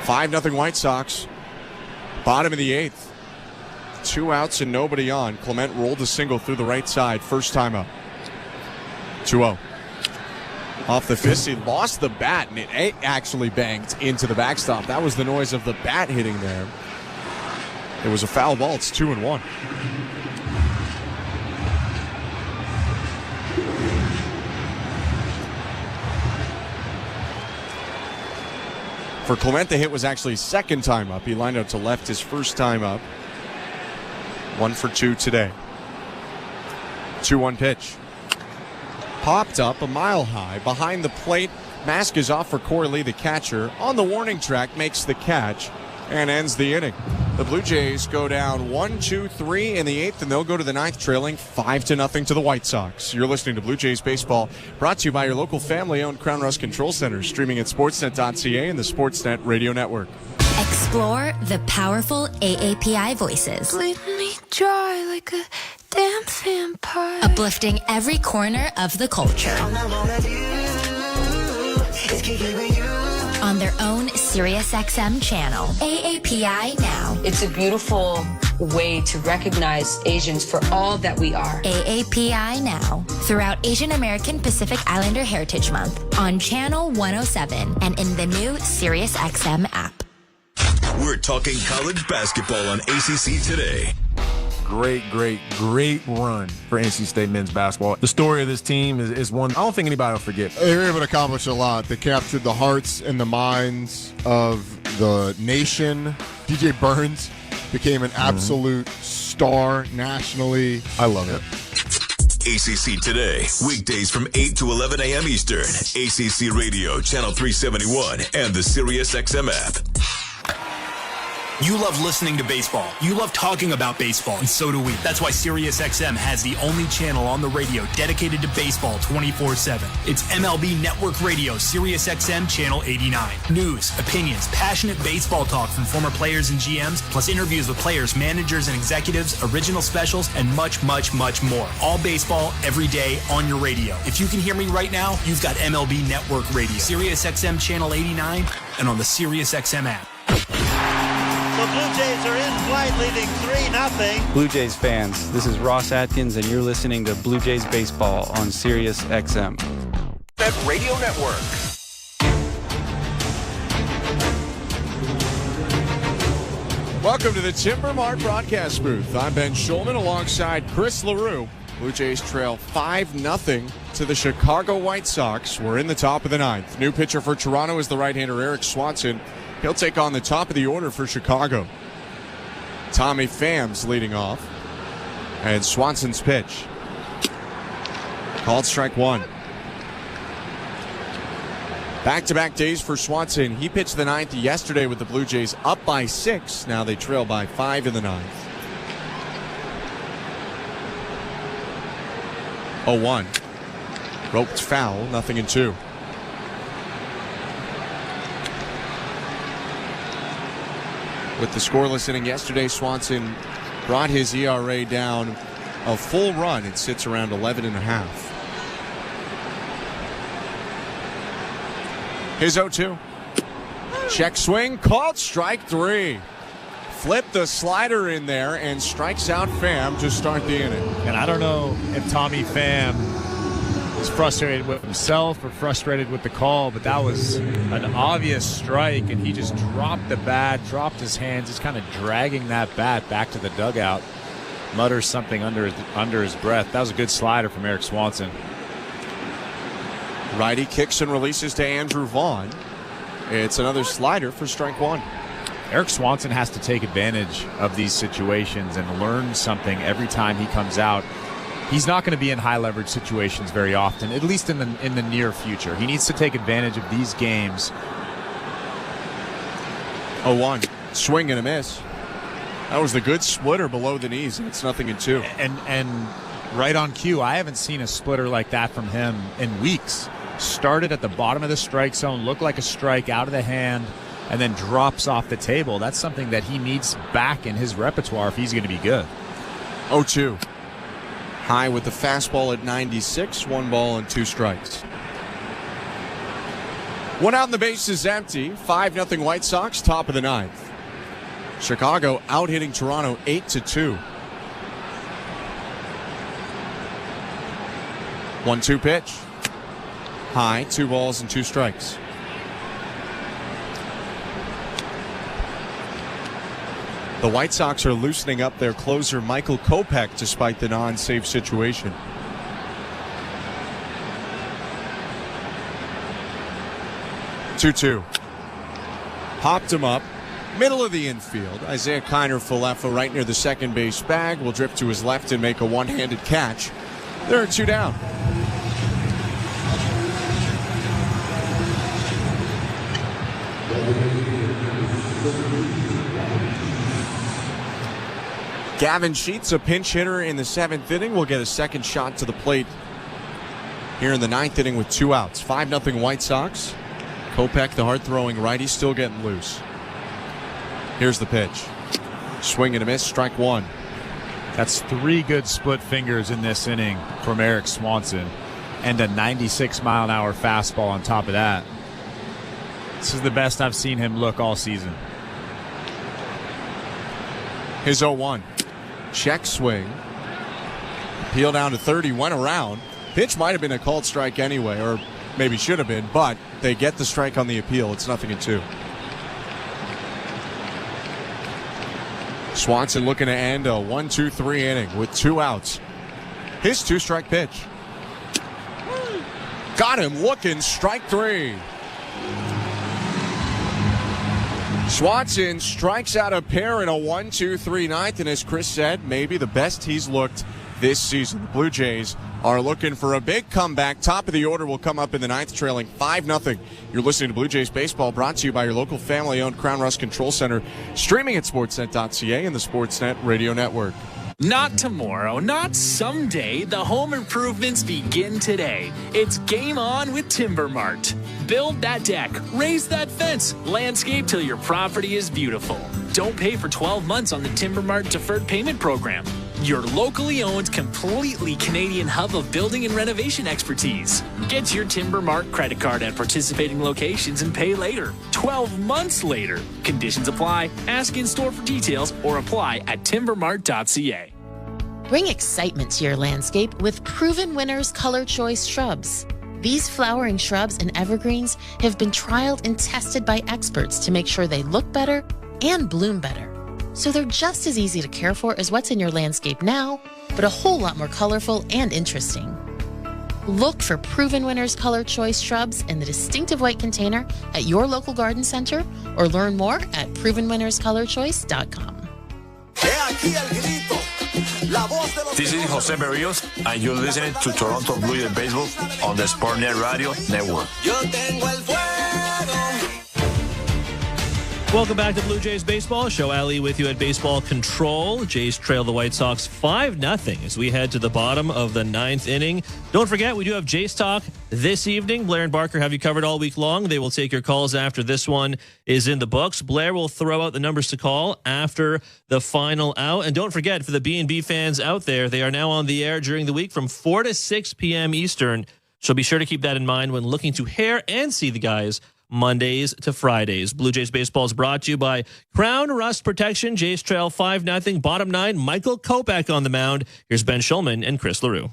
5-0 White Sox. Bottom of the 8th. 2 outs and nobody on. Clement rolled a single through the right side, first time up. 2-0. Off the fist, he lost the bat, and it actually banged into the backstop. That was the noise of the bat hitting there. It was a foul ball. It's 2-1. For Clement, the hit was actually his second time up. He lined out to left his first time up. 1 for 2 today. 2-1 pitch. Popped up a mile high behind the plate. Mask is off for Corley, the catcher. On the warning track, makes the catch and ends the inning. The Blue Jays go down 1-2-3 in the 8th, and they'll go to the 9th, trailing 5-0 to the White Sox. You're listening to Blue Jays Baseball, brought to you by your local family-owned Crown Rust Control Center, streaming at sportsnet.ca and the Sportsnet Radio Network. Explore the powerful AAPI voices. Bleed me dry like a damn vampire. Uplifting every corner of the culture. On their own SiriusXM channel. AAPI Now. It's a beautiful way to recognize Asians for all that we are. AAPI Now. Throughout Asian American Pacific Islander Heritage Month. On Channel 107 and in the new SiriusXM app. We're talking college basketball on ACC Today. Great run for NC State men's basketball. The story of this team is one I don't think anybody will forget. They were able to accomplish a lot. They captured the hearts and the minds of the nation. DJ Burns became an absolute star nationally. I love it. ACC Today, weekdays from 8 to 11 a.m. Eastern. ACC Radio, Channel 371, and the SiriusXM app. You love listening to baseball. You love talking about baseball, and so do we. That's why SiriusXM has the only channel on the radio dedicated to baseball 24/7. It's MLB Network Radio, SiriusXM Channel 89. News, opinions, passionate baseball talk from former players and GMs, plus interviews with players, managers, and executives, original specials, and much, much, much more. All baseball, every day, on your radio. If you can hear me right now, you've got MLB Network Radio, SiriusXM Channel 89, and on the SiriusXM app. The Blue Jays are in flight, leading 3-0. Blue Jays fans, this is Ross Atkins, and you're listening to Blue Jays Baseball on Sirius XM. Radio Network. Welcome to the Timber Mart broadcast booth. I'm Ben Schulman alongside Chris LaRue. Blue Jays trail 5-0 to the Chicago White Sox. We're in the top of the 9th. New pitcher for Toronto is the right-hander Eric Swanson. He'll take on the top of the order for Chicago. Tommy Phams leading off. And Swanson's pitch. Called strike 1. Back-to-back days for Swanson. He pitched the 9th yesterday with the Blue Jays up by 6. Now they trail by 5 in the 9th. 0-1. Roped foul, 0-2. With the scoreless inning yesterday, Swanson brought his ERA down a full run. It sits around 11.5. His 0-2. Check swing, called strike 3. Flipped the slider in there and strikes out Pham to start the inning. And I don't know if Tommy Pham is frustrated with himself or frustrated with the call, but that was an obvious strike, and he just dropped the bat, dropped his hands, just kind of dragging that bat back to the dugout. Mutters something under his breath. That was a good slider from Eric Swanson. Righty kicks and releases to Andrew Vaughn. It's another slider for strike 1. Eric Swanson has to take advantage of these situations and learn something every time he comes out. He's not going to be in high leverage situations very often, at least in the near future. He needs to take advantage of these games. 0-1. Swing and a miss. That was the good splitter below the knees, and it's 0-2. And right on cue, I haven't seen a splitter like that from him in weeks. Started at the bottom of the strike zone, looked like a strike out of the hand, and then drops off the table. That's something that he needs back in his repertoire if he's going to be good. 0-2. High with the fastball at 96, 1 ball and 2 strikes. 1 out and the base is empty. 5-0 White Sox, top of the 9th. Chicago out hitting Toronto 8-2. 1-2 pitch. High, 2 balls and 2 strikes. The White Sox are loosening up their closer Michael Kopech despite the non-safe situation. Two. Popped him up. Middle of the infield. Isaiah Kiner-Falefa right near the second base bag will drift to his left and make a one-handed catch. There are 2 down. Gavin Sheets, a pinch hitter in the 7th inning, will get a second shot to the plate here in the 9th inning with 2 outs. 5-0 White Sox. Kopech, the hard-throwing righty, still getting loose. Here's the pitch. Swing and a miss, strike 1. That's 3 good split fingers in this inning from Eric Swanson, and a 96-mile-an-hour fastball on top of that. This is the best I've seen him look all season. His 0-1. Check swing. Peel down to 30, went around. Pitch might have been a called strike anyway, or maybe should have been, but they get the strike on the appeal. It's 0-2. Swanson looking to end a 1-2-3 inning with 2 outs. His 2-strike pitch. Got him looking, strike 3. Swanson strikes out a pair in a 1-2-3 9th, and as Chris said, maybe the best he's looked this season. The Blue Jays are looking for a big comeback. Top of the order will come up in the 9th, trailing 5-0. You're listening to Blue Jays Baseball, brought to you by your local family-owned Crown Rust Control Center, streaming at sportsnet.ca and the Sportsnet Radio Network. Not tomorrow, not someday. The home improvements begin today. It's game on with Timber Mart. Build that deck, raise that fence, landscape till your property is beautiful. Don't pay for 12 months on the Timber Mart deferred payment program. Your locally owned, completely Canadian hub of building and renovation expertise. Get your Timber Mart credit card at participating locations and pay later. 12 months later. Conditions apply. Ask in store for details or apply at timbermart.ca. Bring excitement to your landscape with Proven Winners Color Choice Shrubs. These flowering shrubs and evergreens have been trialed and tested by experts to make sure they look better and bloom better. So they're just as easy to care for as what's in your landscape now, but a whole lot more colorful and interesting. Look for Proven Winners Color Choice Shrubs in the distinctive white container at your local garden center, or learn more at provenwinnerscolorchoice.com. This is Jose Berrios, and you're listening to Toronto Blue Jays Baseball on the Sportsnet Radio Network. Welcome back to Blue Jays Baseball. Show Ali with you at Baseball Control. Jays trail the White Sox 5-0 as we head to the bottom of the 9th inning. Don't forget, we do have Jays Talk this evening. Blair and Barker have you covered all week long. They will take your calls after this one is in the books. Blair will throw out the numbers to call after the final out. And don't forget, for the B&B fans out there, they are now on the air during the week from 4 to 6 p.m. Eastern. So be sure to keep that in mind when looking to hear and see the guys Mondays to Fridays. Blue Jays Baseball is brought to you by Crown Rust Protection. Jays trail 5-0. Bottom 9, Michael Kopech on the mound. Here's Ben Schulman and Chris LaRue.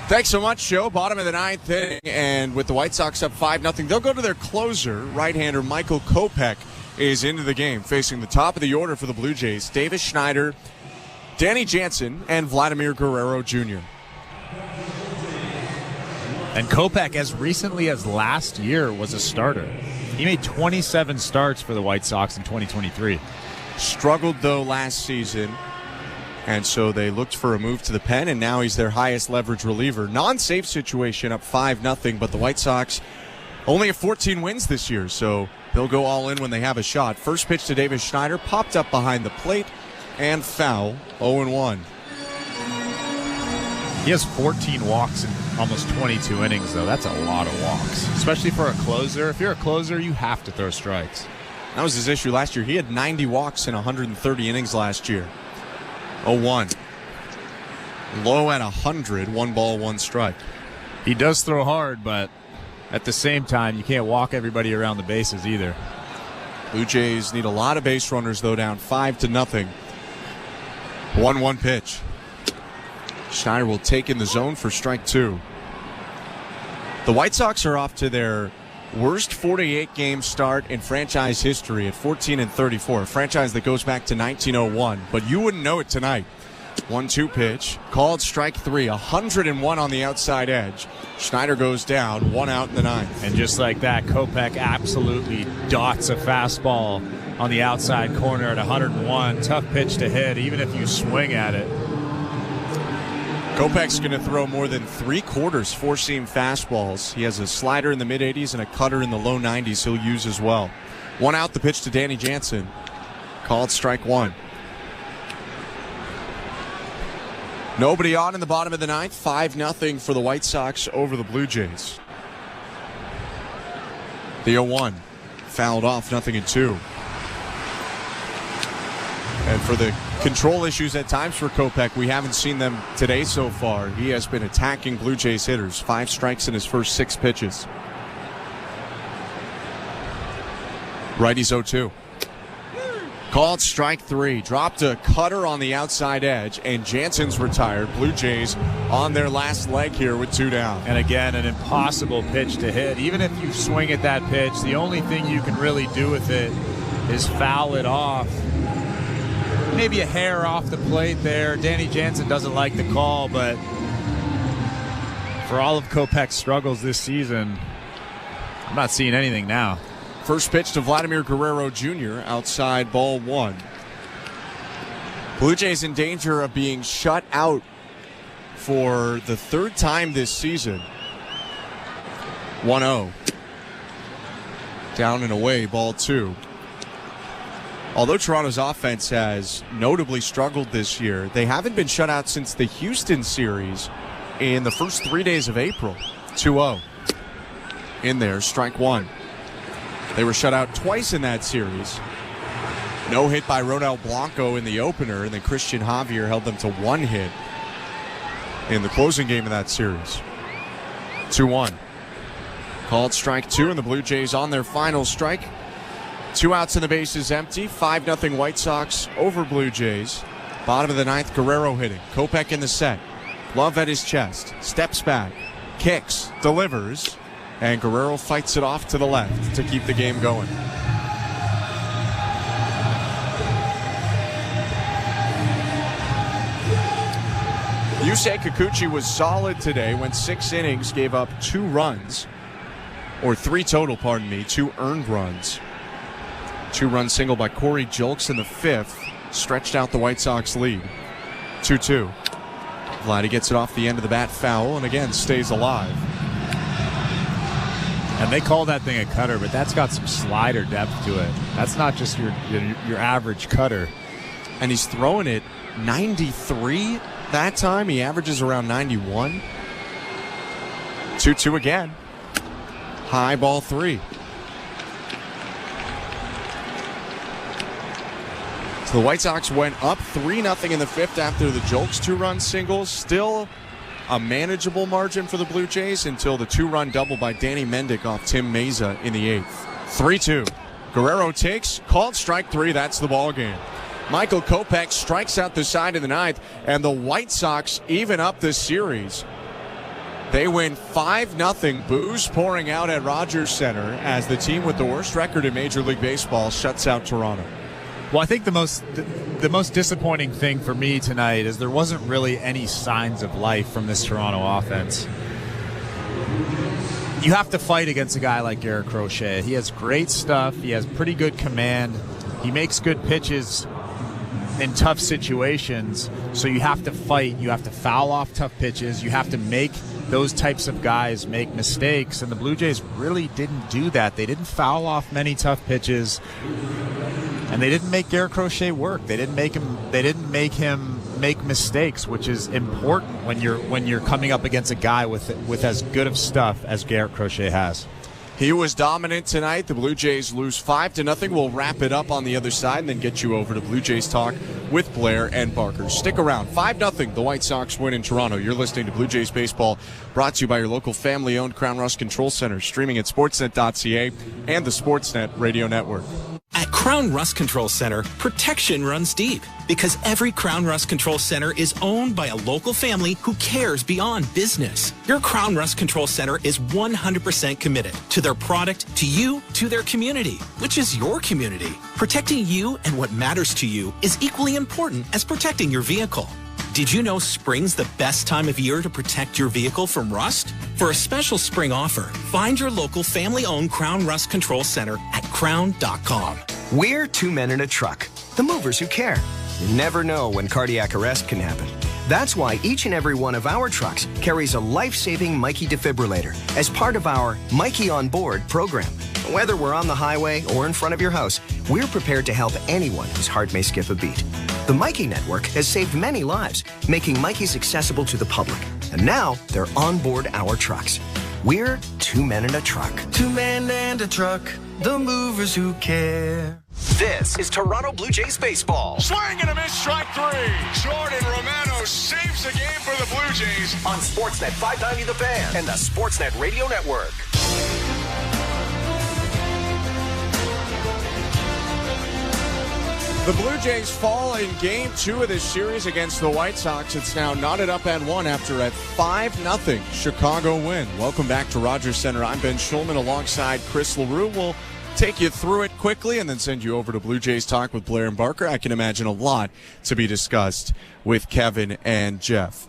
Thanks so much, Joe. Bottom of the 9th inning, and with the White Sox up 5-0, they'll go to their closer. Right-hander Michael Kopech is into the game, facing the top of the order for the Blue Jays, Davis Schneider, Danny Jansen, and Vladimir Guerrero Jr. And Kopech, as recently as last year, was a starter. He made 27 starts for the White Sox in 2023. Struggled, though, last season, and so they looked for a move to the pen, and now he's their highest leverage reliever. Non-safe situation up 5-0, but the White Sox Only have 14 wins this year, so they'll go all in when they have a shot. First pitch to Davis Schneider, popped up behind the plate, and foul, 0-1. He has 14 walks in almost 22 innings, though. That's a lot of walks, especially for a closer. If you're a closer, you have to throw strikes. That was his issue last year. He had 90 walks in 130 innings last year. 0-1. Low at 100, 1 ball, 1 strike. He does throw hard, but at the same time, you can't walk everybody around the bases either. Blue Jays need a lot of base runners, though, down 5-0. 1-1 pitch. Schneider will take in the zone for strike 2. The White Sox are off to their worst 48-game start in franchise history at 14-34, a franchise that goes back to 1901, but you wouldn't know it tonight. 1-2 pitch, called strike 3, 101 on the outside edge. Schneider goes down, 1 out in the 9th. And just like that, Kopech absolutely dots a fastball on the outside corner at 101. Tough pitch to hit, even if you swing at it. Kopech's going to throw more than 3/4 four-seam fastballs. He has a slider in the mid-80s and a cutter in the low 90s he'll use as well. 1 out, the pitch to Danny Jansen. Called strike 1. Nobody on in the bottom of the 9th. 5-0 for the White Sox over the Blue Jays. The 0-1 fouled off, 0-2. And for the control issues at times for Kopech, we haven't seen them today so far. He has been attacking Blue Jays hitters. 5 strikes in his first 6 pitches. Righty's 0-2. Called strike 3. Dropped a cutter on the outside edge, and Jansen's retired. Blue Jays on their last leg here with 2 down. And again, an impossible pitch to hit. Even if you swing at that pitch, the only thing you can really do with it is foul it off. Maybe a hair off the plate there. Danny Jansen doesn't like the call, but for all of Kopech's struggles this season, I'm not seeing anything now. First pitch to Vladimir Guerrero Jr. outside, ball 1. Blue Jays in danger of being shut out for the 3rd time this season. 1-0. Down and away, ball 2. Although Toronto's offense has notably struggled this year, they haven't been shut out since the Houston series in the first 3 days of April. 2-0. In there, strike 1. They were shut out twice in that series. No hit by Ronel Blanco in the opener, and then Christian Javier held them to 1 hit in the closing game of that series. 2-1. Called strike 2, and the Blue Jays on their final strike. 2 outs and the base is empty. 5-0 White Sox over Blue Jays. Bottom of the 9th, Guerrero hitting. Kopech in the set. Glove at his chest. Steps back. Kicks. Delivers. And Guerrero fights it off to the left to keep the game going. Yusei Kikuchi was solid today. Went 6 innings, gave up 2 runs. Or 3 total, 2 earned runs. 2-run single by Corey Julks in the 5th stretched out the White Sox lead. 2-2. Vladdy gets it off the end of the bat, foul, and again stays alive. And they call that thing a cutter, but that's got some slider depth to it. That's not just your average cutter. And he's throwing it 93 that time. He averages around 91. 2-2 again. High, ball 3. The White Sox went up 3-0 in the 5th after the Julks 2-run single. Still a manageable margin for the Blue Jays until the 2-run double by Danny Mendick off Tim Meza in the 8th. 3-2. Guerrero takes, called strike 3. That's the ball game. Michael Kopech strikes out the side of the 9th, and the White Sox even up this series. They win 5-0, boos pouring out at Rogers Center as the team with the worst record in Major League Baseball shuts out Toronto. Well, I think the most disappointing thing for me tonight is there wasn't really any signs of life from this Toronto offense. You have to fight against a guy like Garrett Crochet. He has great stuff. He has pretty good command. He makes good pitches in tough situations. So you have to fight. You have to foul off tough pitches. You have to make those types of guys make mistakes, and the Blue Jays really didn't do that. They didn't foul off many tough pitches, and they didn't make Garrett Crochet work. They didn't make him make mistakes, which is important when you're coming up against a guy with as good of stuff as Garrett Crochet has. He was dominant tonight. The Blue Jays lose 5-0. We'll wrap it up on the other side and then get you over to Blue Jays Talk with Blair and Barker. Stick around. 5-0. The White Sox win in Toronto. You're listening to Blue Jays Baseball, brought to you by your local family-owned Crown Rust Control Center, streaming at sportsnet.ca and the Sportsnet Radio Network. At Crown Rust Control Center, protection runs deep because every Crown Rust Control Center is owned by a local family who cares beyond business. Your Crown Rust Control Center is 100% committed to their product, to you, to their community, which is your community. Protecting you and what matters to you is equally important as protecting your vehicle. Did you know spring's the best time of year to protect your vehicle from rust? For a special spring offer, find your local family-owned Crown Rust Control Center at crown.com. We're 2 men in a truck, the movers who care. You never know when cardiac arrest can happen. That's why each and every one of our trucks carries a life-saving Mikey defibrillator as part of our Mikey on Board program. Whether we're on the highway or in front of your house, we're prepared to help anyone whose heart may skip a beat. The Mikey Network has saved many lives, making Mikeys accessible to the public. And now they're on board our trucks. We're 2 men in a truck. 2 men and a truck, the movers who care. This is Toronto Blue Jays baseball. Swing and a miss, strike 3. Jordan Romano saves the game for the Blue Jays On Sportsnet 590 The Fan and the Sportsnet Radio Network. The Blue Jays fall in Game 2 of this series against the White Sox. It's now knotted up at 1 after a 5-0 Chicago win. Welcome back to Rogers Center. I'm Ben Schulman alongside Chris LaRue. We'll take you through it quickly and then send you over to Blue Jays Talk with Blair and Barker. I can imagine a lot to be discussed with Kevin and Jeff.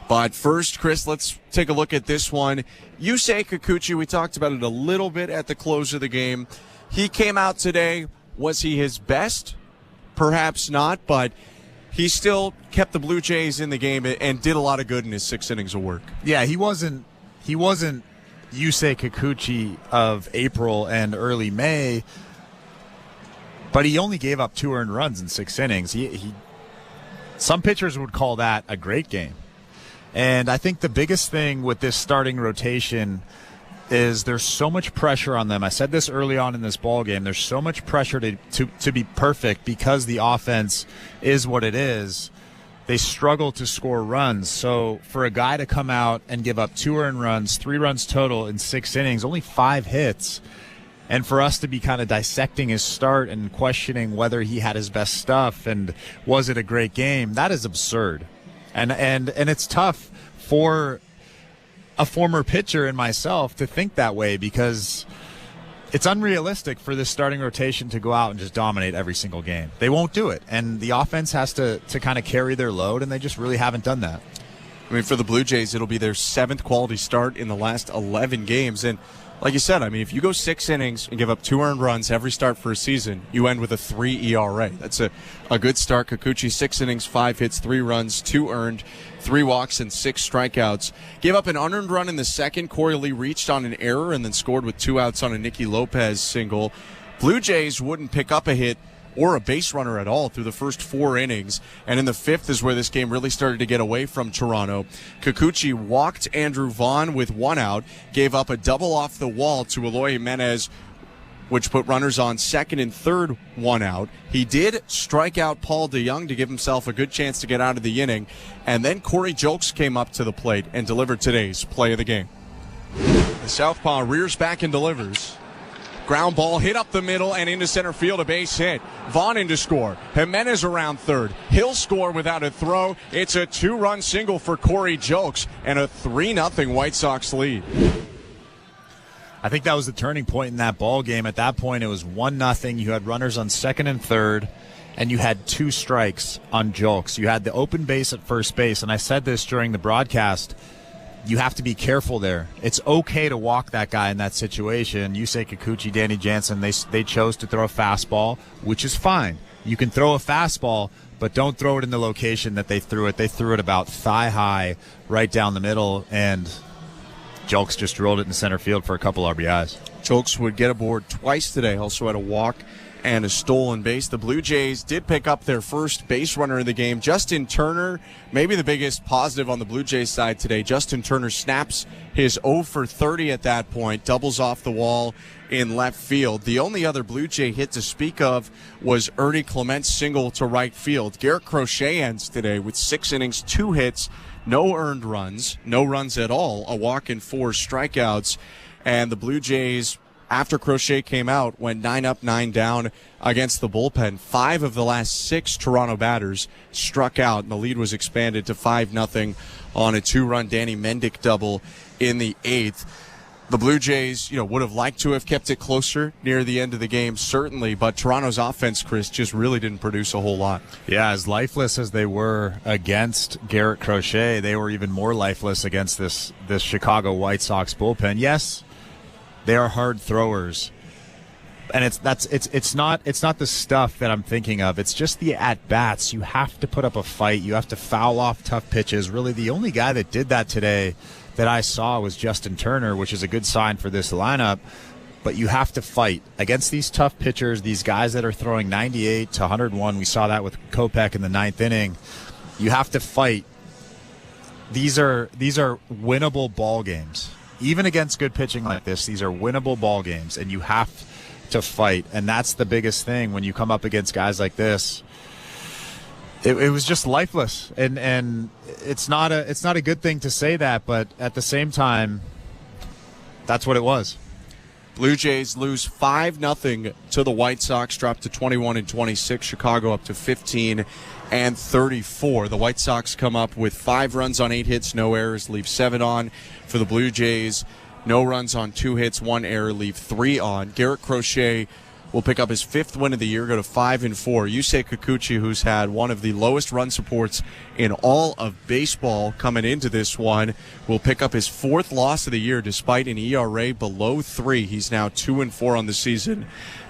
But first, Chris, let's take a look at this one. Yusei Kikuchi, we talked about it a little bit at the close of the game. He came out today. Was he his best? Perhaps not, but he still kept the Blue Jays in the game and did a lot of good in his 6 innings of work. Yeah, he wasn't Yusei Kikuchi of April and early May, but he only gave up 2 earned runs in 6 innings. Some pitchers would call that a great game. And I think the biggest thing with this starting rotation is there's so much pressure on them. I said this early on in this ball game. There's so much pressure to be perfect because the offense is what it is. They struggle to score runs. So for a guy to come out and give up 2 earned runs, 3 runs total in 6 innings, only 5 hits, and for us to be kind of dissecting his start and questioning whether he had his best stuff and was it a great game, that is absurd. And it's tough for a former pitcher and myself to think that way because it's unrealistic for this starting rotation to go out and just dominate every single game. They won't do it, and the offense has to kind of carry their load, and they just really haven't done that. I mean, for the Blue Jays, it'll be their 7th quality start in the last 11 games. And like you said, I mean, if you go 6 innings and give up 2 earned runs every start for a season, you end with a 3 ERA. That's a good start. Kikuchi, 6 innings, 5 hits, 3 runs, 2 earned, 3 walks, and 6 strikeouts. Gave up an unearned run in the second. Corey Lee reached on an error and then scored with 2 outs on a Nicky Lopez single. Blue Jays wouldn't pick up a hit or a base runner at all through the first 4 innings. And in the 5th is where this game really started to get away from Toronto. Kikuchi walked Andrew Vaughn with 1 out, gave up a double off the wall to Eloy Jimenez, which put runners on 2nd and 3rd, 1 out. He did strike out Paul DeJong to give himself a good chance to get out of the inning. And then Corey Julks came up to the plate and delivered today's play of the game. The southpaw rears back and delivers. Ground ball hit up the middle and into center field, a base hit. Vaughn in to score. Jimenez around 3rd. He'll score without a throw. It's a 2-run single for Corey Julks and a 3-0 White Sox lead. I think that was the turning point in that ball game. At that point, it was 1-0. You had runners on 2nd and 3rd, and you had 2 strikes on Julks. You had the open base at first base, and I said this during the broadcast. You have to be careful there. It's okay to walk that guy in that situation. Yusei Kikuchi, Danny Jansen, they chose to throw a fastball, which is fine. You can throw a fastball, but don't throw it in the location that they threw it. They threw it about thigh high right down the middle, and Julks just drilled it in center field for a couple RBIs. Julks would get aboard twice today. Also had a walk and a stolen base. The Blue Jays did pick up their first base runner of the game. Justin Turner, maybe the biggest positive on the Blue Jays side today. Justin Turner snaps his 0 for 30 at that point, doubles off the wall in left field. The only other Blue Jay hit to speak of was Ernie Clement's single to right field. Garrett Crochet ends today with 6 innings, 2 hits, no earned runs, no runs at all, a walk and 4 strikeouts. And the Blue Jays, after Crochet came out, went 9 up, 9 down against the bullpen. 5 of the last 6 Toronto batters struck out, and the lead was expanded to 5-0 on a 2-run Danny Mendick double in the 8th. The Blue Jays, would have liked to have kept it closer near the end of the game, certainly, but Toronto's offense, Chris, just really didn't produce a whole lot. Yeah, as lifeless as they were against Garrett Crochet, they were even more lifeless against this Chicago White Sox bullpen. Yes, they are hard throwers, and it's not the stuff that I'm thinking of. It's just the at bats. You have to put up a fight. You have to foul off tough pitches. Really, the only guy that did that today that I saw was Justin Turner, which is a good sign for this lineup. But you have to fight against these tough pitchers, these guys that are throwing 98 to 101. We saw that with Kopech in the 9th inning. You have to fight. These are winnable ball games. Even against good pitching like this, these are winnable ball games, and you have to fight. And that's the biggest thing when you come up against guys like this. It was just lifeless, and it's not a good thing to say that, but at the same time, that's what it was. Blue Jays lose 5-0 to the White Sox, drop to 21-26. Chicago up to 15-34. The White Sox come up with 5 runs on 8 hits, no errors, leave 7 on. For the Blue Jays, no runs on 2 hits, 1 error, leave 3 on. Garrett Crochet will pick up his 5th win of the year, go to 5-4. Yusei Kikuchi, who's had one of the lowest run supports in all of baseball coming into this one, will pick up his 4th loss of the year despite an ERA below 3. He's now 2-4 on the season.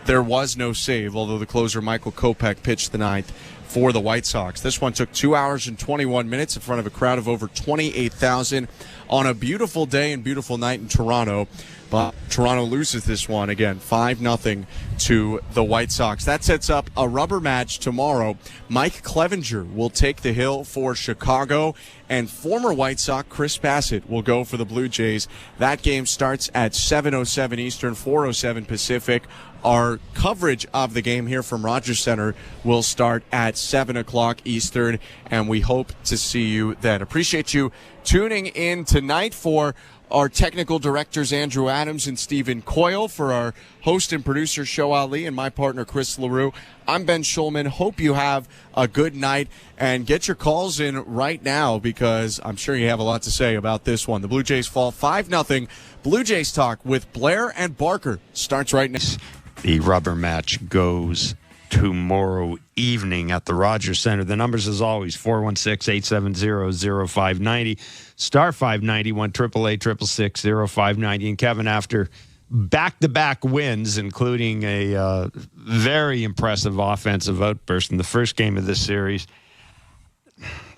There was no save, although the closer Michael Kopech pitched the 9th for the White Sox. This one took 2 hours and 21 minutes in front of a crowd of over 28,000 on a beautiful day and beautiful night in Toronto. But Toronto loses this one again, 5-0 to the White Sox. That sets up a rubber match tomorrow. Mike Clevenger will take the hill for Chicago, and former White Sox Chris Bassett will go for the Blue Jays. That game starts at 7:07 Eastern, 4:07 Pacific. Our coverage of the game here from Rogers Center will start at 7 o'clock Eastern, and we hope to see you then. Appreciate you tuning in tonight. For our technical directors, Andrew Adams and Stephen Coyle, for our host and producer, Show Ali, and my partner, Chris LaRue, I'm Ben Schulman. Hope you have a good night, and get your calls in right now because I'm sure you have a lot to say about this one. The Blue Jays fall 5-0. Blue Jays Talk with Blair and Barker starts right now. The rubber match goes tomorrow evening at the Rogers Center. The numbers, as always, 416-870-0590, star 590, 1-888-666-0590. And Kevin, after back-to-back wins, including a very impressive offensive outburst in the first game of this series,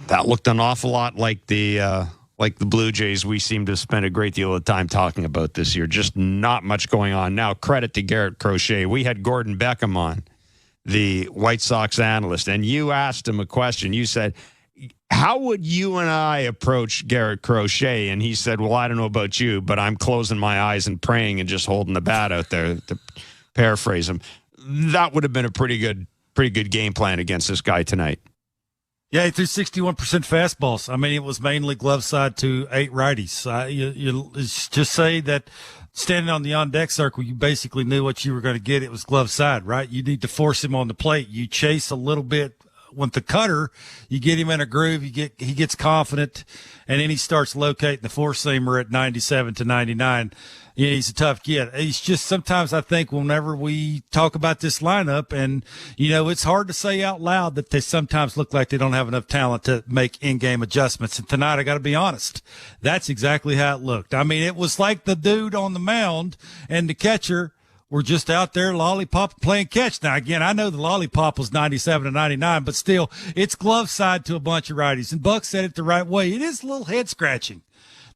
that looked an awful lot like the Blue Jays we seem to spend a great deal of time talking about this year. Just not much going on. Now, credit to Garrett Crochet. We had Gordon Beckham on, the White Sox analyst, and you asked him a question. You said, how would you and I approach Garrett Crochet? And he said, well, I don't know about you, but I'm closing my eyes and praying and just holding the bat out there, to paraphrase him. That would have been a pretty good game plan against this guy tonight. Yeah, he threw 61% fastballs. I mean, it was mainly glove side to 8 righties. You just say that standing on the on-deck circle, you basically knew what you were going to get. It was glove side, right? You need to force him on the plate. You chase a little bit with the cutter. You get him in a groove. He gets confident, and then he starts locating the four-seamer at 97 to 99. Yeah, he's a tough kid. He's just, sometimes I think whenever we talk about this lineup, and, it's hard to say out loud that they sometimes look like they don't have enough talent to make in-game adjustments. And tonight, I got to be honest, that's exactly how it looked. I mean, it was like the dude on the mound and the catcher were just out there lollipop playing catch. Now, again, I know the lollipop was 97 to 99, but still, it's glove side to a bunch of righties. And Buck said it the right way. It is a little head scratching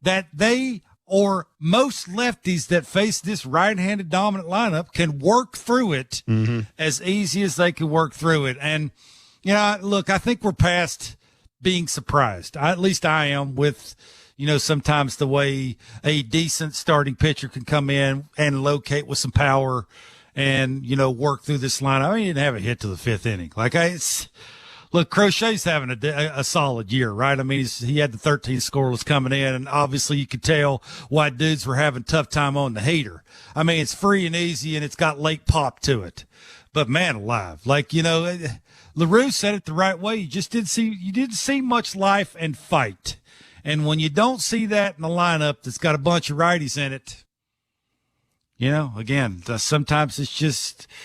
that they or most lefties that face this right-handed dominant lineup can work through it as easy as they can work through it. And, look, I think we're past being surprised. At least I am with, sometimes the way a decent starting pitcher can come in and locate with some power and, work through this lineup. I mean, he didn't have a hit to the fifth inning. Look, Crochet's having a solid year, right? I mean, he had the 13 scoreless coming in, and obviously you could tell why dudes were having a tough time on the heater. I mean, it's free and easy, and it's got late pop to it. But, man alive, LaRue said it the right way. You didn't see much life and fight. And when you don't see that in a lineup that's got a bunch of righties in it, again, sometimes it's just –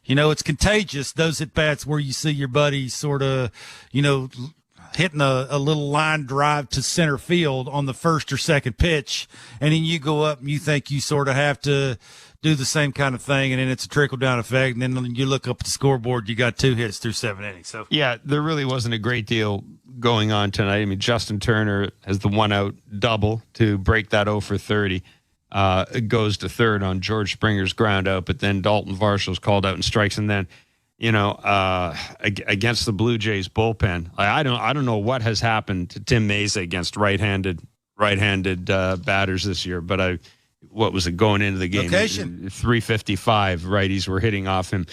it's contagious, those at-bats where you see your buddy sort of, hitting a little line drive to center field on the first or second pitch, and then you go up and you think you sort of have to do the same kind of thing, and then it's a trickle-down effect, and then you look up at the scoreboard, you got 2 hits through 7 innings. So yeah, there really wasn't a great deal going on tonight. I mean, Justin Turner has the one-out double to break that 0 for 30. It goes to third on George Springer's ground out, but then Dalton Varshall's called out and strikes. And then, against the Blue Jays bullpen, I don't know what has happened to Tim Mesa against right-handed batters this year. But what was it going into the game? Location. 355 righties were hitting off him.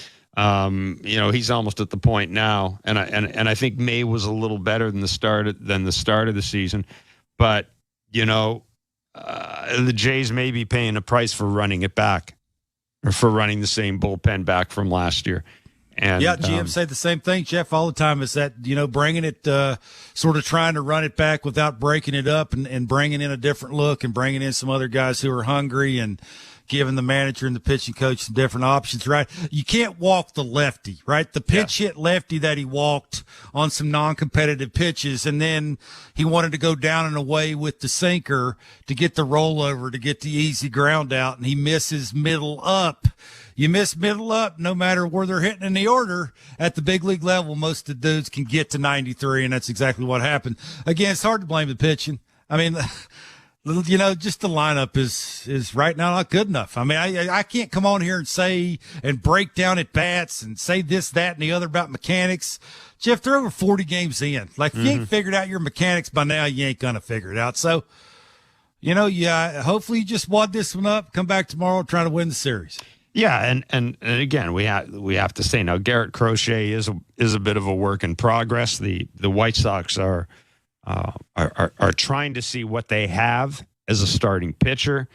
He's almost at the point now, and I think May was a little better than the start of the season, but the Jays may be paying a price for running it back, or for running the same bullpen back from last year. And yeah, GM say the same thing, Jeff, all the time, is that, bringing it, sort of trying to run it back without breaking it up and bringing in a different look and bringing in some other guys who are hungry and giving the manager and the pitching coach some different options, right? You can't walk the lefty, right? The pitch hit lefty that he walked on some non-competitive pitches, and then he wanted to go down and away with the sinker to get the rollover, to get the easy ground out, and he misses middle up. You miss middle up, no matter where they're hitting in the order at the big league level, most of the dudes can get to 93, and that's exactly what happened. Again, it's hard to blame the pitching. I mean, just the lineup is right now not good enough. I mean, I can't come on here and say and break down at bats and say this, that, and the other about mechanics. Jeff, they're over 40 games in. If you ain't figured out your mechanics by now, you ain't going to figure it out. So, hopefully you just wad this one up, come back tomorrow, try to win the series. Yeah, and again, we have to say now, Garrett Crochet is a bit of a work in progress. The White Sox are trying to see what they have as a starting pitcher,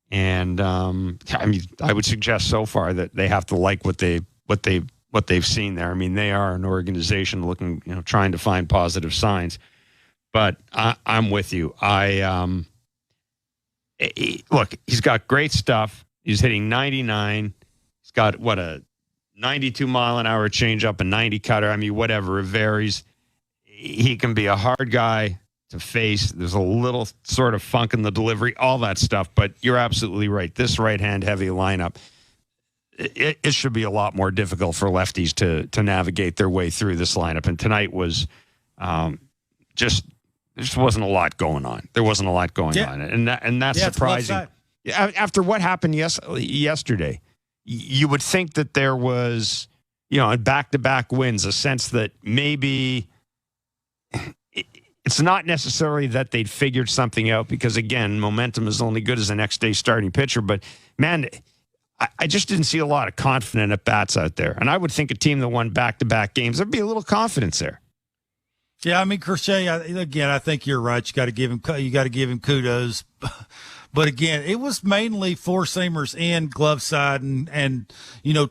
and I would suggest so far that they have to like what they've seen there. I mean, they are an organization looking, trying to find positive signs. But I'm with you. Look, he's got great stuff. He's hitting 99. He's got a 92 mile an hour changeup, a 90 cutter. I mean, whatever, it varies. He can be a hard guy to face. There's a little sort of funk in the delivery, all that stuff. But you're absolutely right. This right-hand heavy lineup, it should be a lot more difficult for lefties to navigate their way through this lineup. And tonight was just wasn't a lot going on. There wasn't a lot going on, and that's surprising. After what happened yesterday, you would think that there was, in back-to-back wins, a sense that maybe it's not necessarily that they'd figured something out, because, again, momentum is only good as the next day's starting pitcher. But, man, I just didn't see a lot of confident at-bats out there. And I would think a team that won back-to-back games, there'd be a little confidence there. Yeah, I mean, Crochet, again, I think you're right. You got to give him kudos. But again, it was mainly four-seamers in glove side and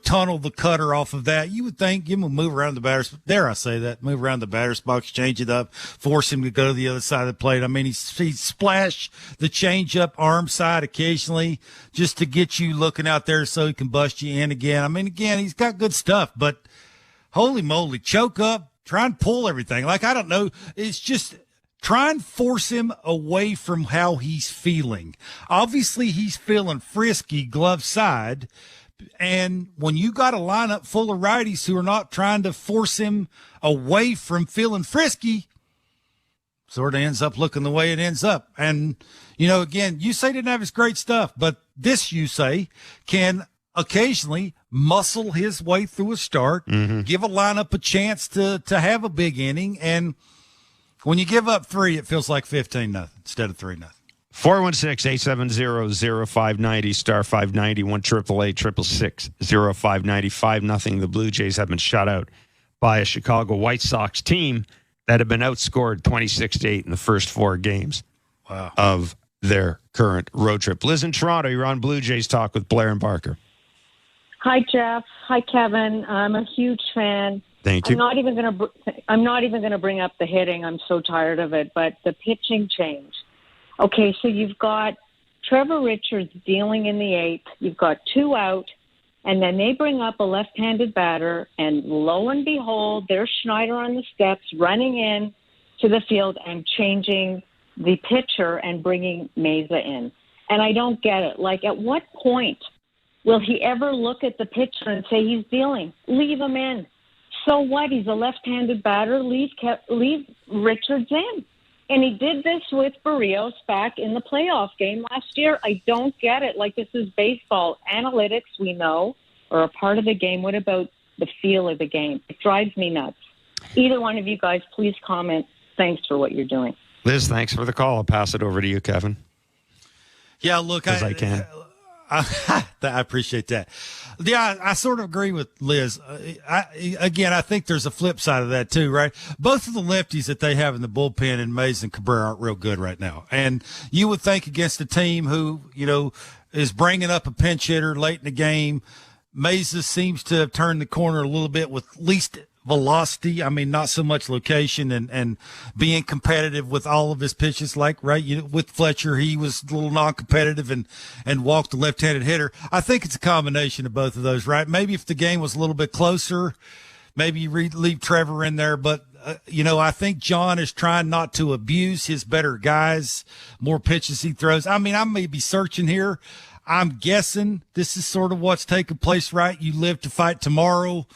tunnel the cutter off of that. You would think, give him a move around the batter's, dare I say that, move around the batter's box, change it up, force him to go to the other side of the plate. I mean, he splash the change-up arm side occasionally just to get you looking out there so he can bust you in again. I mean, again, he's got good stuff, but holy moly, choke up, try and pull everything. I don't know. It's just try and force him away from how he's feeling. Obviously, he's feeling frisky glove side. And when you got a lineup full of righties who are not trying to force him away from feeling frisky, sort of ends up looking the way it ends up. And, again, Yusei didn't have his great stuff, but this Yusei can occasionally muscle his way through a start, give a lineup a chance to have a big inning. And when you give up 3, it feels like 15-0 instead of 3-0. 416-870-0590, star 590, 1-888-666-0590, 5-0. The Blue Jays have been shut out by a Chicago White Sox team that have been outscored 26-8 in the first 4 games of their current road trip. Liz in Toronto, you're on Blue Jays Talk with Blair and Barker. Hi, Jeff. Hi, Kevin. I'm a huge fan. Thank you. I'm not even going to bring up the hitting. I'm so tired of it. But the pitching change. Okay, so you've got Trevor Richards dealing in the 8th. You've got 2 out, and then they bring up a left-handed batter, and lo and behold, there's Schneider on the steps running in to the field and changing the pitcher and bringing Meza in. And I don't get it. Like, at what point will he ever look at the pitcher and say he's dealing? Leave him in. So what? He's a left-handed batter. Leave Richards in. And he did this with Barrios back in the playoff game last year. I don't get it. Like, this is baseball. Analytics, we know, are a part of the game. What about the feel of the game? It drives me nuts. Either one of you guys, please comment. Thanks for what you're doing. Liz, thanks for the call. I'll pass it over to you, Kevin. Yeah, look, I can. I appreciate that. Yeah, I sort of agree with Liz. I think there's a flip side of that too, right? Both of the lefties that they have in the bullpen in Mays and Cabrera aren't real good right now. And you would think against a team who, is bringing up a pinch hitter late in the game, Mays seems to have turned the corner a little bit with least velocity. I mean, not so much location and being competitive with all of his pitches. Like, right, with Fletcher, he was a little non-competitive and walked the left-handed hitter. I think it's a combination of both of those, right? Maybe if the game was a little bit closer, maybe you leave Trevor in there. But, I think John is trying not to abuse his better guys, more pitches he throws. I mean, I may be searching here. I'm guessing this is sort of what's taking place, right? You live to fight tomorrow.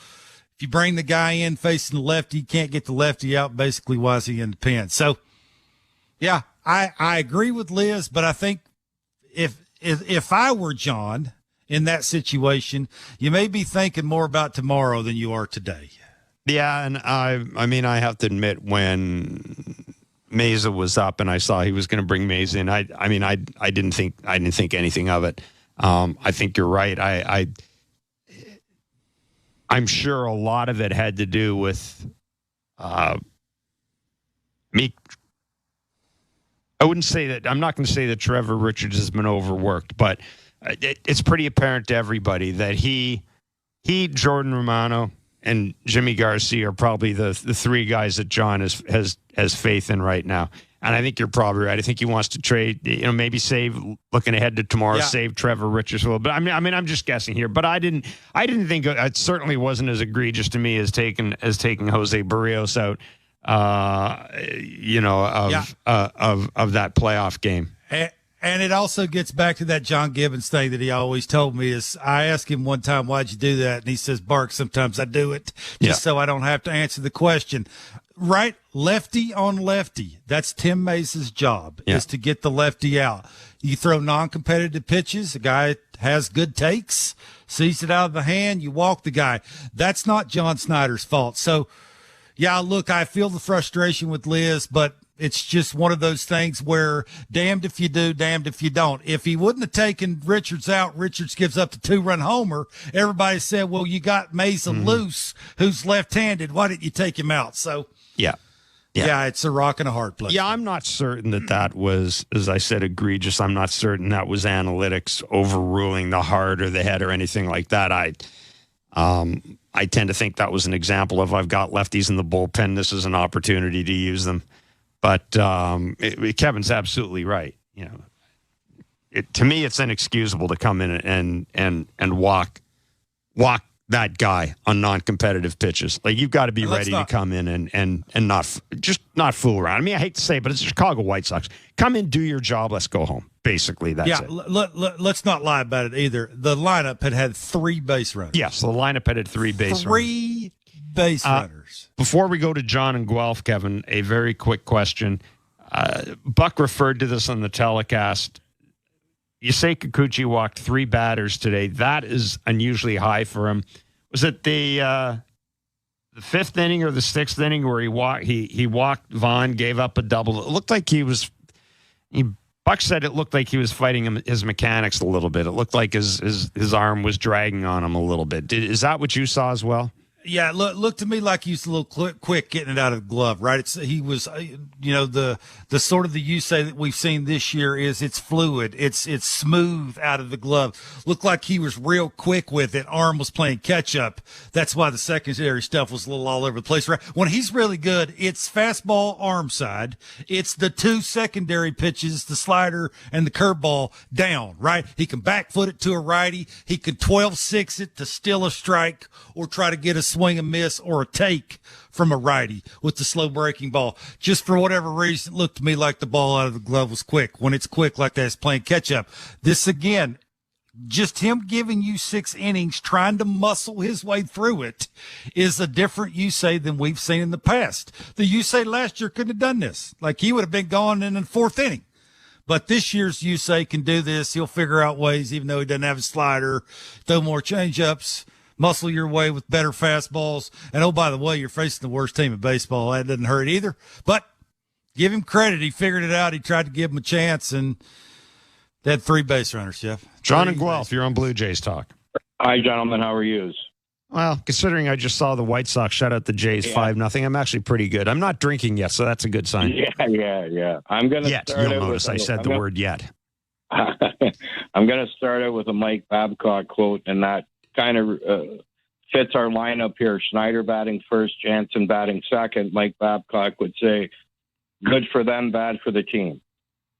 If you bring the guy in facing the lefty, you can't get the lefty out. Basically, why is he in the pen? So, yeah, I agree with Liz, but I think if I were John in that situation, you may be thinking more about tomorrow than you are today. Yeah, and I mean, I have to admit, when Meza was up and I saw he was going to bring Meza in, I didn't think anything of it. I think you're right. I'm sure a lot of it had to do with me. I wouldn't say that. I'm not going to say that Trevor Richards has been overworked, but it's pretty apparent to everybody that he, Jordan Romano, and Jimmy Garcia are probably the 3 guys that John has faith in right now. And I think you're probably right. I think he wants to trade, maybe save, looking ahead to tomorrow, save Trevor Richards a little bit. I mean, I'm just guessing here, but I didn't think it certainly wasn't as egregious to me as taking Jose Barrios out, of that playoff game. And it also gets back to that John Gibbons thing that he always told me. Is I asked him one time, "Why'd you do that?" And he says, "Bark, sometimes I do it just so I don't have to answer the question." Right, lefty on lefty. That's Tim Mace's job, is to get the lefty out. You throw non-competitive pitches. A guy has good takes, sees it out of the hand. You walk the guy. That's not John Snyder's fault. So, yeah, look, I feel the frustration with Liz, but it's just one of those things where damned if you do, damned if you don't. If he wouldn't have taken Richards out, Richards gives up the 2-run homer. Everybody said, well, you got Meza loose, who's left-handed. Why didn't you take him out? So, yeah, it's a rock and a hard place. Yeah, I'm not certain that was, as I said, egregious. I'm not certain that was analytics overruling the heart or the head or anything like that. I tend to think that was an example of, I've got lefties in the bullpen, this is an opportunity to use them. But Kevin's absolutely right. To me, it's inexcusable to come in and walk that guy on non-competitive pitches. Like, you've got to be ready to come in and not fool around. I mean, I hate to say it, but it's the Chicago White Sox. Come in, do your job, let's go home. Basically, that's it. Let's not lie about it either. The lineup had 3 base runners. Yes, the lineup had 3 base runners. 3 base runners. Before we go to John and Guelph, Kevin, a very quick question. Buck referred to this on the telecast. Yusei Kikuchi walked 3 batters today. That is unusually high for him. Was it the 5th inning or the 6th inning where he walked Vaughn, gave up a double? It looked like Buck said it looked like he was fighting his mechanics a little bit. It looked like his arm was dragging on him a little bit. Is that what you saw as well? Yeah, looked to me like he was a little quick getting it out of the glove, right? He was, the sort of the Yusei that we've seen this year is it's fluid, it's smooth out of the glove. Looked like he was real quick with it. Arm was playing catch up. That's why the secondary stuff was a little all over the place. Right? When he's really good, it's fastball arm side. It's the 2 secondary pitches, the slider and the curveball down, right? He can back foot it to a righty. He can 12-6 it to steal a strike or try to get a swing and miss or a take from a righty with the slow breaking ball. Just for whatever reason, it looked to me like the ball out of the glove was quick. When it's quick like that, it's playing catch up. This again, just him giving you 6 innings, trying to muscle his way through it is a different Yusei than we've seen in the past. The Yusei last year couldn't have done this. Like he would have been gone in the 4th inning. But this year's Yusei can do this. He'll figure out ways, even though he doesn't have a slider, throw more change-ups, muscle your way with better fastballs. And, oh, by the way, you're facing the worst team in baseball. That doesn't hurt either. But give him credit. He figured it out. He tried to give him a chance, and they had 3 base runners, Jeff. John and Guelph, you're on Blue Jays Talk. Hi, gentlemen. How are you? Well, considering I just saw the White Sox shut out the Jays 5-0, I'm actually pretty good. I'm not drinking yet, so that's a good sign. Yeah. I'm going to start you'll notice I said the word yet. I'm going to start out with a Mike Babcock quote, and that kind of fits our lineup here. Schneider batting first, Jansen batting second. Mike Babcock would say, good for them, bad for the team.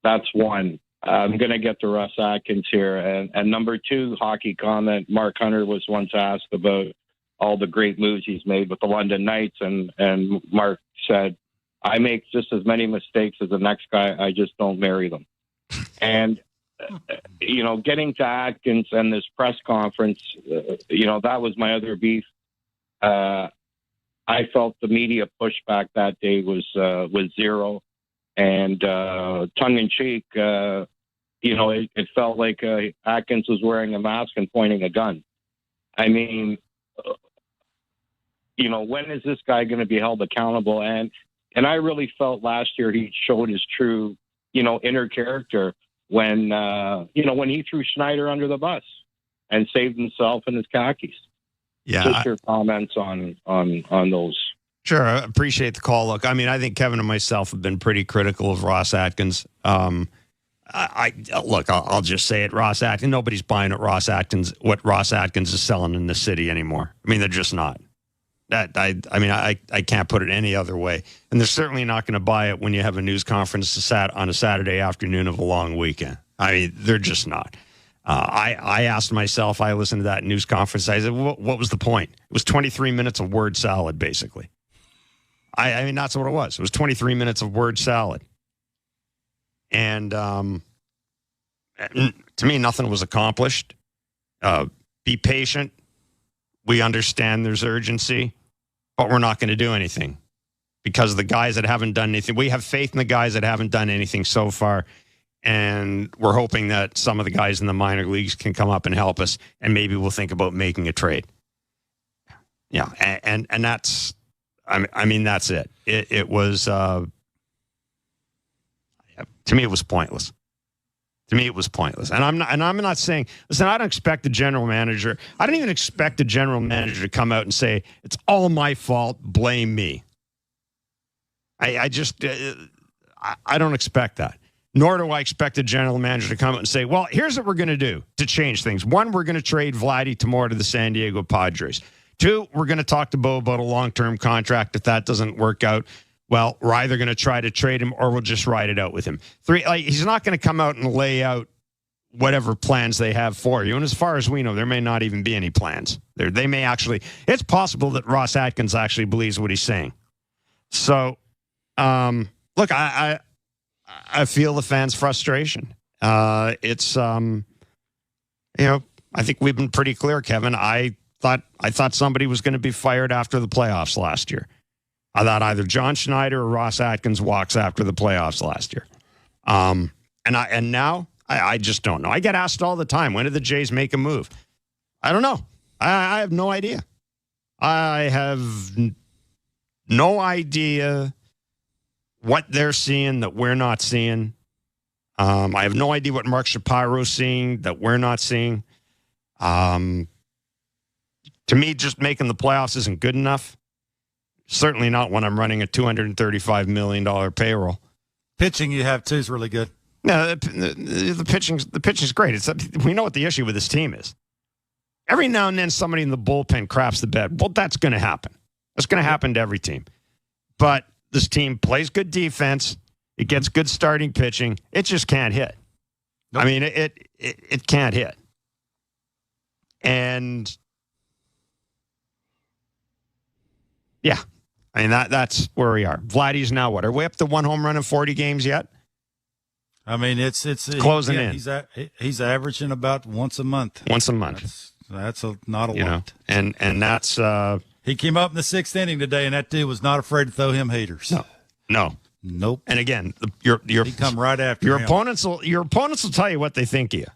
That's one. I'm going to get to Russ Atkins here. And number 2, hockey comment. Mark Hunter was once asked about all the great moves he's made with the London Knights, and Mark said, I make just as many mistakes as the next guy. I just don't marry them. And getting to Atkins and this press conference, that was my other beef. I felt the media pushback that day was zero, and tongue in cheek, it felt like Atkins was wearing a mask and pointing a gun. I mean, when is this guy going to be held accountable? And I really felt last year he showed his true, inner character when he threw Schneider under the bus and saved himself and his khakis. Yeah. Just your comments on those. Sure. I appreciate the call. Look, I mean, I think Kevin and myself have been pretty critical of Ross Atkins. I'll just say it. Ross Atkins, nobody's buying what Ross Atkins is selling in the city anymore. I mean, they're just not. I can't put it any other way. And they're certainly not going to buy it when you have a news conference on a Saturday afternoon of a long weekend. I mean, they're just not. I asked myself, I listened to that news conference. I said, what was the point? It was 23 minutes of word salad, basically. I mean, that's what it was. It was 23 minutes of word salad. And to me, nothing was accomplished. Be patient. We understand there's urgency, but we're not going to do anything because the guys that haven't done anything, we have faith in the guys that haven't done anything so far. And we're hoping that some of the guys in the minor leagues can come up and help us, and maybe we'll think about making a trade. Yeah. And that's, I mean, that's it. It was, to me, it was pointless. And I'm not saying, listen, I don't expect the general manager. I don't even expect the general manager to come out and say, it's all my fault, blame me. I don't expect that. Nor do I expect the general manager to come out and say, well, here's what we're going to do to change things. 1, we're going to trade Vladdy tomorrow to the San Diego Padres. 2, we're going to talk to Bo about a long-term contract. If that doesn't work out, well, we're either going to try to trade him or we'll just ride it out with him. 3, he's not going to come out and lay out whatever plans they have for you. And as far as we know, there may not even be any plans. They may actually, it's possible that Ross Atkins actually believes what he's saying. So, look, I feel the fans' frustration. It's, I think we've been pretty clear, Kevin. I thought somebody was going to be fired after the playoffs last year. I thought either John Schneider or Ross Atkins walks after the playoffs last year. And now I just don't know. I get asked all the time, when did the Jays make a move? I don't know. I have no idea. I have no idea what they're seeing that we're not seeing. I have no idea what Mark Shapiro's seeing that we're not seeing. To me, just making the playoffs isn't good enough. Certainly not when I'm running a $235 million payroll. Pitching you have, too, is really good. No, the pitching's great. We know what the issue with this team is. Every now and then, somebody in the bullpen craps the bed. Well, that's going to happen. That's going to happen to every team. But this team plays good defense. It gets good starting pitching. It just can't hit. Nope. I mean, it can't hit. And yeah, I mean that's where we are. Vladdy's now what? Are we up to 1 home run in 40 games yet? I mean, it's closing in. He's averaging about once a month. Once a month. That's not a lot. And that's he came up in the 6th inning today, and that dude was not afraid to throw him haters. No. Nope. And again, he come right after your him. opponents will tell you what they think of you.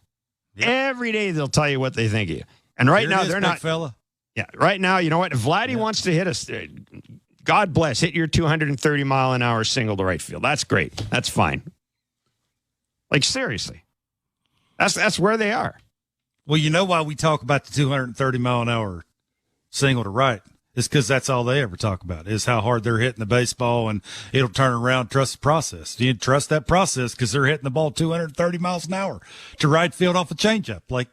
Yep. Every day they'll tell you what they think of you. And right now they're not. Fella. Yeah. Right now, you know what? If Vladdy wants to hit us, God bless, hit your 230 mile an hour single to right field. That's great. That's fine. Like seriously, that's where they are. Well, you know why we talk about the 230 mile an hour single to right? It's because that's all they ever talk about is how hard they're hitting the baseball, and it'll turn around. Trust the process. You trust that process because they're hitting the ball 230 miles an hour to right field off a changeup. Like,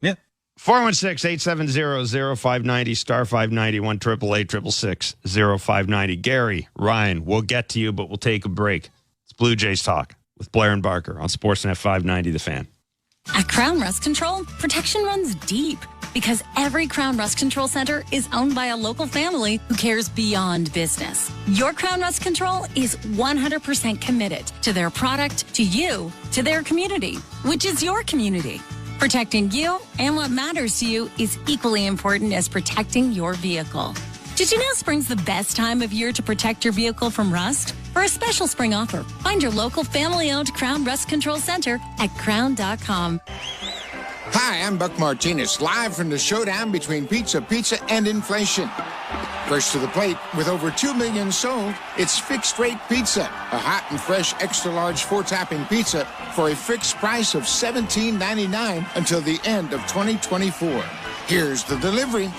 yeah. 416-870-0590, star 590, 1-888-666-0590. Gary, Ryan, we'll get to you, but we'll take a break. It's Blue Jays Talk with Blair and Barker on Sportsnet 590 The Fan. At Crown Rust Control, protection runs deep because every Crown Rust Control Center is owned by a local family who cares beyond business. Your Crown Rust Control is 100% committed to their product, to you, to their community, which is your community. Protecting you and what matters to you is equally important as protecting your vehicle. Did you know spring's the best time of year to protect your vehicle from rust? For a special spring offer, find your local family-owned Crown Rust Control Center at crown.com. Hi, I'm Buck Martinez, live from the showdown between pizza and inflation. First to the plate, with over 2 million sold, it's Fixed Rate Pizza, a hot and fresh extra-large 4-topping pizza for a fixed price of $17.99 until the end of 2024. Here's the delivery.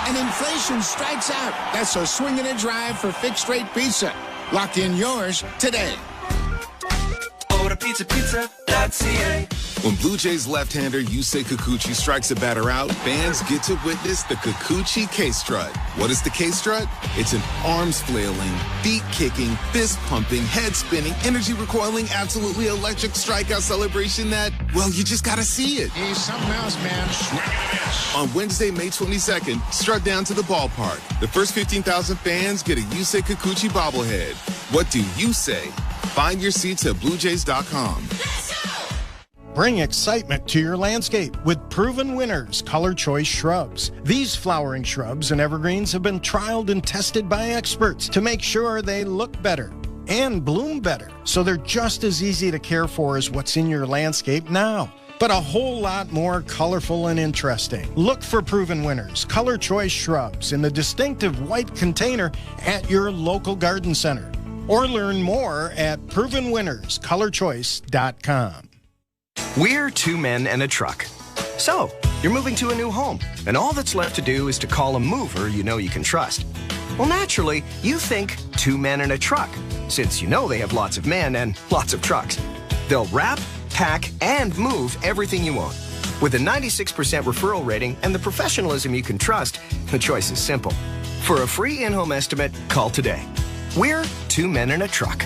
And inflation strikes out. That's a swing and a drive for Fixed Rate Pizza. Lock in yours today. Order pizza.ca. When Blue Jays left-hander Yusei Kikuchi strikes a batter out, fans get to witness the Kikuchi K-Strut. What is the K-Strut? It's an arms-flailing, feet-kicking, fist-pumping, head-spinning, energy-recoiling, absolutely electric strikeout celebration that, well, you just gotta see it. He's something else, man. On Wednesday, May 22nd, strut down to the ballpark. The first 15,000 fans get a Yusei Kikuchi bobblehead. What do you say? Find your seats at BlueJays.com. Bring excitement to your landscape with proven winners, Color Choice Shrubs. These flowering shrubs and evergreens have been trialed and tested by experts to make sure they look better and bloom better, so they're just as easy to care for as what's in your landscape now, but a whole lot more colorful and interesting. Look for proven winners, Color Choice Shrubs, in the distinctive white container at your local garden center. Or learn more at provenwinnerscolorchoice.com. We're 2 men and a truck. So, you're moving to a new home, and all that's left to do is to call a mover you know you can trust. Well, naturally, you think 2 men and a truck, since you know they have lots of men and lots of trucks. They'll wrap, pack, and move everything you own. With a 96% referral rating and the professionalism you can trust, the choice is simple. For a free in-home estimate, call today. We're 2 men and a truck.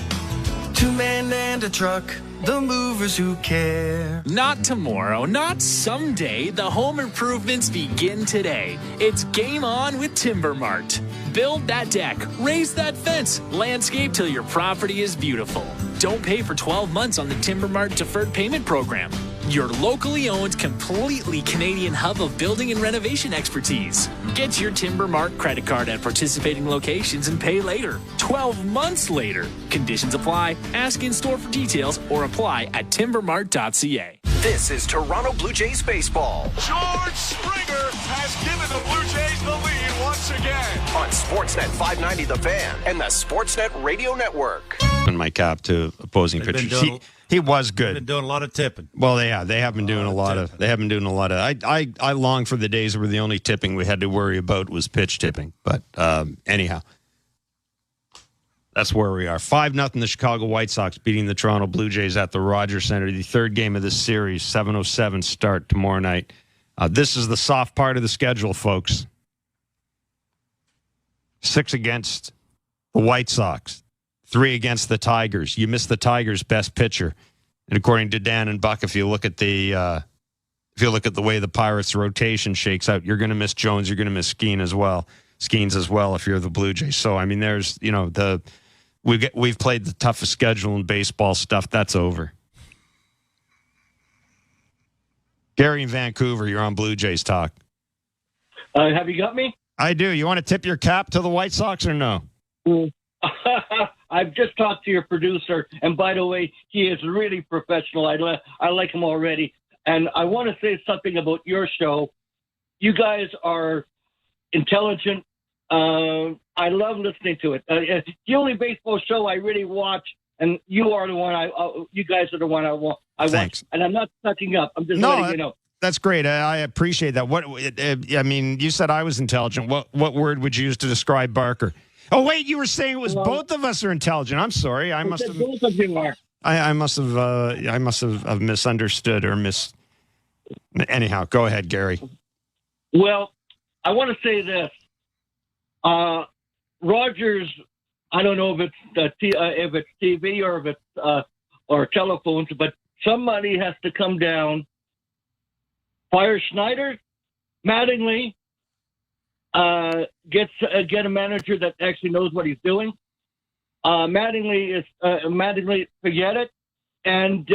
2 men and a truck. The movers who care. Not tomorrow, not someday. The home improvements begin today. It's game on with Timber Mart. Build that deck, raise that fence, landscape till your property is beautiful. Don't pay for 12 months on the Timber Mart deferred payment program. your locally owned, completely Canadian hub of building and renovation expertise. Get your Timber Mart credit card at participating locations and pay later. 12 months later. Conditions apply. Ask in store for details or apply at timbermart.ca. This is Toronto Blue Jays baseball. George Springer has given the Blue Jays the lead once again. On Sportsnet 590 The Fan and the Sportsnet Radio Network. In my cap to opposing pitchers. He was good. Been doing a lot of tipping. Well, they have been doing a lot of. They have been doing a lot of. I long for the days where the only tipping we had to worry about was pitch tipping. But anyhow, that's where we are. 5-0. The Chicago White Sox beating the Toronto Blue Jays at the Rogers Center. The third game of this series. 7:07 start tomorrow night. This is the soft part of the schedule, folks. 6 against the White Sox. 3 against the Tigers. You missed the Tigers' best pitcher, and according to Dan and Buck, if you look at the way the Pirates' rotation shakes out, you're going to miss Jones. You're going to miss Skeens as well. If you're the Blue Jays. So I mean, there's we've played the toughest schedule in baseball. Stuff that's over. Gary in Vancouver, you're on Blue Jays Talk. Have you got me? I do. You want to tip your cap to the White Sox or no? I've just talked to your producer, and by the way, he is really professional. I like him already. And I want to say something about your show. You guys are intelligent. I love listening to it. The only baseball show I really watch, and you are the one. You guys are the one I watch. And I'm not sucking up. I'm just letting you know. That's great. I appreciate that. I mean, you said I was intelligent. What word would you use to describe Barker? Oh wait, you were saying it was both of us are intelligent. I'm sorry. I must have. Both of you are. I must have misunderstood or Anyhow, go ahead, Gary. Well, I want to say this. Rogers, I don't know if it's TV or if it's or telephones, but somebody has to come down, fire Schneider, Mattingly. Get a manager that actually knows what he's doing. Mattingly, forget it. And